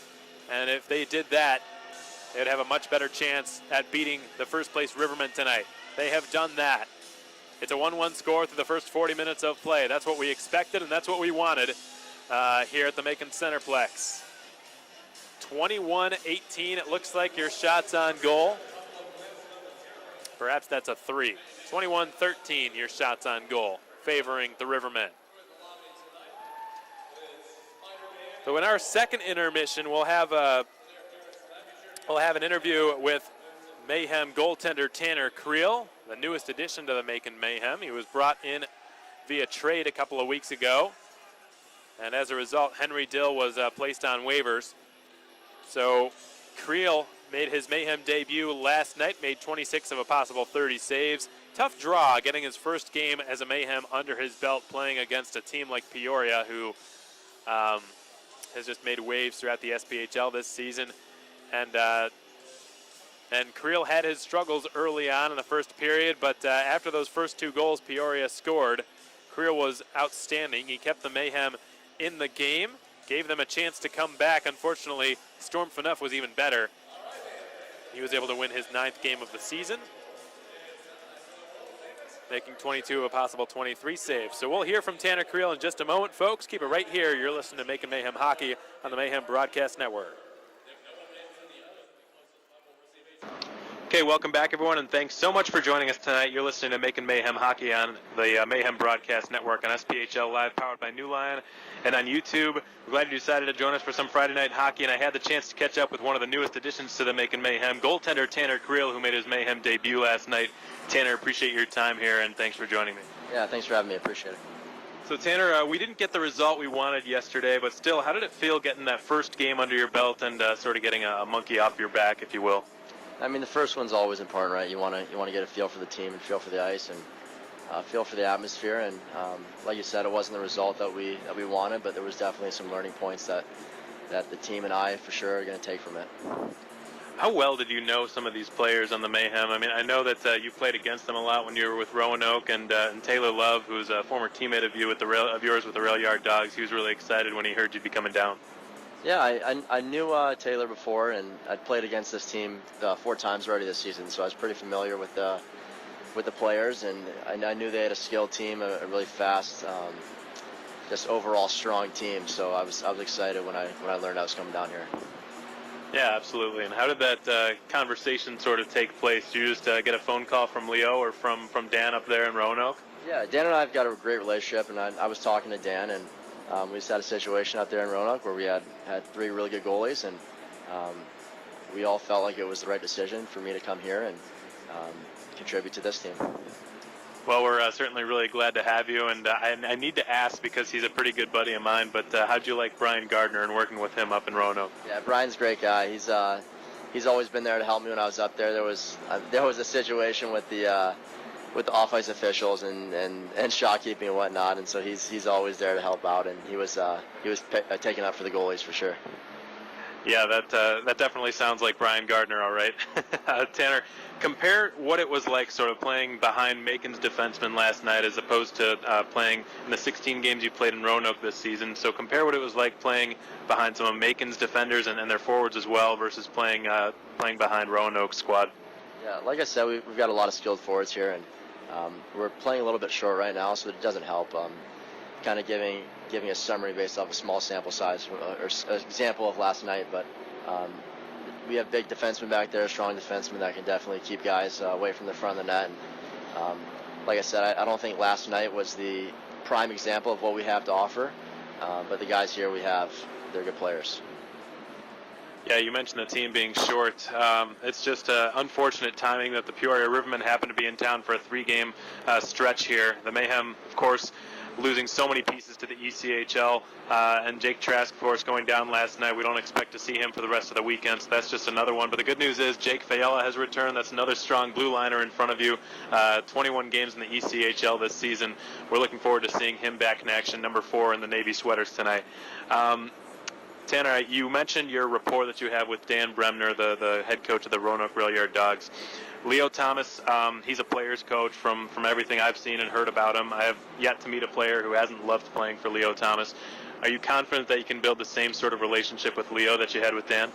and if they did that, they would have a much better chance at beating the first-place Rivermen tonight. They have done that. It's a 1-1 score through the first 40 minutes of play. That's what we expected, and that's what we wanted here at the Macon Centreplex. 21-18, it looks like your shots on goal. Perhaps that's a 3. 21-13, your shots on goal, favoring the Rivermen. So in our second intermission, we'll have an interview with Mayhem goaltender Tanner Creel, the newest addition to the Macon Mayhem. He was brought in via trade a couple of weeks ago, and as a result, Henry Dill was placed on waivers. So Creel made his Mayhem debut last night, made 26 of a possible 30 saves. Tough draw, getting his first game as a Mayhem under his belt, playing against a team like Peoria, who has just made waves throughout the SPHL this season. And Creel had his struggles early on in the first period, but after those first 2 goals Peoria scored, Creel was outstanding. He kept the Mayhem in the game, gave them a chance to come back. Unfortunately, Storm Phaneuf was even better. He was able to win his 9th game of the season, making 22 of a possible 23 saves. So we'll hear from Tanner Creel in just a moment, folks. Keep it right here. You're listening to Macon Mayhem Hockey on the Mayhem Broadcast Network. Okay, welcome back, everyone, and thanks so much for joining us tonight. You're listening to Macon Mayhem Hockey on the Mayhem Broadcast Network on SPHL Live, powered by New Line, and on YouTube. We're glad you decided to join us for some Friday night hockey, and I had the chance to catch up with one of the newest additions to the Macon Mayhem, goaltender Tanner Creel, who made his Mayhem debut last night. Tanner, appreciate your time here, and thanks for joining me. Yeah, thanks for having me. I appreciate it. So, Tanner, we didn't get the result we wanted yesterday, but still, how did it feel getting that first game under your belt and sort of getting a monkey off your back, if you will? I mean, the first one's always important, right? You want to get a feel for the team and feel for the ice and feel for the atmosphere. And like you said, it wasn't the result that we wanted, but there was definitely some learning points that the team and I for sure are going to take from it. How well did you know some of these players on the Mayhem? I mean, I know that you played against them a lot when you were with Roanoke, and Taylor Love, who's a former teammate of yours with the Rail Yard Dogs. He was really excited when he heard you'd be coming down. Yeah, I knew Taylor before, and I'd played against this team 4 times already this season, so I was pretty familiar with the players, and I knew they had a skilled team, a really fast, just overall strong team. So I was excited when I learned I was coming down here. Yeah, absolutely. And how did that conversation sort of take place? Did you just get a phone call from Leo or from Dan up there in Roanoke? Yeah, Dan and I have got a great relationship, and I was talking to Dan, and we just had a situation out there in Roanoke where we had three really good goalies, and we all felt like it was the right decision for me to come here and contribute to this team. Well, we're certainly really glad to have you, and I need to ask because he's a pretty good buddy of mine, but how'd you like Brian Gardner and working with him up in Roanoke? Yeah, Brian's a great guy. He's always been there to help me when I was up there. There was a situation with the off-ice officials and shot keeping and whatnot, and so he's always there to help out, and he was taking up for the goalies for sure. Yeah, that definitely sounds like Brian Gardner, all right. Tanner, compare what it was like sort of playing behind Macon's defenseman last night as opposed to playing in the 16 games you played in Roanoke this season. So compare what it was like playing behind some of Macon's defenders and their forwards as well versus playing behind Roanoke's squad. Yeah, like I said, we've got a lot of skilled forwards here, and we're playing a little bit short right now, so it doesn't help. Kind of giving a summary based off a small sample size or an example of last night, but we have big defensemen back there, strong defensemen that can definitely keep guys away from the front of the net. And like I said, I don't think last night was the prime example of what we have to offer, but the guys here they're good players. Yeah, you mentioned the team being short. It's just unfortunate timing that the Peoria Rivermen happen to be in town for a 3-game stretch here. The Mayhem, of course, losing so many pieces to the ECHL, and Jake Trask, of course, going down last night. We don't expect to see him for the rest of the weekend, so that's just another one. But the good news is Jake Fayella has returned. That's another strong blue liner in front of you. 21 games in the ECHL this season. We're looking forward to seeing him back in action, number 4 in the Navy sweaters tonight. Tanner, you mentioned your rapport that you have with Dan Bremner, the head coach of the Roanoke Rail Yard Dogs. Leo Thomas, he's a player's coach from everything I've seen and heard about him. I have yet to meet a player who hasn't loved playing for Leo Thomas. Are you confident that you can build the same sort of relationship with Leo that you had with Dan?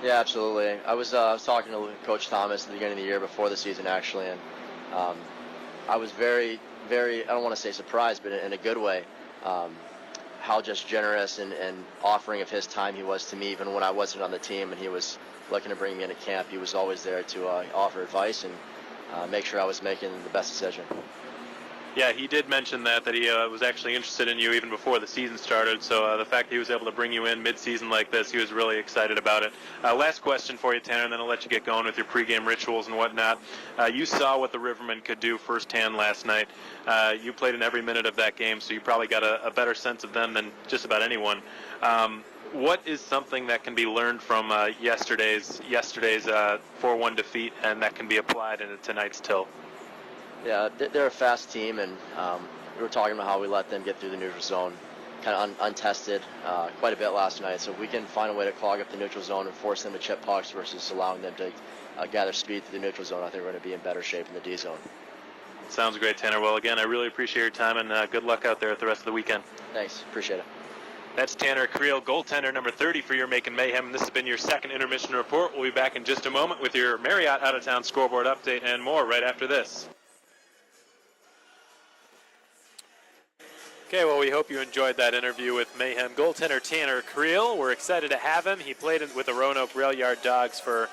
Yeah, absolutely. I was talking to Coach Thomas at the beginning of the year before the season, actually, and I was very, very, I don't want to say surprised, but in a good way, how just generous and offering of his time he was to me, even when I wasn't on the team and he was looking to bring me into camp. He was always there to offer advice and make sure I was making the best decision. Yeah, he did mention that he was actually interested in you even before the season started, so the fact that he was able to bring you in mid-season like this, he was really excited about it. Last question for you, Tanner, and then I'll let you get going with your pregame rituals and whatnot. You saw what the Rivermen could do firsthand last night. You played in every minute of that game, so you probably got a better sense of them than just about anyone. What is something that can be learned from yesterday's 4-1 defeat and that can be applied into tonight's tilt? Yeah, they're a fast team, and we were talking about how we let them get through the neutral zone kind of untested quite a bit last night. So if we can find a way to clog up the neutral zone and force them to chip pucks versus allowing them to gather speed through the neutral zone, I think we're going to be in better shape in the D zone. Sounds great, Tanner. Well, again, I really appreciate your time, and good luck out there at the rest of the weekend. Thanks. Appreciate it. That's Tanner Creel, goaltender number 30 for your Macon Mayhem, and this has been your second intermission report. We'll be back in just a moment with your Marriott out-of-town scoreboard update and more right after this. Okay, well, we hope you enjoyed that interview with Mayhem goaltender Tanner Creel. We're excited to have him. He played with the Roanoke Rail Yard Dogs for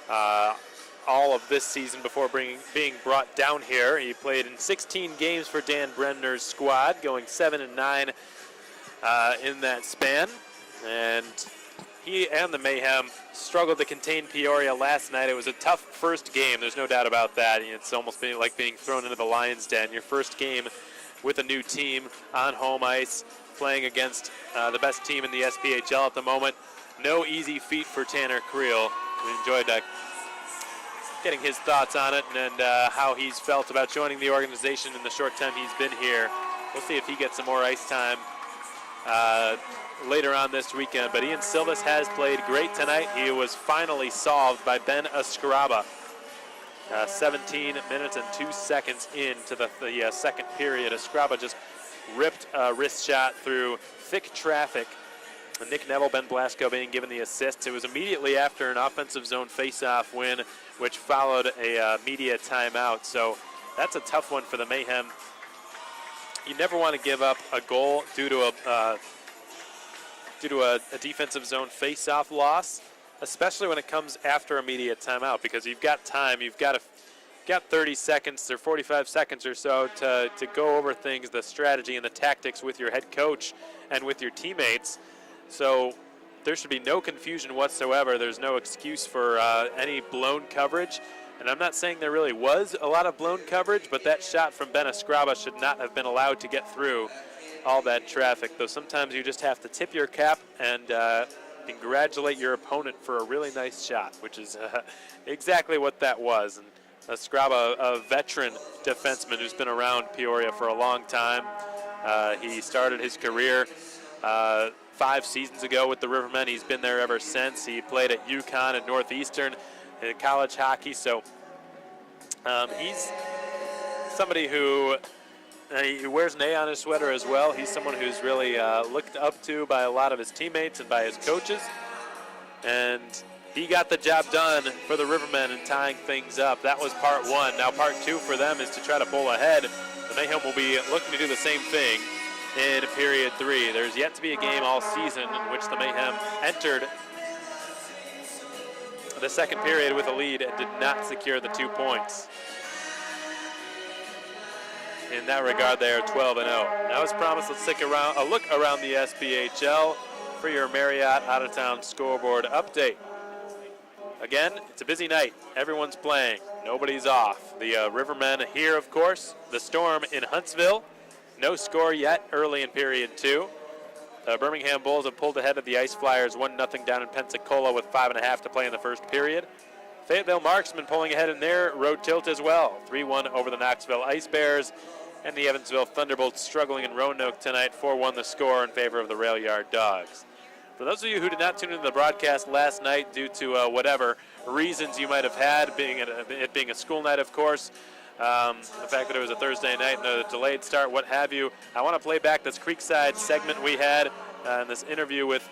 all of this season before being brought down here. He played in 16 games for Dan Bremner's squad, going 7-9 in that span. And he and the Mayhem struggled to contain Peoria last night. It was a tough first game. There's no doubt about that. It's almost like being thrown into the lion's den. Your first game with a new team on home ice, playing against the best team in the SPHL at the moment. No easy feat for Tanner Creel. We enjoyed getting his thoughts on it and how he's felt about joining the organization in the short time he's been here. We'll see if he gets some more ice time later on this weekend. But Ian Silvas has played great tonight. He was finally solved by Ben Escaraba. 17 minutes and 2 seconds into the second period. Escaraba just ripped a wrist shot through thick traffic. Nick Neville, Ben Blasco being given the assists. It was immediately after an offensive zone face-off win, which followed a media timeout. So that's a tough one for the Mayhem. You never want to give up a goal due to a defensive zone face-off loss, especially when it comes after immediate timeout, because you've got time. You've got 30 seconds or 45 seconds or so to go over things, the strategy and the tactics with your head coach and with your teammates. So there should be no confusion whatsoever. There's no excuse for any blown coverage. And I'm not saying there really was a lot of blown coverage, but that shot from Ben Escriba should not have been allowed to get through all that traffic. Though sometimes you just have to tip your cap and congratulate your opponent for a really nice shot, which is exactly what that was. And Escriba, a veteran defenseman who's been around Peoria for a long time. He started his career 5 seasons ago with the Rivermen. He's been there ever since. He played at UConn and Northeastern in college hockey. So he's somebody who he wears an A on his sweater as well. He's someone who's really looked up to by a lot of his teammates and by his coaches. And he got the job done for the Rivermen in tying things up. That was part one. Now part two for them is to try to pull ahead. The Mayhem will be looking to do the same thing in period 3. There's yet to be a game all season in which the Mayhem entered the second period with a lead and did not secure the 2 points. In that regard, they are 12-0. Now, as promised, let's take a look around the SPHL for your Marriott out-of-town scoreboard update. Again, it's a busy night. Everyone's playing. Nobody's off. The Rivermen here, of course. The Storm in Huntsville. No score yet early in period 2. The Birmingham Bulls have pulled ahead of the Ice Flyers 1-0 down in Pensacola with 5.5 to play in the first period. Fayetteville Marksmen pulling ahead in their road tilt as well. 3-1 over the Knoxville Ice Bears. And the Evansville Thunderbolts struggling in Roanoke tonight, 4-1 the score in favor of the Rail Yard Dogs. For those of you who did not tune into the broadcast last night due to whatever reasons you might have had, it being a school night, of course, the fact that it was a Thursday night and a delayed start, what have you, I want to play back this Creekside segment we had in this interview with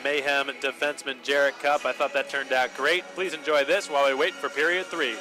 Mayhem defenseman Jarrett Cupp. I thought that turned out great. Please enjoy this while we wait for period 3.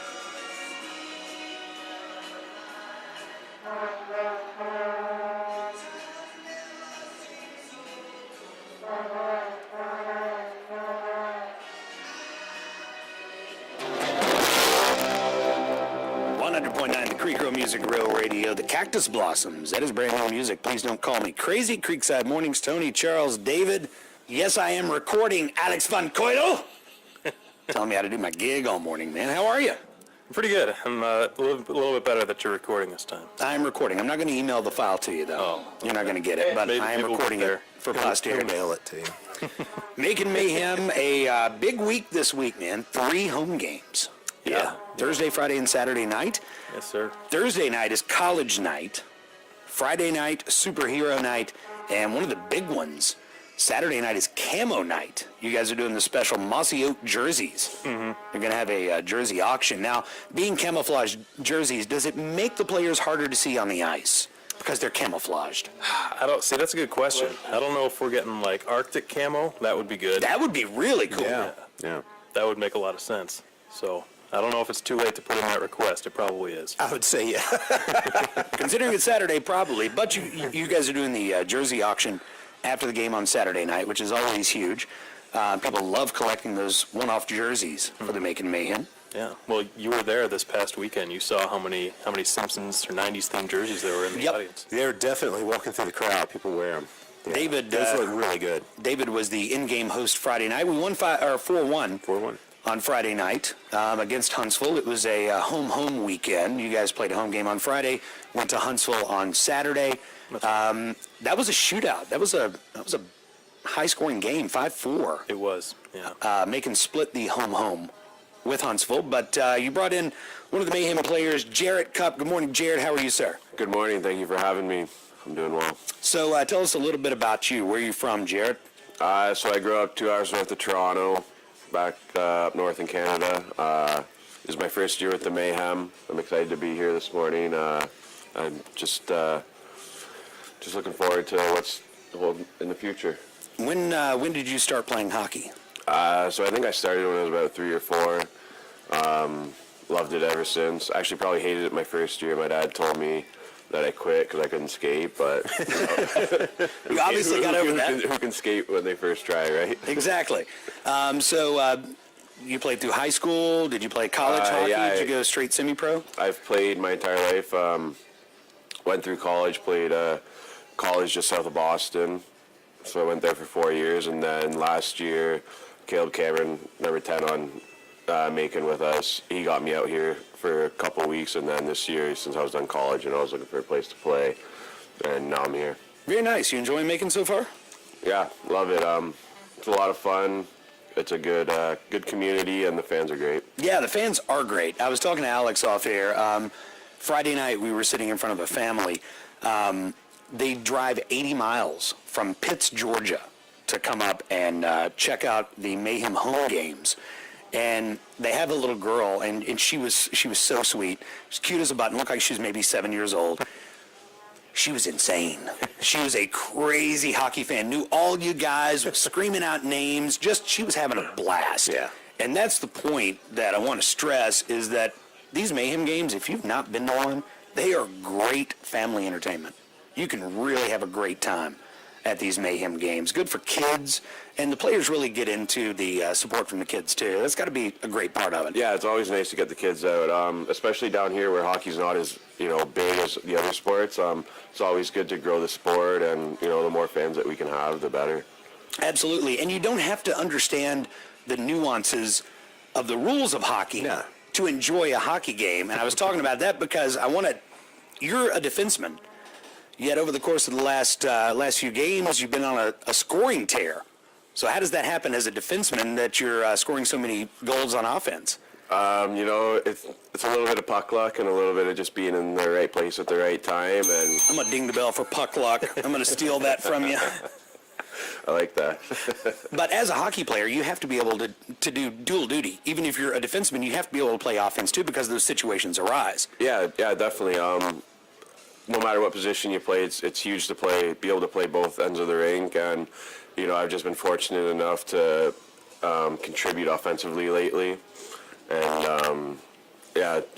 Music Row Radio, the Cactus Blossoms. That is brand new music. Please don't call me crazy. Creekside Mornings, Tony, Charles, David. Yes, I am recording Alex Van Coydel. Telling me how to do my gig all morning, man. How are you? Pretty good. I'm a little bit better that you're recording this time. I'm recording. I'm not going to email the file to you, though. Oh. You're not going to get it, but I am recording it for posterity. Mail it to you. Macon Mayhem, a big week this week, man. 3 home games. Yeah. Thursday, Friday, and Saturday night. Yes, sir. Thursday night is college night. Friday night, superhero night. And one of the big ones, Saturday night, is camo night. You guys are doing the special Mossy Oak jerseys. Mm-hmm. You're going to have a jersey auction. Now, being camouflage jerseys, does it make the players harder to see on the ice? Because they're camouflaged. That's a good question. I don't know if we're getting like Arctic camo. That would be good. That would be really cool. Yeah. That would make a lot of sense. So I don't know if it's too late to put in that request. It probably is. I would say, yeah. Considering it's Saturday, probably. But you guys are doing the jersey auction after the game on Saturday night, which is always huge. People love collecting those one-off jerseys for the Macon Mayhem. Yeah. Well, you were there this past weekend. You saw how many Simpsons or 90s themed jerseys there were in the audience. They're definitely walking through the crowd. People wear them. Yeah. David, those look really good. David was the in-game host Friday night. We won 4-1. 4-1. On Friday night against Huntsville. It was a home weekend. You guys played a home game on Friday, went to Huntsville on Saturday. That was a shootout. That was a high-scoring game, 5-4. It was, yeah. Macon split the home with Huntsville, but you brought in one of the Mayhem players, Jarrett Cupp. Good morning, Jarrett. How are you, sir? Good morning. Thank you for having me. I'm doing well. So tell us a little bit about you. Where are you from, Jarrett? So I grew up 2 hours north of Toronto, back up north in Canada. This is my first year with the Mayhem. I'm excited to be here this morning. I'm just looking forward to what's in the future. When did you start playing hockey? So I think I started when I was about 3 or 4. Loved it ever since. Actually, probably hated it my first year. My dad told me that I quit because I couldn't skate, but You obviously got over that. Who can skate when they first try, right? Exactly. So you played through high school. Did you play college hockey? yeah, Did you go straight semi-pro? I've played my entire life. Went through college, played college just south of Boston. So I went there for 4 years, and then last year, Caleb Cameron, number 10 on Macon with us, he got me out here for a couple of weeks, and then this year, since I was done college and I was looking for a place to play, and now I'm here. Very nice. You enjoying Macon so far? Yeah, love it. It's a lot of fun. It's a good community, and the fans are great. Yeah, the fans are great. I was talking to Alex off air. Friday night, we were sitting in front of a family. They drive 80 miles from Pitts, Georgia, to come up and check out the Mayhem home games. And they have a little girl, and she was so sweet. She's cute as a button. Looked like she was maybe 7 years old. She was insane. She was a crazy hockey fan. Knew all you guys, was screaming out names. She was having a blast. Yeah. And that's the point that I want to stress is that these Mayhem games, if you've not been to one, they are great family entertainment. You can really have a great time at these Mayhem games. Good for kids, and the players really get into the support from the kids too. That's got to be a great part of it. Yeah, it's always nice to get the kids out, especially down here where hockey's not as big as the other sports. It's always good to grow the sport, and the more fans that we can have, the better. Absolutely, and you don't have to understand the nuances of the rules of hockey to enjoy a hockey game. And I was talking about that because you're a defenseman. Yet over the course of the last few games, you've been on a scoring tear. So how does that happen as a defenseman that you're scoring so many goals on offense? It's a little bit of puck luck and a little bit of just being in the right place at the right time. And I'm gonna ding the bell for puck luck. I'm gonna steal that from you. I like that. But as a hockey player, you have to be able to do dual duty. Even if you're a defenseman, you have to be able to play offense too because those situations arise. Yeah, definitely. No matter what position you play, it's huge to be able to play both ends of the rink, and I've just been fortunate enough to contribute offensively lately, and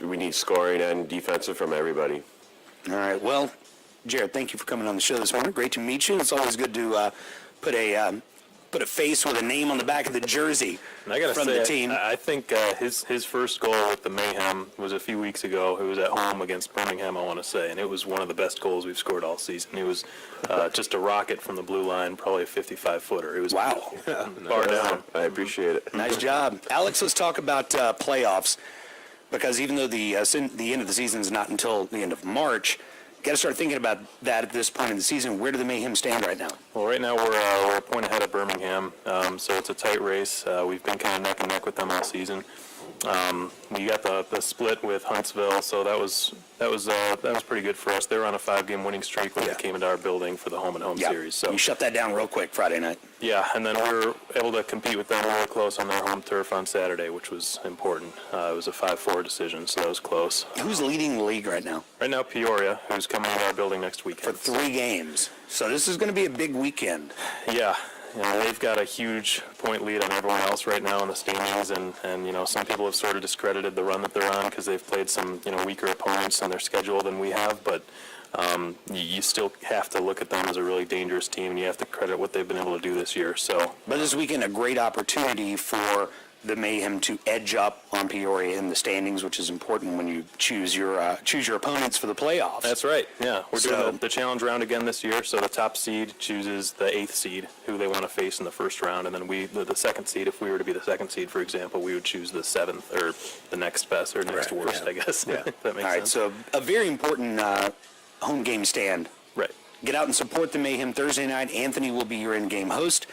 we need scoring and defensive from everybody. All right, well, Jared, thank you for coming on the show this morning. Great to meet you. It's always good to put a face with a name on the back of the jersey And I gotta from say, the team. I think his first goal with the Mayhem was a few weeks ago. It was at home against Birmingham, I want to say, and it was one of the best goals we've scored all season. It was just a rocket from the blue line, probably a 55-footer. It was Wow. bar down. I appreciate it. Nice job. Alex, let's talk about playoffs, because even though the end of the season is not until the end of March, got to start thinking about that at this point in the season. Where do the Mayhem stand right now? Well, right now we're a point ahead of Birmingham, so it's a tight race. We've been kind of neck and neck with them all season. We got the split with Huntsville, so that was pretty good for us. They were on a 5-game winning streak when they came into our building for the home and home series. So you shut that down real quick Friday night. yeah, and then we were able to compete with them really close on their home turf on Saturday, which was important. It was a 5-4 decision, so that was close. Who's leading the league right now? Right now, Peoria, who's coming to our building next weekend. For 3 games. So this is going to be a big weekend. Yeah. They've got a huge point lead on everyone else right now in the standings, and some people have sort of discredited the run that they're on because they've played some weaker opponents on their schedule than we have, but you still have to look at them as a really dangerous team, and you have to credit what they've been able to do this year. So, But this weekend, a great opportunity for the Mayhem to edge up on Peoria in the standings, which is important when you choose your opponents for the playoffs. that's right. Yeah, we're So- doing the challenge round again this year. So the top seed chooses the 8th seed, who they want to face in the first round, and then the second seed, if we were to be the second seed, for example, we would choose the 7th or the next best or next worst, I guess. Yeah. If that makes All right, sense. so a very important home game stand. Right. Get out and support the Mayhem Thursday night. Anthony will be your in-game host.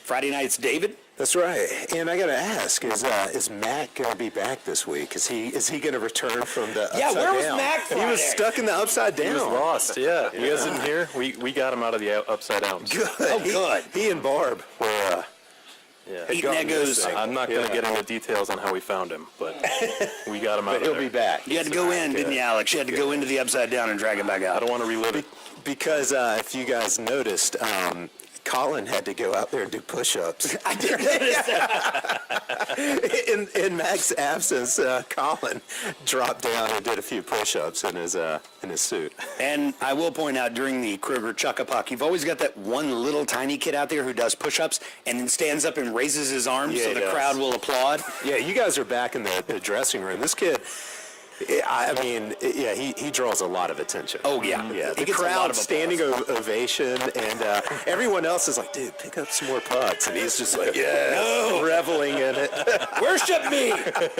Friday night, it's David. That's right. And I got to ask, is Matt going to be back this week? Is he going to return from the upside down? where was Matt He was Friday? stuck in the upside down. He was lost, yeah. You guys didn't hear? We got him out of the upside down. Good. Oh, good. He and Barb were Yeah. Eating Eggos. I'm not going to get into details on how we found him, but we got him out but of he'll there. be back. You had to go in, didn't you, Alex? You had to go into the upside down and drag him back I out. don't want to relive it. Because if you guys noticed, Colin had to go out there and do push-ups. I did notice that. In Mac's absence, Colin dropped down and did a few push-ups in his suit. And I will point out, during the Kruger Chuck-a-Puck, you've always got that one little tiny kid out there who does push-ups and then stands up and raises his arms so the crowd will applaud. Yeah, you guys are back in the dressing room. This kid, I mean, yeah, he draws a lot of attention. Oh, yeah. Yeah, He the gets a lot crowd of standing ovation, and everyone else is like, dude, pick up some more pucks. And he's just like, yeah, reveling in it. Worship me!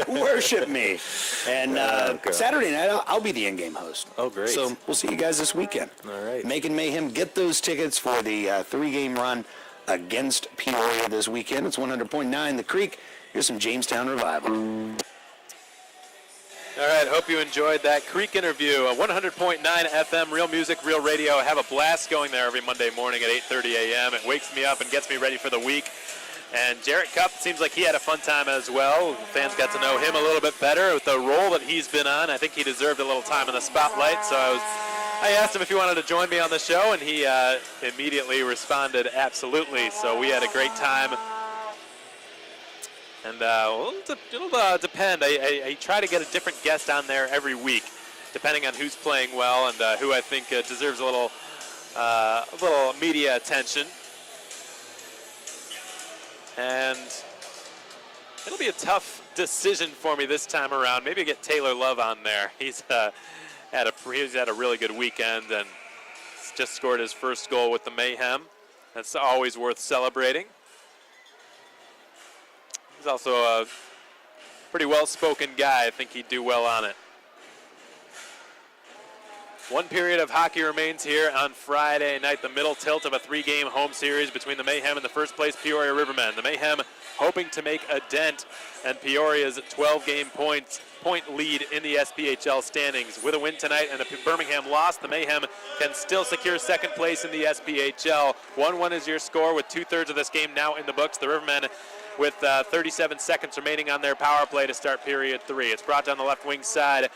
Worship me! And Saturday night, I'll be the in-game host. Oh, great. So we'll see you guys this weekend. All right. Macon Mayhem, get those tickets for the 3-game run against Peoria this weekend. It's 100.9 The Creek. Here's some Jamestown Revival. All right, hope you enjoyed that Creek interview. 100.9 FM, real music, real radio. I have a blast going there every Monday morning at 8:30 a.m. It wakes me up and gets me ready for the week. And Jarrett Cupp seems like he had a fun time as well. Fans got to know him a little bit better with the role that he's been on. I think he deserved a little time in the spotlight, so I asked him if he wanted to join me on the show, and he immediately responded, absolutely. So we had a great time. And it'll depend. I try to get a different guest on there every week, depending on who's playing well and who I think deserves a little media attention. And it'll be a tough decision for me this time around. Maybe get Taylor Love on there. He's had a really good weekend and just scored his first goal with the Mayhem. That's always worth celebrating. He's also a pretty well-spoken guy. I think he'd do well on it. One period of hockey remains here on Friday night, the middle tilt of a 3-game home series between the Mayhem and the first-place Peoria Rivermen. The Mayhem hoping to make a dent and Peoria's 12-game point lead in the SPHL standings. With a win tonight and a Birmingham loss, the Mayhem can still secure second place in the SPHL. 1-1 is your score with 2/3 of this game now in the books. The Rivermen with 37 seconds remaining on their power play to start period 3. It's brought down the left wing side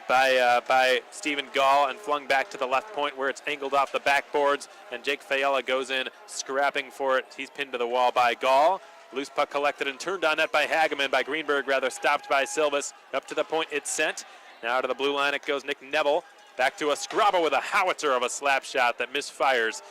by Stephen Gall and flung back to the left point where it's angled off the backboards, and Jake Fayella goes in scrapping for it. He's pinned to the wall by Gall. Loose puck collected and turned on net by Greenberg, stopped by Silvis. Up to the point it's sent. Now to the blue line it goes Nick Neville. Back to a Scrabble with a howitzer of a slap shot that misfires.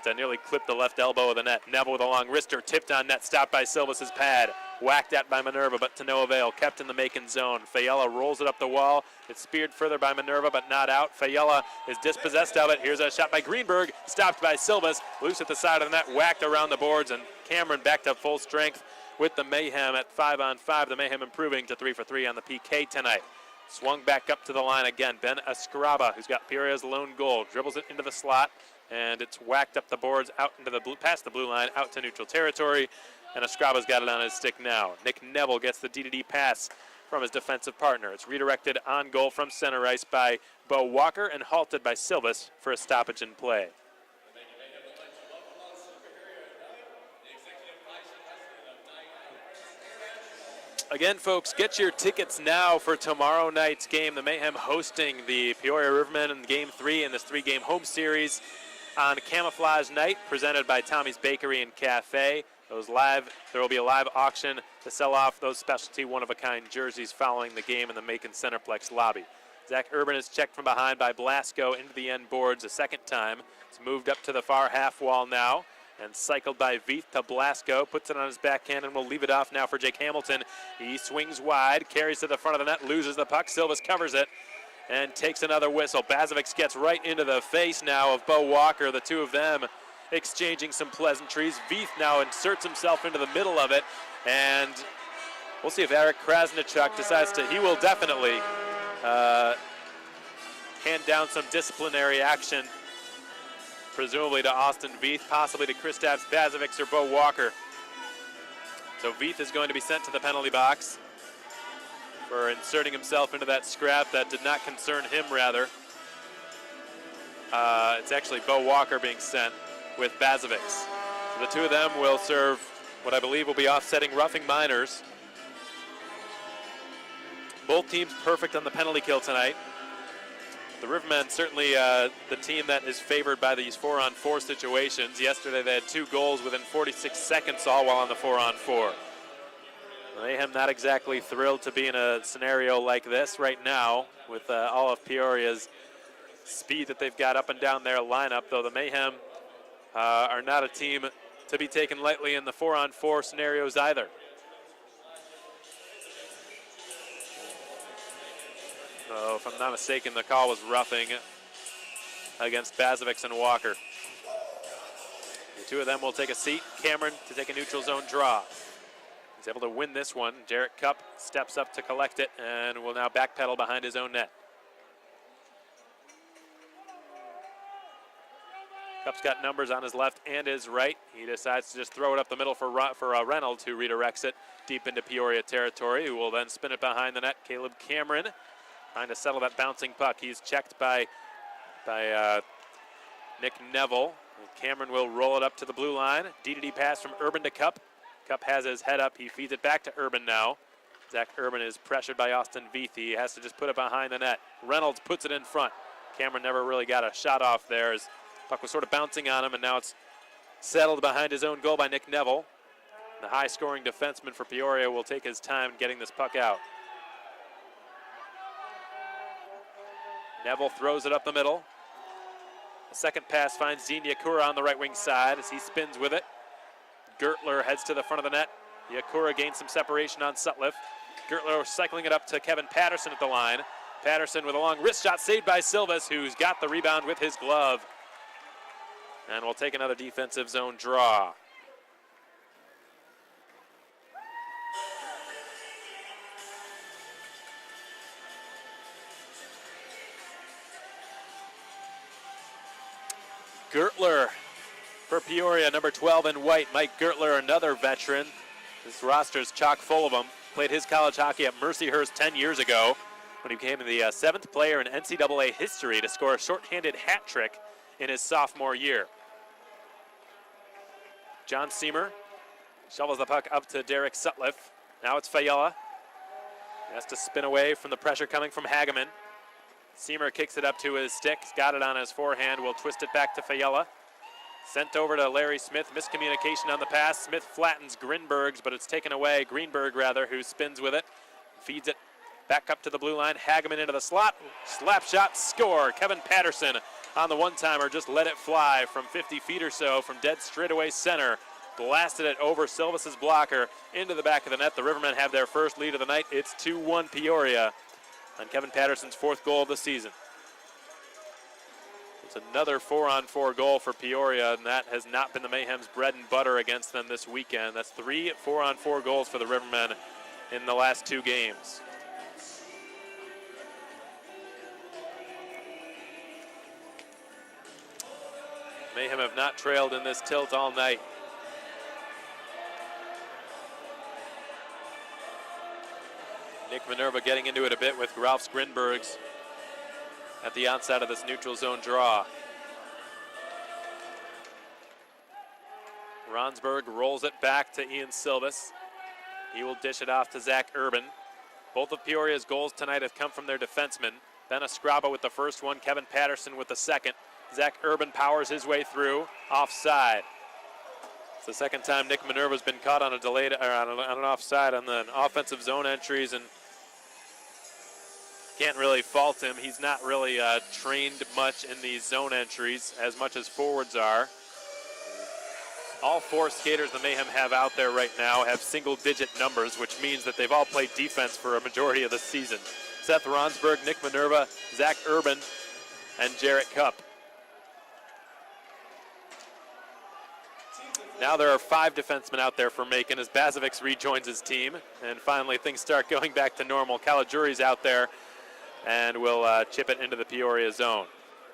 That nearly clipped the left elbow of the net. Neville with a long wrister, tipped on net, stopped by Silvis's pad. Whacked at by Minerva, but to no avail. Kept in the Macon zone. Fayella rolls it up the wall. It's speared further by Minerva, but not out. Fayella is dispossessed of it. Here's a shot by Greenberg, stopped by Silvis. Loose at the side of the net, whacked around the boards, and Cameron back to full strength with the Mayhem at 5-on-5. The Mayhem improving to 3-for-3 on the PK tonight. Swung back up to the line again. Ben Escriba, who's got Peoria's lone goal, dribbles it into the slot, and it's whacked up the boards out into the past the blue line, out to neutral territory, and Escriba's got it on his stick now. Nick Neville gets the D-to-D pass from his defensive partner. It's redirected on goal from center ice by Bo Walker and halted by Silvis for a stoppage in play. Again, folks, get your tickets now for tomorrow night's game. The Mayhem hosting the Peoria Rivermen in Game 3 in this 3-game home series on Camouflage Night, presented by Tommy's Bakery and Cafe. There will be a live auction to sell off those specialty one-of-a-kind jerseys following the game in the Macon Centreplex lobby. Zach Urban is checked from behind by Blasco into the end boards a second time. It's moved up to the far half wall now and cycled by Veith to Blasco, puts it on his backhand and will leave it off now for Jake Hamilton. He swings wide, carries to the front of the net, loses the puck. Silvis covers it and takes another whistle. Bazovic gets right into the face now of Bo Walker, the two of them exchanging some pleasantries. Veith now inserts himself into the middle of it, and we'll see if Eric Krasnichuk decides to, he will definitely hand down some disciplinary action, presumably to Austin Veith, possibly to Kristaps Bazovic or Bo Walker. So Veith is going to be sent to the penalty box for inserting himself into that scrap that did not concern him, rather. It's actually Bo Walker being sent with Bazovic. So the two of them will serve what I believe will be offsetting roughing minors. Both teams perfect on the penalty kill tonight. The Rivermen certainly the team that is favored by these 4-on-4 situations. Yesterday they had 2 goals within 46 seconds, all while on the 4-on-4. Mayhem not exactly thrilled to be in a scenario like this right now with all of Peoria's speed that they've got up and down their lineup, though the Mayhem are not a team to be taken lightly in the 4-on-4 scenarios either. So if I'm not mistaken, the call was roughing against Bazovics and Walker. The 2 of them will take a seat. Cameron to take a neutral zone draw. He's able to win this one. Jarrett Cupp steps up to collect it and will now backpedal behind his own net. Cupp's got numbers on his left and his right. He decides to just throw it up the middle for Reynolds, who redirects it deep into Peoria territory, who will then spin it behind the net. Caleb Cameron trying to settle that bouncing puck. He's checked by Nick Neville. Cameron will roll it up to the blue line. D-to-D pass from Urban to Cupp. Cupp has his head up. He feeds it back to Urban now. Zach Urban is pressured by Austin Veith. He has to just put it behind the net. Reynolds puts it in front. Cameron never really got a shot off there as puck was sort of bouncing on him, and now it's settled behind his own goal by Nick Neville. The high-scoring defenseman for Peoria will take his time getting this puck out. Neville throws it up the middle. The second pass finds Dean Yakura on the right wing side as he spins with it. Gertler heads to the front of the net. Yakura gains some separation on Sutliff. Gertler cycling it up to Kevin Patterson at the line. Patterson with a long wrist shot saved by Silvas, who's got the rebound with his glove. And we'll take another defensive zone draw. Gertler for Peoria, number 12 in white. Mike Gertler, another veteran. This roster's chock full of them. Played his college hockey at Mercyhurst 10 years ago when he became the 7th player in NCAA history to score a shorthanded hat trick in his sophomore year. John Seamer shovels the puck up to Derek Sutliff. Now it's Fayella. He has to spin away from the pressure coming from Hageman. Seamer kicks it up to his stick. He's got it on his forehand. Will twist it back to Fayella. Sent over to Larry Smith. Miscommunication on the pass. Smith flattens Greenberg, but it's taken away. Greenberg, rather, who spins with it. Feeds it back up to the blue line. Hageman into the slot. Slap shot, score. Kevin Patterson on the one-timer just let it fly from 50 feet or so from dead straightaway center. Blasted it over Silvas' blocker into the back of the net. The Rivermen have their first lead of the night. It's 2-1 Peoria on Kevin Patterson's 4th goal of the season. It's another 4-on-4 goal for Peoria, and that has not been the Mayhem's bread and butter against them this weekend. That's 3 4-on-4 goals for the Rivermen in the last 2 games. Mayhem have not trailed in this tilt all night. Nick Minerva getting into it a bit with Ralph Grinbergs at the outside of this neutral zone draw. Ronsberg rolls it back to Ian Silvas. He will dish it off to Zach Urban. Both of Peoria's goals tonight have come from their defensemen. Ben Escraba with the first one, Kevin Patterson with the second. Zach Urban powers his way through, offside. It's the second time Nick Minerva's been caught on a delayed or on an offside on the offensive zone entries, and can't really fault him. He's not really trained much in these zone entries as much as forwards are. All 4 skaters the Mayhem have out there right now have single-digit numbers, which means that they've all played defense for a majority of the season. Seth Ronsberg, Nick Minerva, Zach Urban, and Jarrett Cupp. Now there are 5 defensemen out there for Macon as Bazovics rejoins his team. And finally, things start going back to normal. Caligiuri's out there and will chip it into the Peoria zone.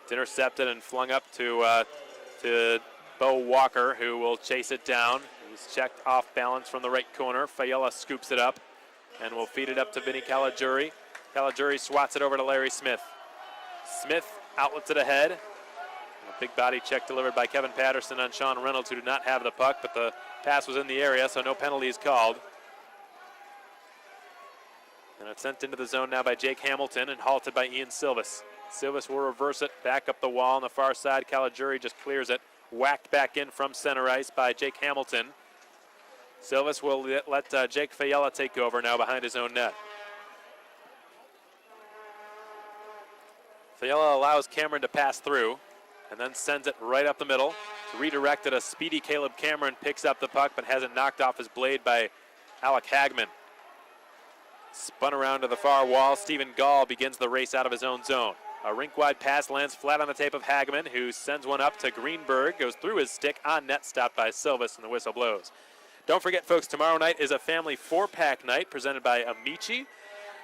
It's intercepted and flung up to Bo Walker, who will chase it down. He's checked off balance from the right corner. Fayella scoops it up and will feed it up to Vinny Caligiuri. Caligiuri swats it over to Larry Smith. Smith outlets it ahead. A big body check delivered by Kevin Patterson on Sean Reynolds, who did not have the puck, but the pass was in the area, so no penalties called. And it's sent into the zone now by Jake Hamilton and halted by Ian Silvis. Silvis will reverse it back up the wall on the far side. Caligiuri just clears it. Whacked back in from center ice by Jake Hamilton. Silvis will let Jake Fayella take over now behind his own net. Fayella allows Cameron to pass through and then sends it right up the middle. It's redirected. A speedy Caleb Cameron picks up the puck but has it knocked off his blade by Alec Hagman. Spun around to the far wall. Stephen Gall begins the race out of his own zone. A rink-wide pass lands flat on the tape of Hagman, who sends one up to Greenberg, goes through his stick on net, stopped by Silvis, and the whistle blows. Don't forget, folks, tomorrow night is a family 4-pack night presented by Amici.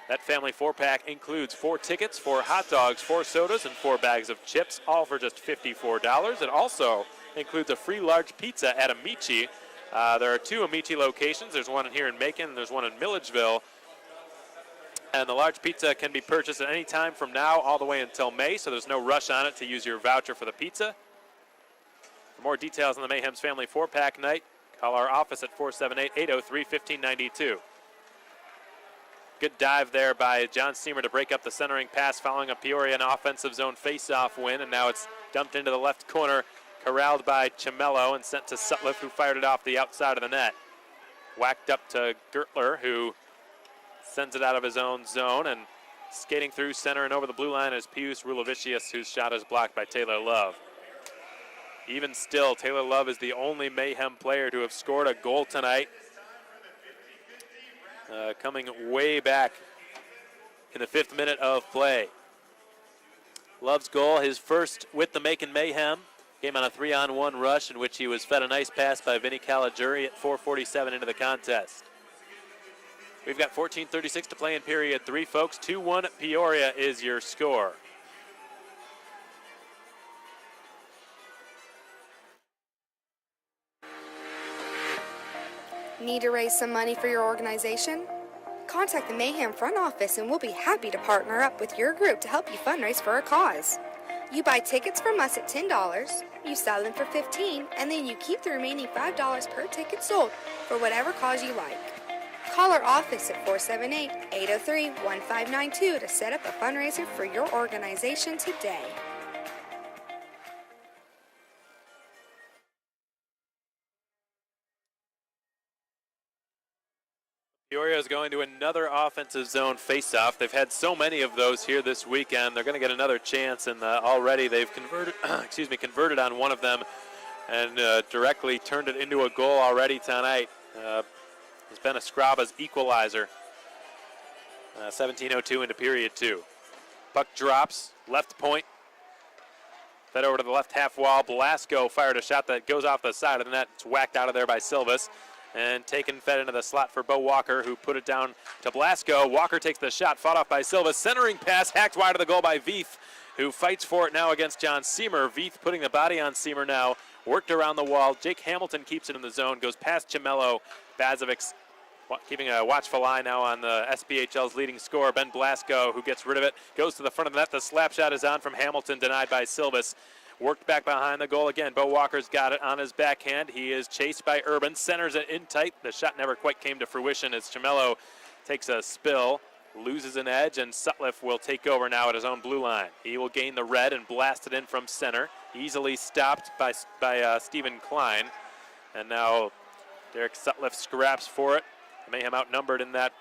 That family 4-pack includes 4 tickets, 4 hot dogs, 4 sodas, and 4 bags of chips, all for just $54. It also includes a free large pizza at Amici. There are 2 Amici locations. There's one here in Macon, and there's one in Milledgeville. And the large pizza can be purchased at any time from now all the way until May, so there's no rush on it to use your voucher for the pizza. For more details on the Mayhem's Family 4-pack night, call our office at 478-803-1592. Good dive there by John Seamer to break up the centering pass following a Peoria offensive zone face-off win, and now it's dumped into the left corner, corralled by Chimello and sent to Sutliff, who fired it off the outside of the net. Whacked up to Gertler, who sends it out of his own zone, and skating through center and over the blue line is Pius Rulavicius, whose shot is blocked by Taylor Love. Even still, Taylor Love is the only Mayhem player to have scored a goal tonight. Coming way back in the 5th minute of play. Love's goal, his first with the Macon Mayhem, came on a 3-on-1 rush in which he was fed a nice pass by Vinny Caligiuri at 4:47 into the contest. We've got 14:36 to play in period 3, folks. 2-1 Peoria is your score. Need to raise some money for your organization? Contact the Mayhem front office and we'll be happy to partner up with your group to help you fundraise for a cause. You buy tickets from us at $10, you sell them for $15, and then you keep the remaining $5 per ticket sold for whatever cause you like. Call our office at 478-803-1592 to set up a fundraiser for your organization today. Peoria is going to another offensive zone face-off. They've had so many of those here this weekend. They're going to get another chance, and already they've converted on one of them and directly turned it into a goal already tonight. It's been a Scraba's equalizer. 17:02 into period 2. Puck drops, left point, fed over to the left half wall. Blasco fired a shot that goes off the side of the net. It's whacked out of there by Silvis and fed into the slot for Bo Walker, who put it down to Blasco. Walker takes the shot, fought off by Silvis. Centering pass, hacked wide of the goal by Veith, who fights for it now against John Seamer. Veith putting the body on Seamer now. Worked around the wall. Jake Hamilton keeps it in the zone, goes past Chimello. Bazovic keeping a watchful eye now on the SPHL's leading scorer, Ben Blasco, who gets rid of it, goes to the front of the net. The slap shot is on from Hamilton, denied by Silvis. Worked back behind the goal again. Bo Walker's got it on his backhand. He is chased by Urban, centers it in tight. The shot never quite came to fruition as Chimello takes a spill, loses an edge, and Sutliff will take over now at his own blue line. He will gain the red and blast it in from center. Easily stopped by Stephen Klein. And now Derek Sutliff scraps for it. Mayhem outnumbered in that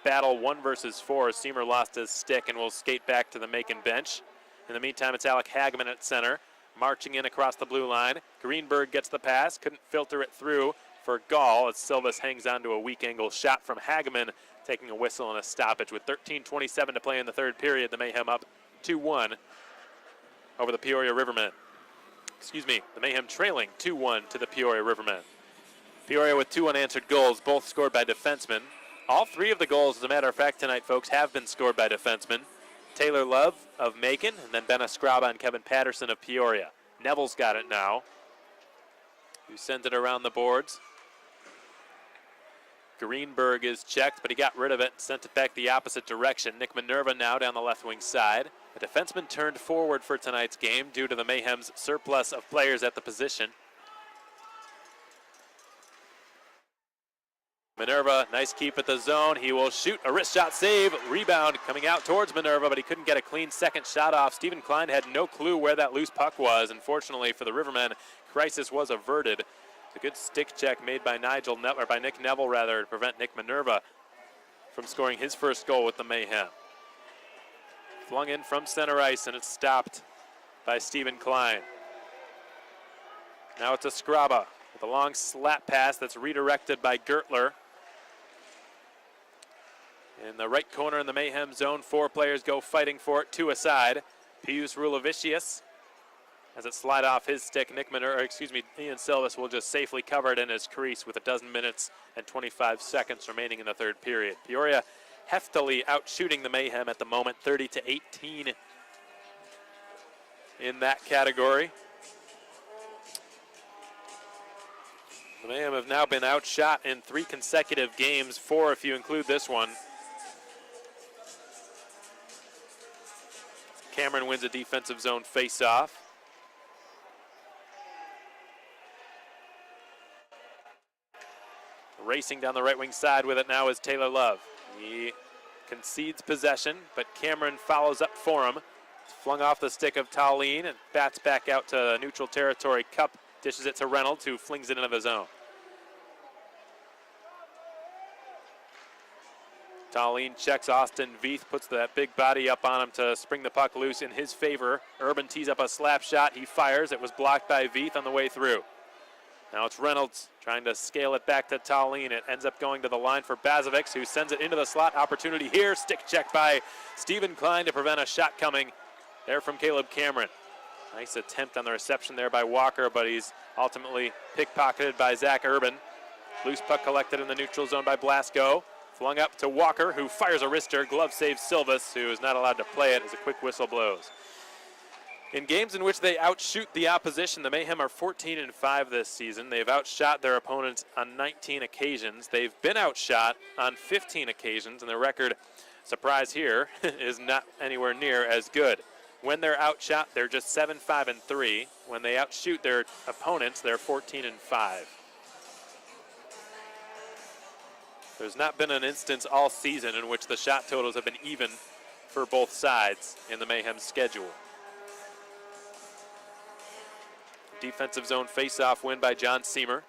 battle 1 versus 4. Seamer lost his stick and will skate back to the Macon bench. In the meantime, it's Alec Hagman at center, marching in across the blue line. Greenberg gets the pass, couldn't filter it through for Gall as Silvis hangs on to a weak angle shot from Hagman, taking a whistle and a stoppage. With 13:27 to play in the 3rd period, the Mayhem up 2-1 over the Peoria Rivermen. The Mayhem trailing 2-1 to the Peoria Rivermen. Peoria with 2 unanswered goals, both scored by defensemen. All 3 of the goals, as a matter of fact, tonight, folks, have been scored by defensemen. Taylor Love of Macon, and then Ben Escriba and Kevin Patterson of Peoria. Neville's got it now, who sends it around the boards. Greenberg is checked, but he got rid of it and sent it back the opposite direction. Nick Minerva now down the left wing side. A defenseman turned forward for tonight's game due to the Mayhem's surplus of players at the position. Minerva, nice keep at the zone. He will shoot a wrist shot save. Rebound coming out towards Minerva, but he couldn't get a clean second shot off. Stephen Klein had no clue where that loose puck was. Unfortunately for the Rivermen, crisis was averted. It's a good stick check made by Nick Neville to prevent Nick Minerva from scoring his first goal with the Mayhem. Flung in from center ice, and it's stopped by Stephen Klein. Now it's a Scraba with a long slap pass that's redirected by Gertler. In the right corner in the Mayhem zone, 4 players go fighting for it, 2 aside. Pius Rulavicius has it slide off his stick. Ian Silvis will just safely cover it in his crease with 12 minutes and 25 seconds remaining in the third period. Peoria heftily outshooting the Mayhem at the moment, 30-18 in that category. The Mayhem have now been outshot in 3 consecutive games, 4 if you include this one. Cameron wins a defensive zone face-off. Racing down the right wing side with it now is Taylor Love. He concedes possession, but Cameron follows up for him. It's flung off the stick of Tallene and bats back out to neutral territory. Cup dishes it to Reynolds, who flings it into the zone. Tallene checks Austin Veith, puts that big body up on him to spring the puck loose in his favor. Urban tees up a slap shot. He fires. It was blocked by Veith on the way through. Now it's Reynolds trying to scale it back to Tallene. It ends up going to the line for Bazovic, who sends it into the slot. Opportunity here. Stick check by Stephen Klein to prevent a shot coming there from Caleb Cameron. Nice attempt on the reception there by Walker, but he's ultimately pickpocketed by Zach Urban. Loose puck collected in the neutral zone by Blasco. Flung up to Walker, who fires a wrister. Glove saves Silvis, who is not allowed to play it as a quick whistle blows. In games in which they outshoot the opposition, the Mayhem are 14-5 this season. They've outshot their opponents on 19 occasions. They've been outshot on 15 occasions, and their record, surprise here, is not anywhere near as good. When they're outshot, they're just 7-5-3. When they outshoot their opponents, they're 14-5. There's not been an instance all season in which the shot totals have been even for both sides in the Mayhem schedule. Defensive zone face-off win by John Seamer.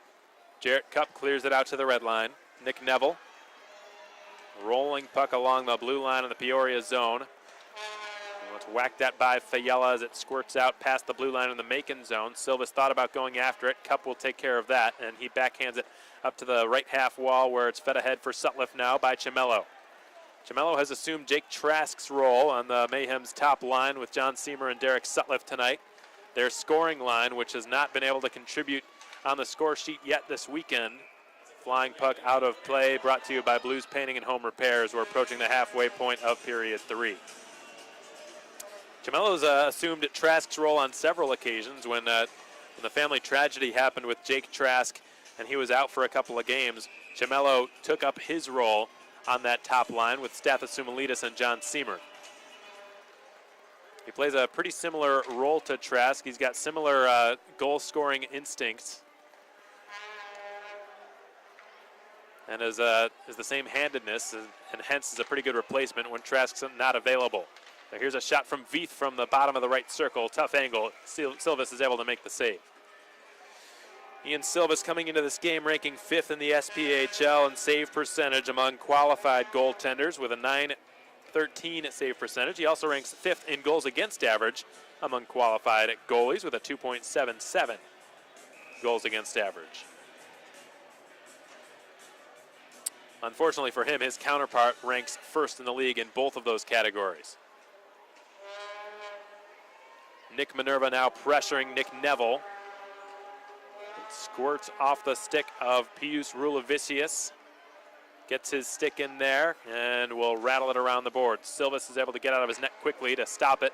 Jarrett Cup clears it out to the red line. Nick Neville. Rolling puck along the blue line in the Peoria zone. Let's whack that by Fayella as it squirts out past the blue line in the Macon zone. Silvis thought about going after it. Cup will take care of that, and he backhands it up to the right half wall where it's fed ahead for Sutliff now by Chimello. Chimello has assumed Jake Trask's role on the Mayhem's top line with John Seamer and Derek Sutliff tonight. Their scoring line, which has not been able to contribute on the score sheet yet this weekend. Flying puck out of play, brought to you by Blues Painting and Home Repairs. We're approaching the halfway point of period 3. Chimello's assumed Trask's role on several occasions. When the family tragedy happened with Jake Trask and he was out for a couple of games, Chimello took up his role on that top line with Stathis Sumalitis and John Seamer. He plays a pretty similar role to Trask. He's got similar goal-scoring instincts, and is the same handedness, and hence is a pretty good replacement when Trask's not available. So here's a shot from Veith from the bottom of the right circle. Tough angle. Silvis is able to make the save. Ian Silvis coming into this game ranking 5th in the SPHL in save percentage among qualified goaltenders with a .913 save percentage. He also ranks 5th in goals against average among qualified goalies with a 2.77 goals against average. Unfortunately for him, his counterpart ranks 1st in the league in both of those categories. Nick Minerva now pressuring Nick Neville. It squirts off the stick of Pius Rulavicius. Gets his stick in there and will rattle it around the board. Silvis is able to get out of his net quickly to stop it.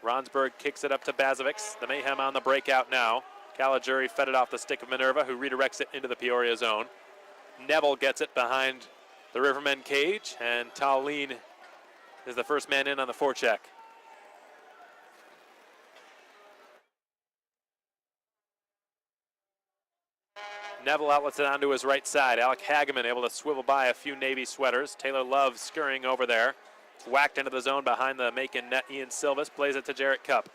Ronsberg kicks it up to Bazovic. The Mayhem on the breakout now. Caligiuri fed it off the stick of Minerva, who redirects it into the Peoria zone. Neville gets it behind the Rivermen cage, and Tallene is the first man in on the forecheck. Neville outlets it onto his right side. Alec Hageman able to swivel by a few Navy sweaters. Taylor Love scurrying over there. It's whacked into the zone behind the Macon net. Ian Silvis plays it to Jarrett Cup.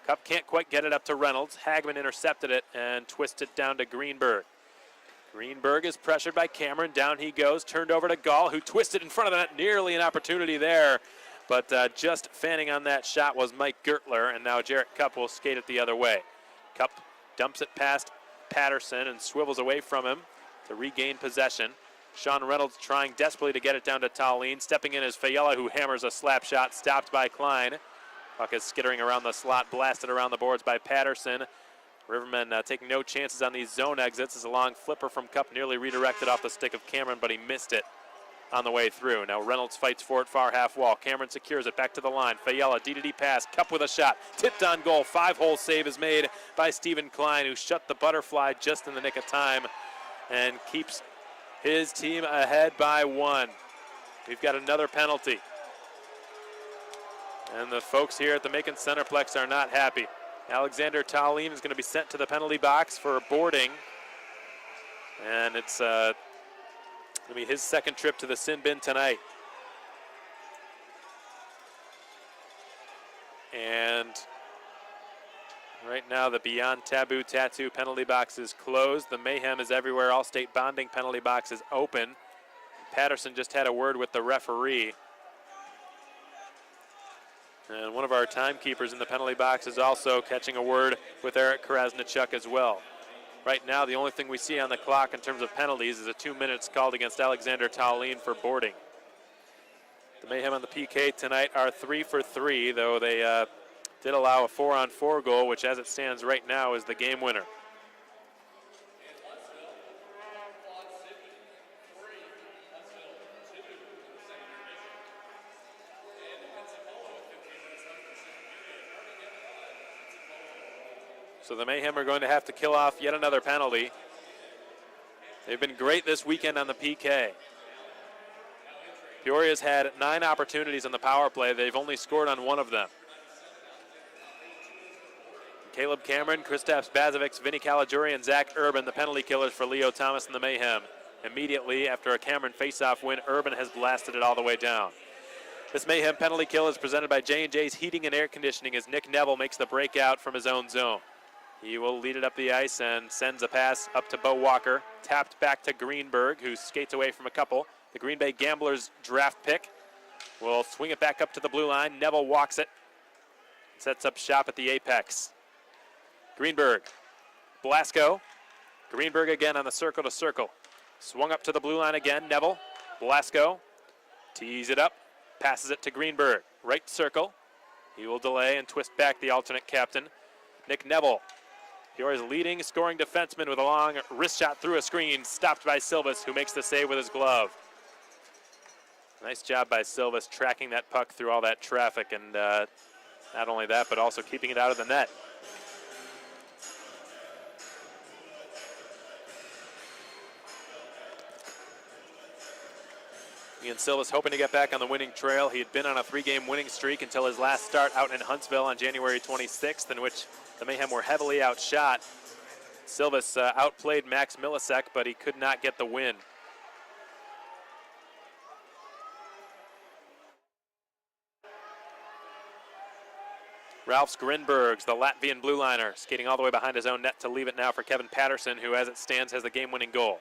Cup can't quite get it up to Reynolds. Hageman intercepted it and twisted it down to Greenberg. Greenberg is pressured by Cameron. Down he goes. Turned over to Gall, who twisted in front of the net. Nearly an opportunity there. But just fanning on that shot was Mike Gertler. And now Jarrett Cup will skate it the other way. Cup dumps it past Patterson and swivels away from him to regain possession. Sean Reynolds trying desperately to get it down to Tallene. Stepping in is Fayella, who hammers a slap shot, stopped by Klein. Puck is skittering around the slot, blasted around the boards by Patterson. Rivermen taking no chances on these zone exits as a long flipper from Cup nearly redirected off the stick of Cameron, but he missed it on the way through. Now Reynolds fights for it, far half wall. Cameron secures it, back to the line. Fayella, D-to-D pass, Cup with a shot. Tipped on goal, 5-hole save is made by Stephen Klein, who shut the butterfly just in the nick of time and keeps his team ahead by 1. We've got another penalty. And the folks here at the Macon Centreplex are not happy. Alexander Tallene is going to be sent to the penalty box for boarding. And it's going to be his second trip to the sin bin tonight. And right now the Beyond Taboo Tattoo penalty box is closed. The Mayhem is everywhere. All-state bonding penalty box is open. Patterson just had a word with the referee. And one of our timekeepers in the penalty box is also catching a word with Eric Krasnichuk as well. Right now, the only thing we see on the clock in terms of penalties is a 2 minutes called against Alexander Tallene for boarding. The Mayhem on the PK tonight are 3 for 3, though they did allow a 4-on-4 goal, which as it stands right now is the game winner. So the Mayhem are going to have to kill off yet another penalty. They've been great this weekend on the PK. Peoria's had 9 opportunities on the power play. They've only scored on 1 of them. Caleb Cameron, Kristaps Bazovic, Vinny Caligiuri, and Zach Urban, the penalty killers for Leo Thomas and the Mayhem. Immediately after a Cameron faceoff win, Urban has blasted it all the way down. This Mayhem penalty kill is presented by J&J's Heating and Air Conditioning as Nick Neville makes the breakout from his own zone. He will lead it up the ice and sends a pass up to Bo Walker. Tapped back to Greenberg, who skates away from a couple. The Green Bay Gamblers draft pick will swing it back up to the blue line. Neville walks it. Sets up shop at the apex. Greenberg. Blasco. Greenberg again on the circle to circle. Swung up to the blue line again. Neville. Blasco. Tees it up. Passes it to Greenberg. Right circle. He will delay and twist back the alternate captain, Nick Neville. Peoria's leading scoring defenseman with a long wrist shot through a screen, stopped by Silvis, who makes the save with his glove. Nice job by Silvis tracking that puck through all that traffic, and not only that, but also keeping it out of the net. Ian Silvis hoping to get back on the winning trail. He had been on a 3-game winning streak until his last start out in Huntsville on January 26th, in which the Mayhem were heavily outshot. Silvis outplayed Max Milasek, but he could not get the win. Ralph Grinbergs, the Latvian blue liner, skating all the way behind his own net to leave it now for Kevin Patterson, who as it stands has the game-winning goal.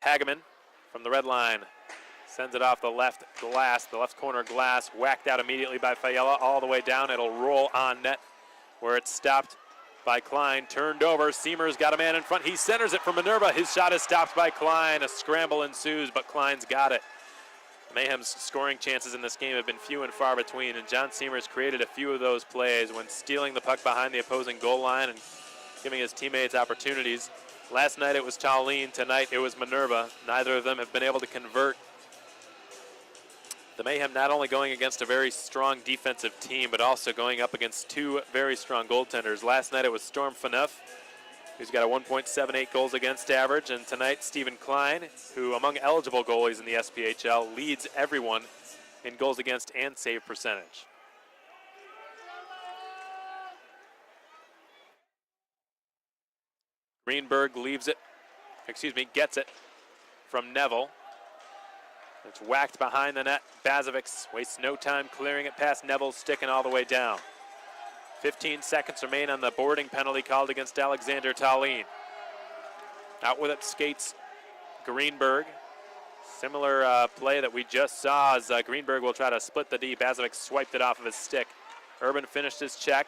Hageman from the red line sends it off the left glass, the left corner glass, whacked out immediately by Fayella, all the way down. It'll roll on net where it's stopped by Klein. Turned over, Seamer's got a man in front. He centers it for Minerva. His shot is stopped by Klein. A scramble ensues, but Klein's got it. Mayhem's scoring chances in this game have been few and far between, and John Seamer's created a few of those plays when stealing the puck behind the opposing goal line and giving his teammates opportunities. Last night it was Tallene, tonight it was Minerva. Neither of them have been able to convert. The Mayhem not only going against a very strong defensive team, but also going up against 2 very strong goaltenders. Last night it was Storm Phaneuf, who's got a 1.78 goals against average, and tonight Stephen Klein, who among eligible goalies in the SPHL leads everyone in goals against and save percentage. Greenberg gets it from Neville. It's whacked behind the net. Bazovic wastes no time clearing it past Neville, sticking all the way down. 15 seconds remain on the boarding penalty called against Alexander Tallinn. Out with it skates Greenberg. Similar play that we just saw as Greenberg will try to split the D. Bazovic swiped it off of his stick. Urban finished his check.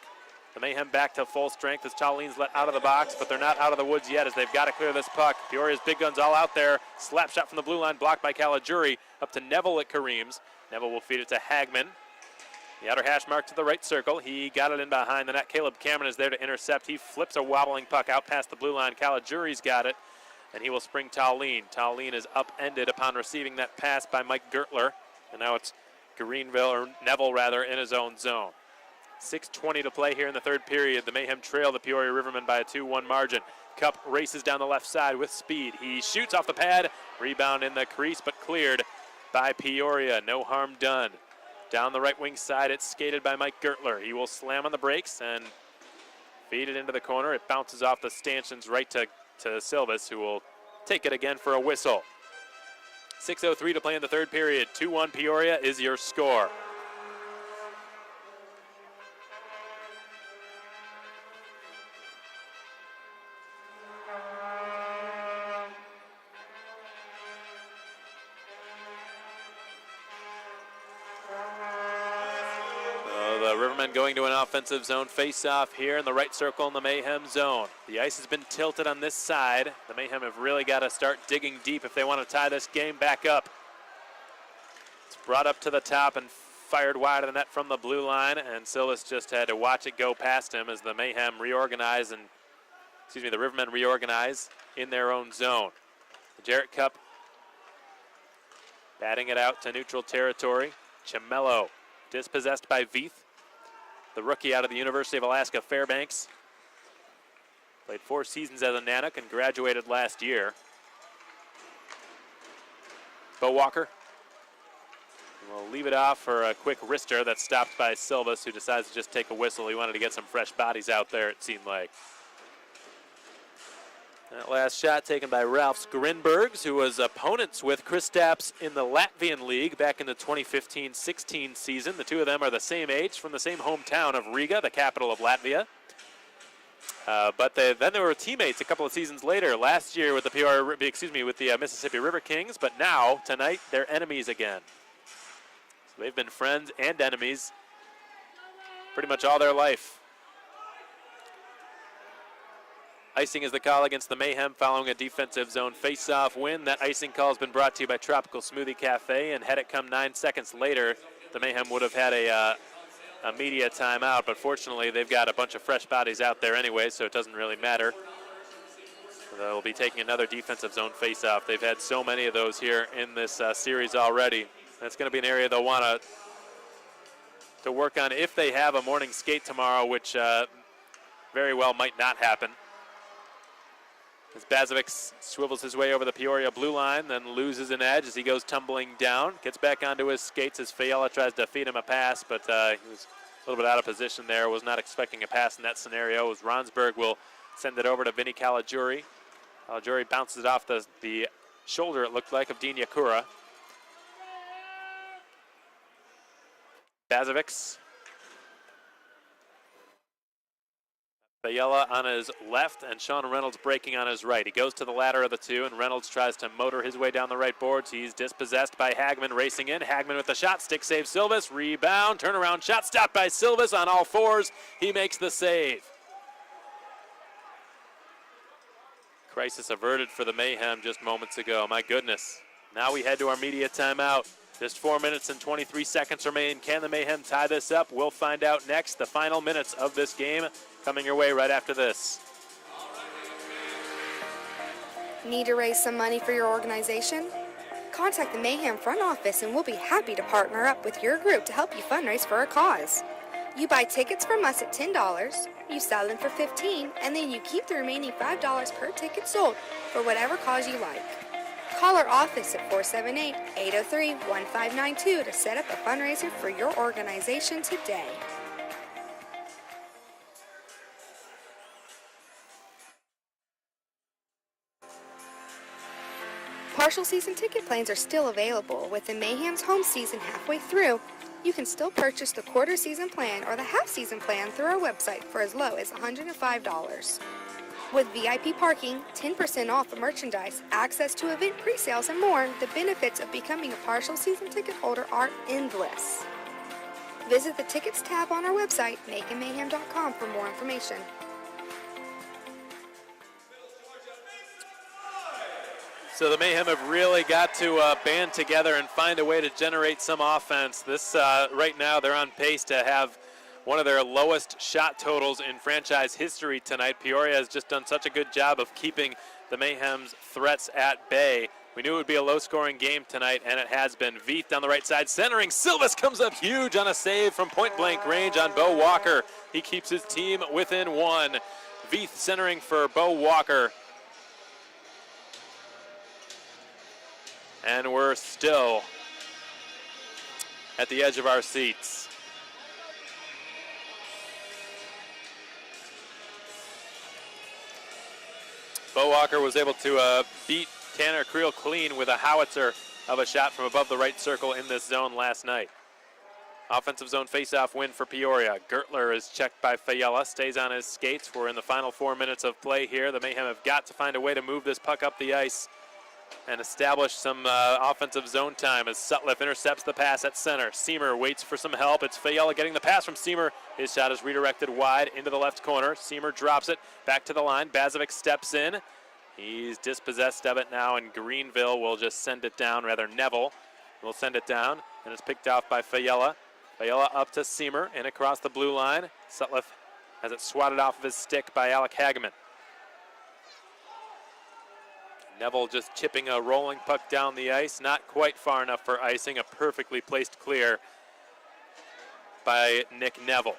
The Mayhem back to full strength as Tallinn's let out of the box, but they're not out of the woods yet as they've got to clear this puck. Peoria's big guns all out there. Slap shot from the blue line, blocked by Caligiuri. Up to Neville at Kareem's. Neville will feed it to Hagman. The outer hash mark to the right circle. He got it in behind the net. Caleb Cameron is there to intercept. He flips a wobbling puck out past the blue line. Caligiuri's got it, and he will spring Tallinn. Tallinn is upended upon receiving that pass by Mike Gertler, and now it's Neville in his own zone. 6:20 to play here in the third period. The Mayhem trail the Peoria Rivermen by a 2-1 margin. Cup races down the left side with speed. He shoots off the pad. Rebound in the crease, but cleared by Peoria. No harm done. Down the right wing side, it's skated by Mike Gertler. He will slam on the brakes and feed it into the corner. It bounces off the stanchions right to Silvis, who will take it again for a whistle. 6:03 to play in the third period. 2-1 Peoria is your score. Rivermen going to an offensive zone face-off here in the right circle in the Mayhem zone. The ice has been tilted on this side. The Mayhem have really got to start digging deep if they want to tie this game back up. It's brought up to the top and fired wide of the net from the blue line, and Silvis just had to watch it go past him as the Mayhem reorganize the Rivermen reorganize in their own zone. The Jarrett Cup batting it out to neutral territory. Chimello dispossessed by Veith, the rookie out of the University of Alaska Fairbanks. Played 4 seasons as a Nanook and graduated last year. Bo Walker will leave it off for a quick wrister that's stopped by Silvis, who decides to just take a whistle. He wanted to get some fresh bodies out there, it seemed like. That last shot taken by Ralph Grinbergs, who was opponents with Kristaps in the Latvian League back in the 2015-16 season. The two of them are the same age, from the same hometown of Riga, the capital of Latvia. But then they were teammates a couple of seasons later. Last year with the Mississippi River Kings, but now tonight they're enemies again. So they've been friends and enemies pretty much all their life. Icing is the call against the Mayhem following a defensive zone face-off win. That icing call has been brought to you by Tropical Smoothie Cafe, and had it come 9 seconds later, the Mayhem would have had a media timeout, but fortunately they've got a bunch of fresh bodies out there anyway, so it doesn't really matter. They'll be taking another defensive zone face-off. They've had so many of those here in this series already. That's going to be an area they'll want to work on if they have a morning skate tomorrow, which very well might not happen. As Bazovic swivels his way over the Peoria blue line, then loses an edge as he goes tumbling down. Gets back onto his skates as Fiala tries to feed him a pass, but he was a little bit out of position there. Was not expecting a pass in that scenario. As Ronsberg will send it over to Vinny Caligiuri. Caligiuri bounces it off the shoulder, it looked like, of Dean Yakura. Bazovic. Fiala on his left and Sean Reynolds breaking on his right. He goes to the latter of the two, and Reynolds tries to motor his way down the right boards. He's dispossessed by Hagman racing in. Hagman with the shot, stick save Silvis, rebound, turnaround shot, stopped by Silvis on all fours. He makes the save. Crisis averted for the Mayhem just moments ago. My goodness. Now we head to our media timeout. Just 4 minutes and 23 seconds remain. Can the Mayhem tie this up? We'll find out next. The final minutes of this game coming your way right after this. Need to raise some money for your organization? Contact the Mayhem front office and we'll be happy to partner up with your group to help you fundraise for a cause. You buy tickets from us at $10, you sell them for $15, and then you keep the remaining $5 per ticket sold for whatever cause you like. Call our office at 478-803-1592 to set up a fundraiser for your organization today. Partial season ticket plans are still available. With the Mayhem's home season halfway through, you can still purchase the quarter season plan or the half season plan through our website for as low as $105. With VIP parking, 10% off of merchandise, access to event pre-sales, and more, the benefits of becoming a partial season ticket holder are endless. Visit the Tickets tab on our website, maconmayhem.com, for more information. So the Mayhem have really got to band together and find a way to generate some offense. This right now they're on pace to have one of their lowest shot totals in franchise history tonight. Peoria has just done such a good job of keeping the Mayhem's threats at bay. We knew it would be a low-scoring game tonight, and it has been. Veith down the right side, centering. Silvis comes up huge on a save from point-blank range on Bo Walker. He keeps his team within one. Veith centering for Bo Walker. And we're still at the edge of our seats. Bo Walker was able to beat Tanner Creel clean with a howitzer of a shot from above the right circle in this zone last night. Offensive zone faceoff win for Peoria. Gertler is checked by Fayella, stays on his skates. We're in the final 4 minutes of play here. The Mayhem have got to find a way to move this puck up the ice and establish some offensive zone time as Sutliff intercepts the pass at center. Seamer waits for some help. It's Fayella getting the pass from Seamer. His shot is redirected wide into the left corner. Seamer drops it back to the line. Bazovic steps in. He's dispossessed of it now, and Greenville will just send it down. Rather, Neville will send it down, and it's picked off by Fayella. Fayella up to Seamer and across the blue line. Sutliff has it swatted off of his stick by Alec Hageman. Neville just chipping a rolling puck down the ice, not quite far enough for icing. A perfectly placed clear by Nick Neville.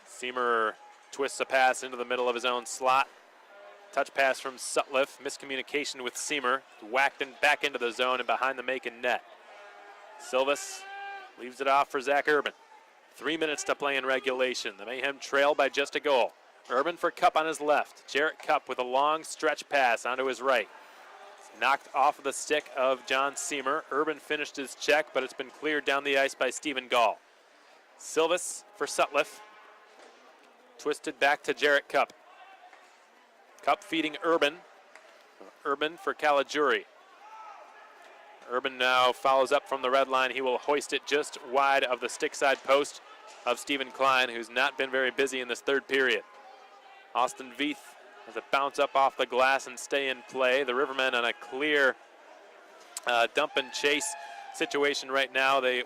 Seamer twists a pass into the middle of his own slot. Touch pass from Sutliff, miscommunication with Seamer, whacked back into the zone and behind the Macon net. Silvis leaves it off for Zach Urban. 3 minutes to play in regulation. The Mayhem trail by just a goal. Urban for Cup on his left. Jarrett Cup with a long stretch pass onto his right. It's knocked off of the stick of John Seamer. Urban finished his check, but it's been cleared down the ice by Stephen Gall. Silvis for Sutliff. Twisted back to Jarrett Cup. Cup feeding Urban. Urban for Caligiuri. Urban now follows up from the red line. He will hoist it just wide of the stick side post of Stephen Klein, who's not been very busy in this third period. Austin Veith has a bounce up off the glass and stay in play. The Rivermen on a clear dump and chase situation right now. The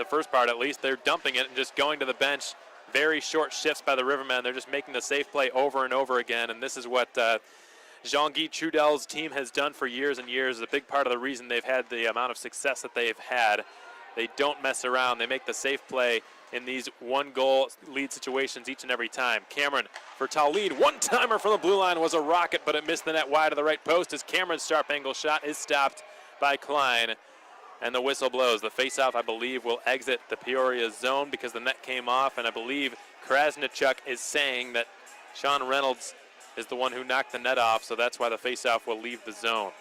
first part at least, they're dumping it and just going to the bench. Very short shifts by the Rivermen. They're just making the safe play over and over again, and this is what Jean-Guy Trudel's team has done for years and years. A big part of the reason they've had the amount of success that they've had. They don't mess around. They make the safe play in these one-goal lead situations each and every time. Cameron for Tallinn. One-timer from the blue line was a rocket, but it missed the net wide of the right post as Cameron's sharp angle shot is stopped by Klein. And the whistle blows. The faceoff, I believe, will exit the Peoria zone because the net came off, and I believe Krasnichuk is saying that Sean Reynolds is the one who knocked the net off, so that's why the faceoff will leave the zone.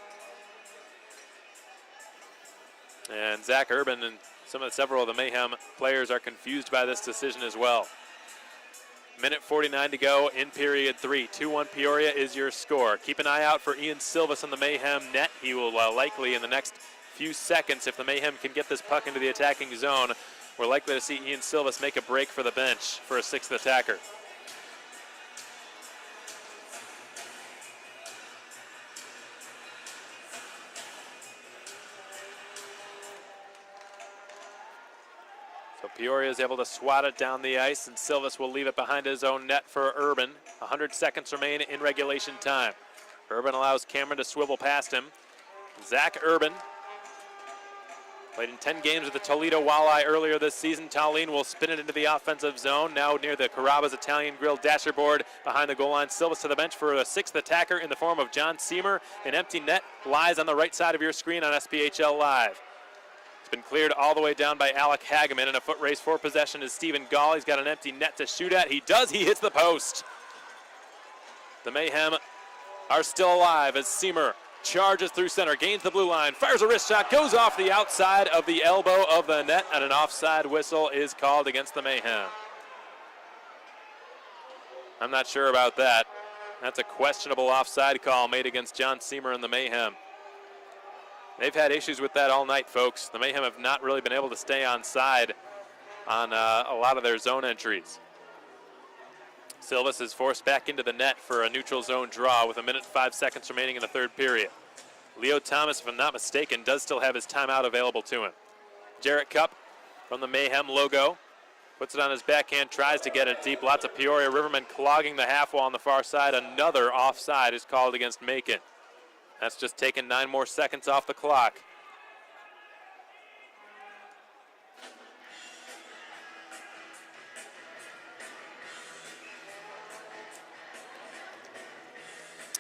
And Zach Urban and several of the Mayhem players are confused by this decision as well. Minute 49 to go in period 3. 2-1 Peoria is your score. Keep an eye out for Ian Silvis on the Mayhem net. He will likely in the next few seconds, if the Mayhem can get this puck into the attacking zone, we're likely to see Ian Silvis make a break for the bench for a sixth attacker. So Peoria is able to swat it down the ice, and Silvis will leave it behind his own net for Urban. 100 seconds remain in regulation time. Urban allows Cameron to swivel past him. Zach Urban played in 10 games with the Toledo Walleye earlier this season. Tallinn will spin it into the offensive zone, now near the Carrabba's Italian Grill dasher board behind the goal line. Silvis to the bench for a sixth attacker in the form of John Seamer. An empty net lies on the right side of your screen on SPHL Live. It's been cleared all the way down by Alec Hageman, and a foot race for possession is Stephen Gall. He's got an empty net to shoot at. He does. He hits the post. The Mayhem are still alive as Seamer charges through center, gains the blue line, fires a wrist shot, goes off the outside of the elbow of the net, and an offside whistle is called against the Mayhem. I'm not sure about that. That's a questionable offside call made against John Seamer and the Mayhem. They've had issues with that all night, folks. The Mayhem have not really been able to stay on side on a lot of their zone entries. Silvas is forced back into the net for a neutral zone draw with 1 minute 5 seconds remaining in the third period. Leo Thomas, if I'm not mistaken, does still have his timeout available to him. Jarrett Cupp from the Mayhem logo puts it on his backhand, tries to get it deep. Lots of Peoria Rivermen clogging the half wall on the far side. Another offside is called against Macon. That's just taken 9 more seconds off the clock.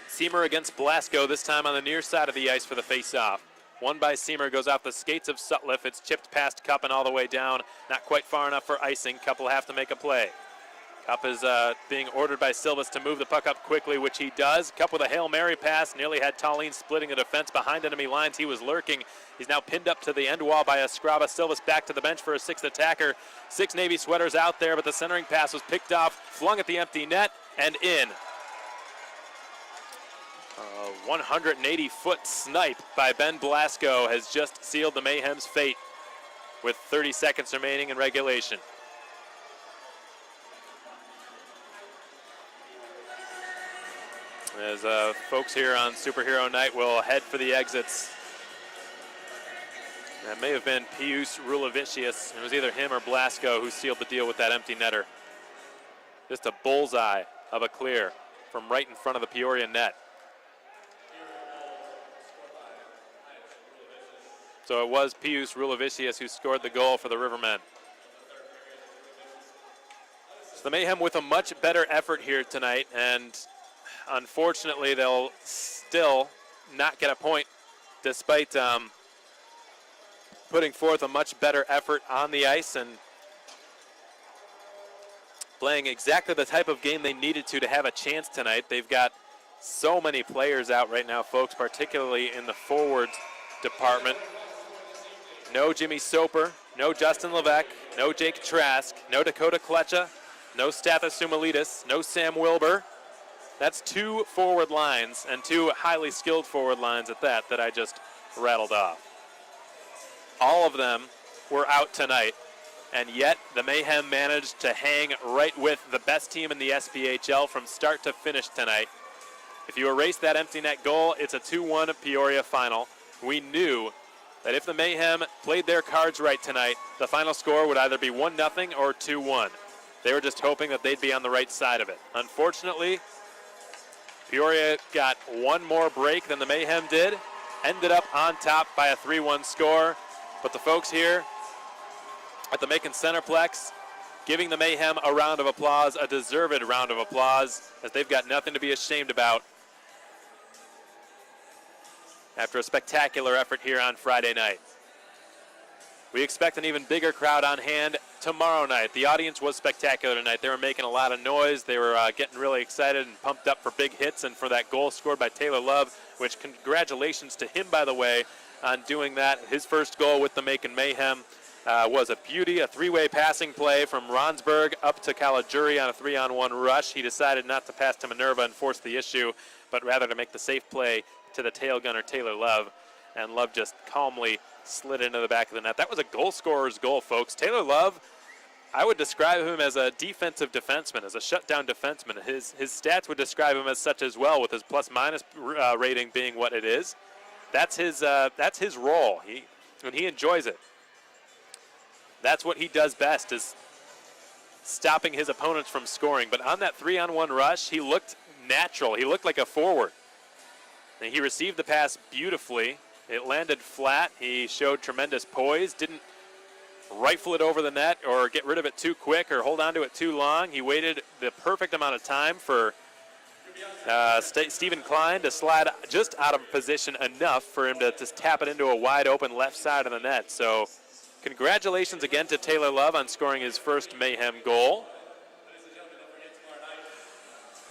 Seamer against Blasco, this time on the near side of the ice for the face-off. One by Seamer, goes off the skates of Sutliff. It's chipped past Cupp and all the way down. Not quite far enough for icing. Cupp will have to make a play. Cupp is being ordered by Silvas to move the puck up quickly, which he does. Cupp with a Hail Mary pass. Nearly had Tallene splitting the defense behind enemy lines. He was lurking. He's now pinned up to the end wall by Escriva. Silvas back to the bench for a 6th attacker. 6 Navy sweaters out there, but the centering pass was picked off, flung at the empty net, and in. 180-foot snipe by Ben Blasco has just sealed the Mayhem's fate with 30 seconds remaining in regulation. As folks here on Superhero Night will head for the exits. That may have been Pius Rulavicius. It was either him or Blasco who sealed the deal with that empty netter. Just a bullseye of a clear from right in front of the Peoria net. So it was Pius Rulavicius who scored the goal for the Rivermen. So the Mayhem with a much better effort here tonight, and unfortunately they'll still not get a point despite putting forth a much better effort on the ice and playing exactly the type of game they needed to have a chance tonight. They've got so many players out right now, folks, particularly in the forward department. No Jimmy Soper, no Justin Levesque, no Jake Trask, no Dakota Kletcha, no Stathis Sumalitis, no Sam Wilbur. That's 2 forward lines, and 2 highly skilled forward lines at that I just rattled off. All of them were out tonight, and yet the Mayhem managed to hang right with the best team in the SPHL from start to finish tonight. If you erase that empty net goal, it's a 2-1 Peoria final. We knew that if the Mayhem played their cards right tonight, the final score would either be 1-0 or 2-1. They were just hoping that they'd be on the right side of it. Unfortunately, Peoria got one more break than the Mayhem did, ended up on top by a 3-1 score, but the folks here at the Macon Centreplex giving the Mayhem a round of applause, a deserved round of applause, as they've got nothing to be ashamed about after a spectacular effort here on Friday night. We expect an even bigger crowd on hand tomorrow night. The audience was spectacular tonight. They were making a lot of noise. They were getting really excited and pumped up for big hits and for that goal scored by Taylor Love, which congratulations to him, by the way, on doing that. His first goal with the Macon Mayhem was a beauty, a 3-way passing play from Ronsburg up to Kalajuri on a 3-on-1 rush. He decided not to pass to Minerva and force the issue, but rather to make the safe play to the tail gunner, Taylor Love, and Love just calmly slid into the back of the net. That was a goal scorer's goal, folks. Taylor Love, I would describe him as a defensive defenseman, as a shutdown defenseman. His stats would describe him as such as well, with his plus-minus rating being what it is. That's his role. When he enjoys it, that's what he does best, is stopping his opponents from scoring. But on that 3-on-1 rush, he looked natural. He looked like a forward. And he received the pass beautifully. It landed flat. He showed tremendous poise, didn't rifle it over the net or get rid of it too quick or hold on to it too long. He waited the perfect amount of time for Stephen Klein to slide just out of position enough for him to just tap it into a wide open left side of the net. So congratulations again to Taylor Love on scoring his first Mayhem goal.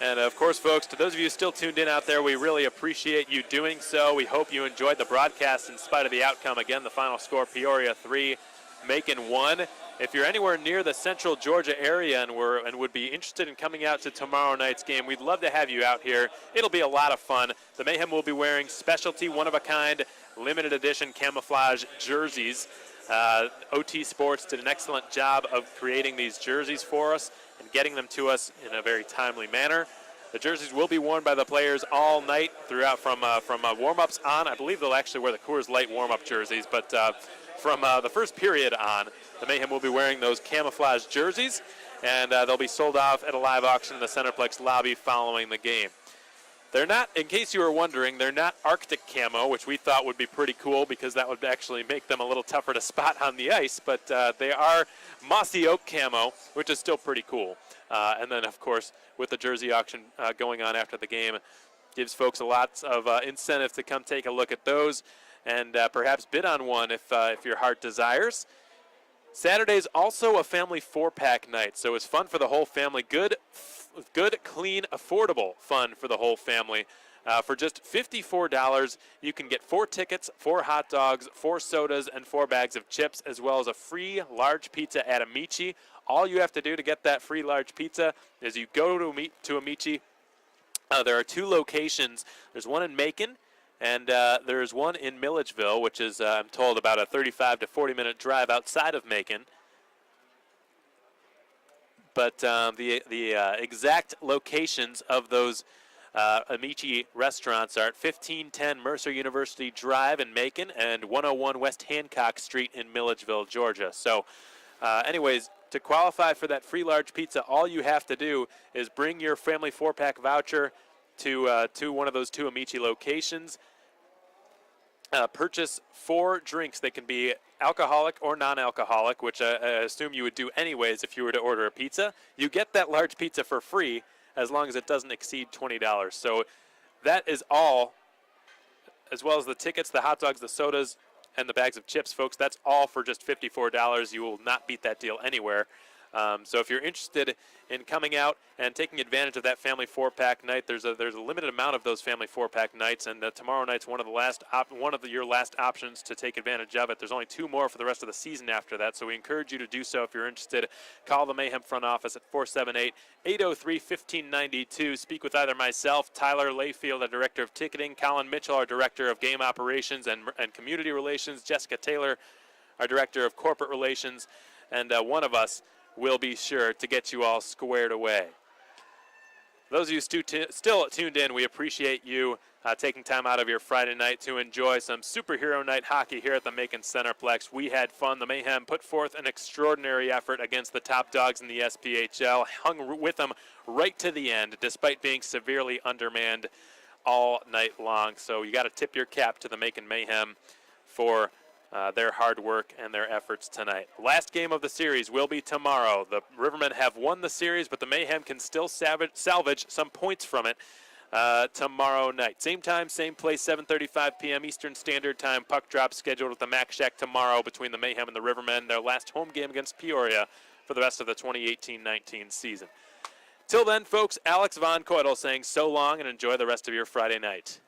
And of course, folks, to those of you still tuned in out there, we really appreciate you doing so. We hope you enjoyed the broadcast in spite of the outcome. Again, the final score, Peoria 3, Macon 1. If you're anywhere near the central Georgia area and would be interested in coming out to tomorrow night's game, we'd love to have you out here. It'll be a lot of fun. The Mayhem will be wearing specialty, one-of-a-kind, limited edition camouflage jerseys. OT Sports did an excellent job of creating these jerseys for us and getting them to us in a very timely manner. The jerseys will be worn by the players all night throughout from warm-ups on. I believe they'll actually wear the Coors Light warm-up jerseys, but from the first period on, the Mayhem will be wearing those camouflage jerseys, and they'll be sold off at a live auction in the Centreplex lobby following the game. They're not, in case you were wondering, they're not Arctic camo, which we thought would be pretty cool because that would actually make them a little tougher to spot on the ice, but they are mossy oak camo, which is still pretty cool. And then, of course, with the jersey auction going on after the game, gives folks a lot of incentive to come take a look at those and perhaps bid on one if your heart desires. Saturday's also a family 4-pack night, so it's fun for the whole family. Good, clean, affordable fun for the whole family. For just $54, you can get 4 tickets, 4 hot dogs, 4 sodas, and 4 bags of chips, as well as a free large pizza at Amici. All you have to do to get that free large pizza is you go to Amici. There are 2 locations. There's one in Macon, and there's one in Milledgeville, which is, I'm told, about a 35 to 40-minute drive outside of Macon. But the exact locations of those Amici restaurants are at 1510 Mercer University Drive in Macon and 101 West Hancock Street in Milledgeville, Georgia. So anyways, to qualify for that free large pizza, all you have to do is bring your family 4-pack voucher to one of those 2 Amici locations. Purchase 4 drinks. They can be alcoholic or non-alcoholic, which I assume you would do anyways if you were to order a pizza. You get that large pizza for free as long as it doesn't exceed $20. So that is all, as well as the tickets, the hot dogs, the sodas, and the bags of chips, folks. That's all for just $54. You will not beat that deal anywhere. So if you're interested in coming out and taking advantage of that family 4-pack night, there's a limited amount of those family 4-pack nights, and tomorrow night's one of your last options to take advantage of it. There's only 2 more for the rest of the season after that, so we encourage you to do so if you're interested. Call the Mayhem front office at 478-803-1592. Speak with either myself, Tyler Layfield, our director of ticketing, Colin Mitchell, our director of game operations and community relations, Jessica Taylor, our director of corporate relations, and one of us will be sure to get you all squared away. Those of you still tuned in, we appreciate you taking time out of your Friday night to enjoy some superhero night hockey here at the Macon Centreplex. We had fun. The Mayhem put forth an extraordinary effort against the top dogs in the SPHL, hung with them right to the end, despite being severely undermanned all night long. So you got to tip your cap to the Macon Mayhem for their hard work and their efforts tonight. Last game of the series will be tomorrow. The Rivermen have won the series, but the Mayhem can still salvage some points from it tomorrow night. Same time, same place, 7:35 p.m. Eastern Standard Time. Puck drop scheduled at the Mac Shack tomorrow between the Mayhem and the Rivermen. Their last home game against Peoria for the rest of the 2018-19 season. Till then, folks, Alex Von Coitel saying so long and enjoy the rest of your Friday night.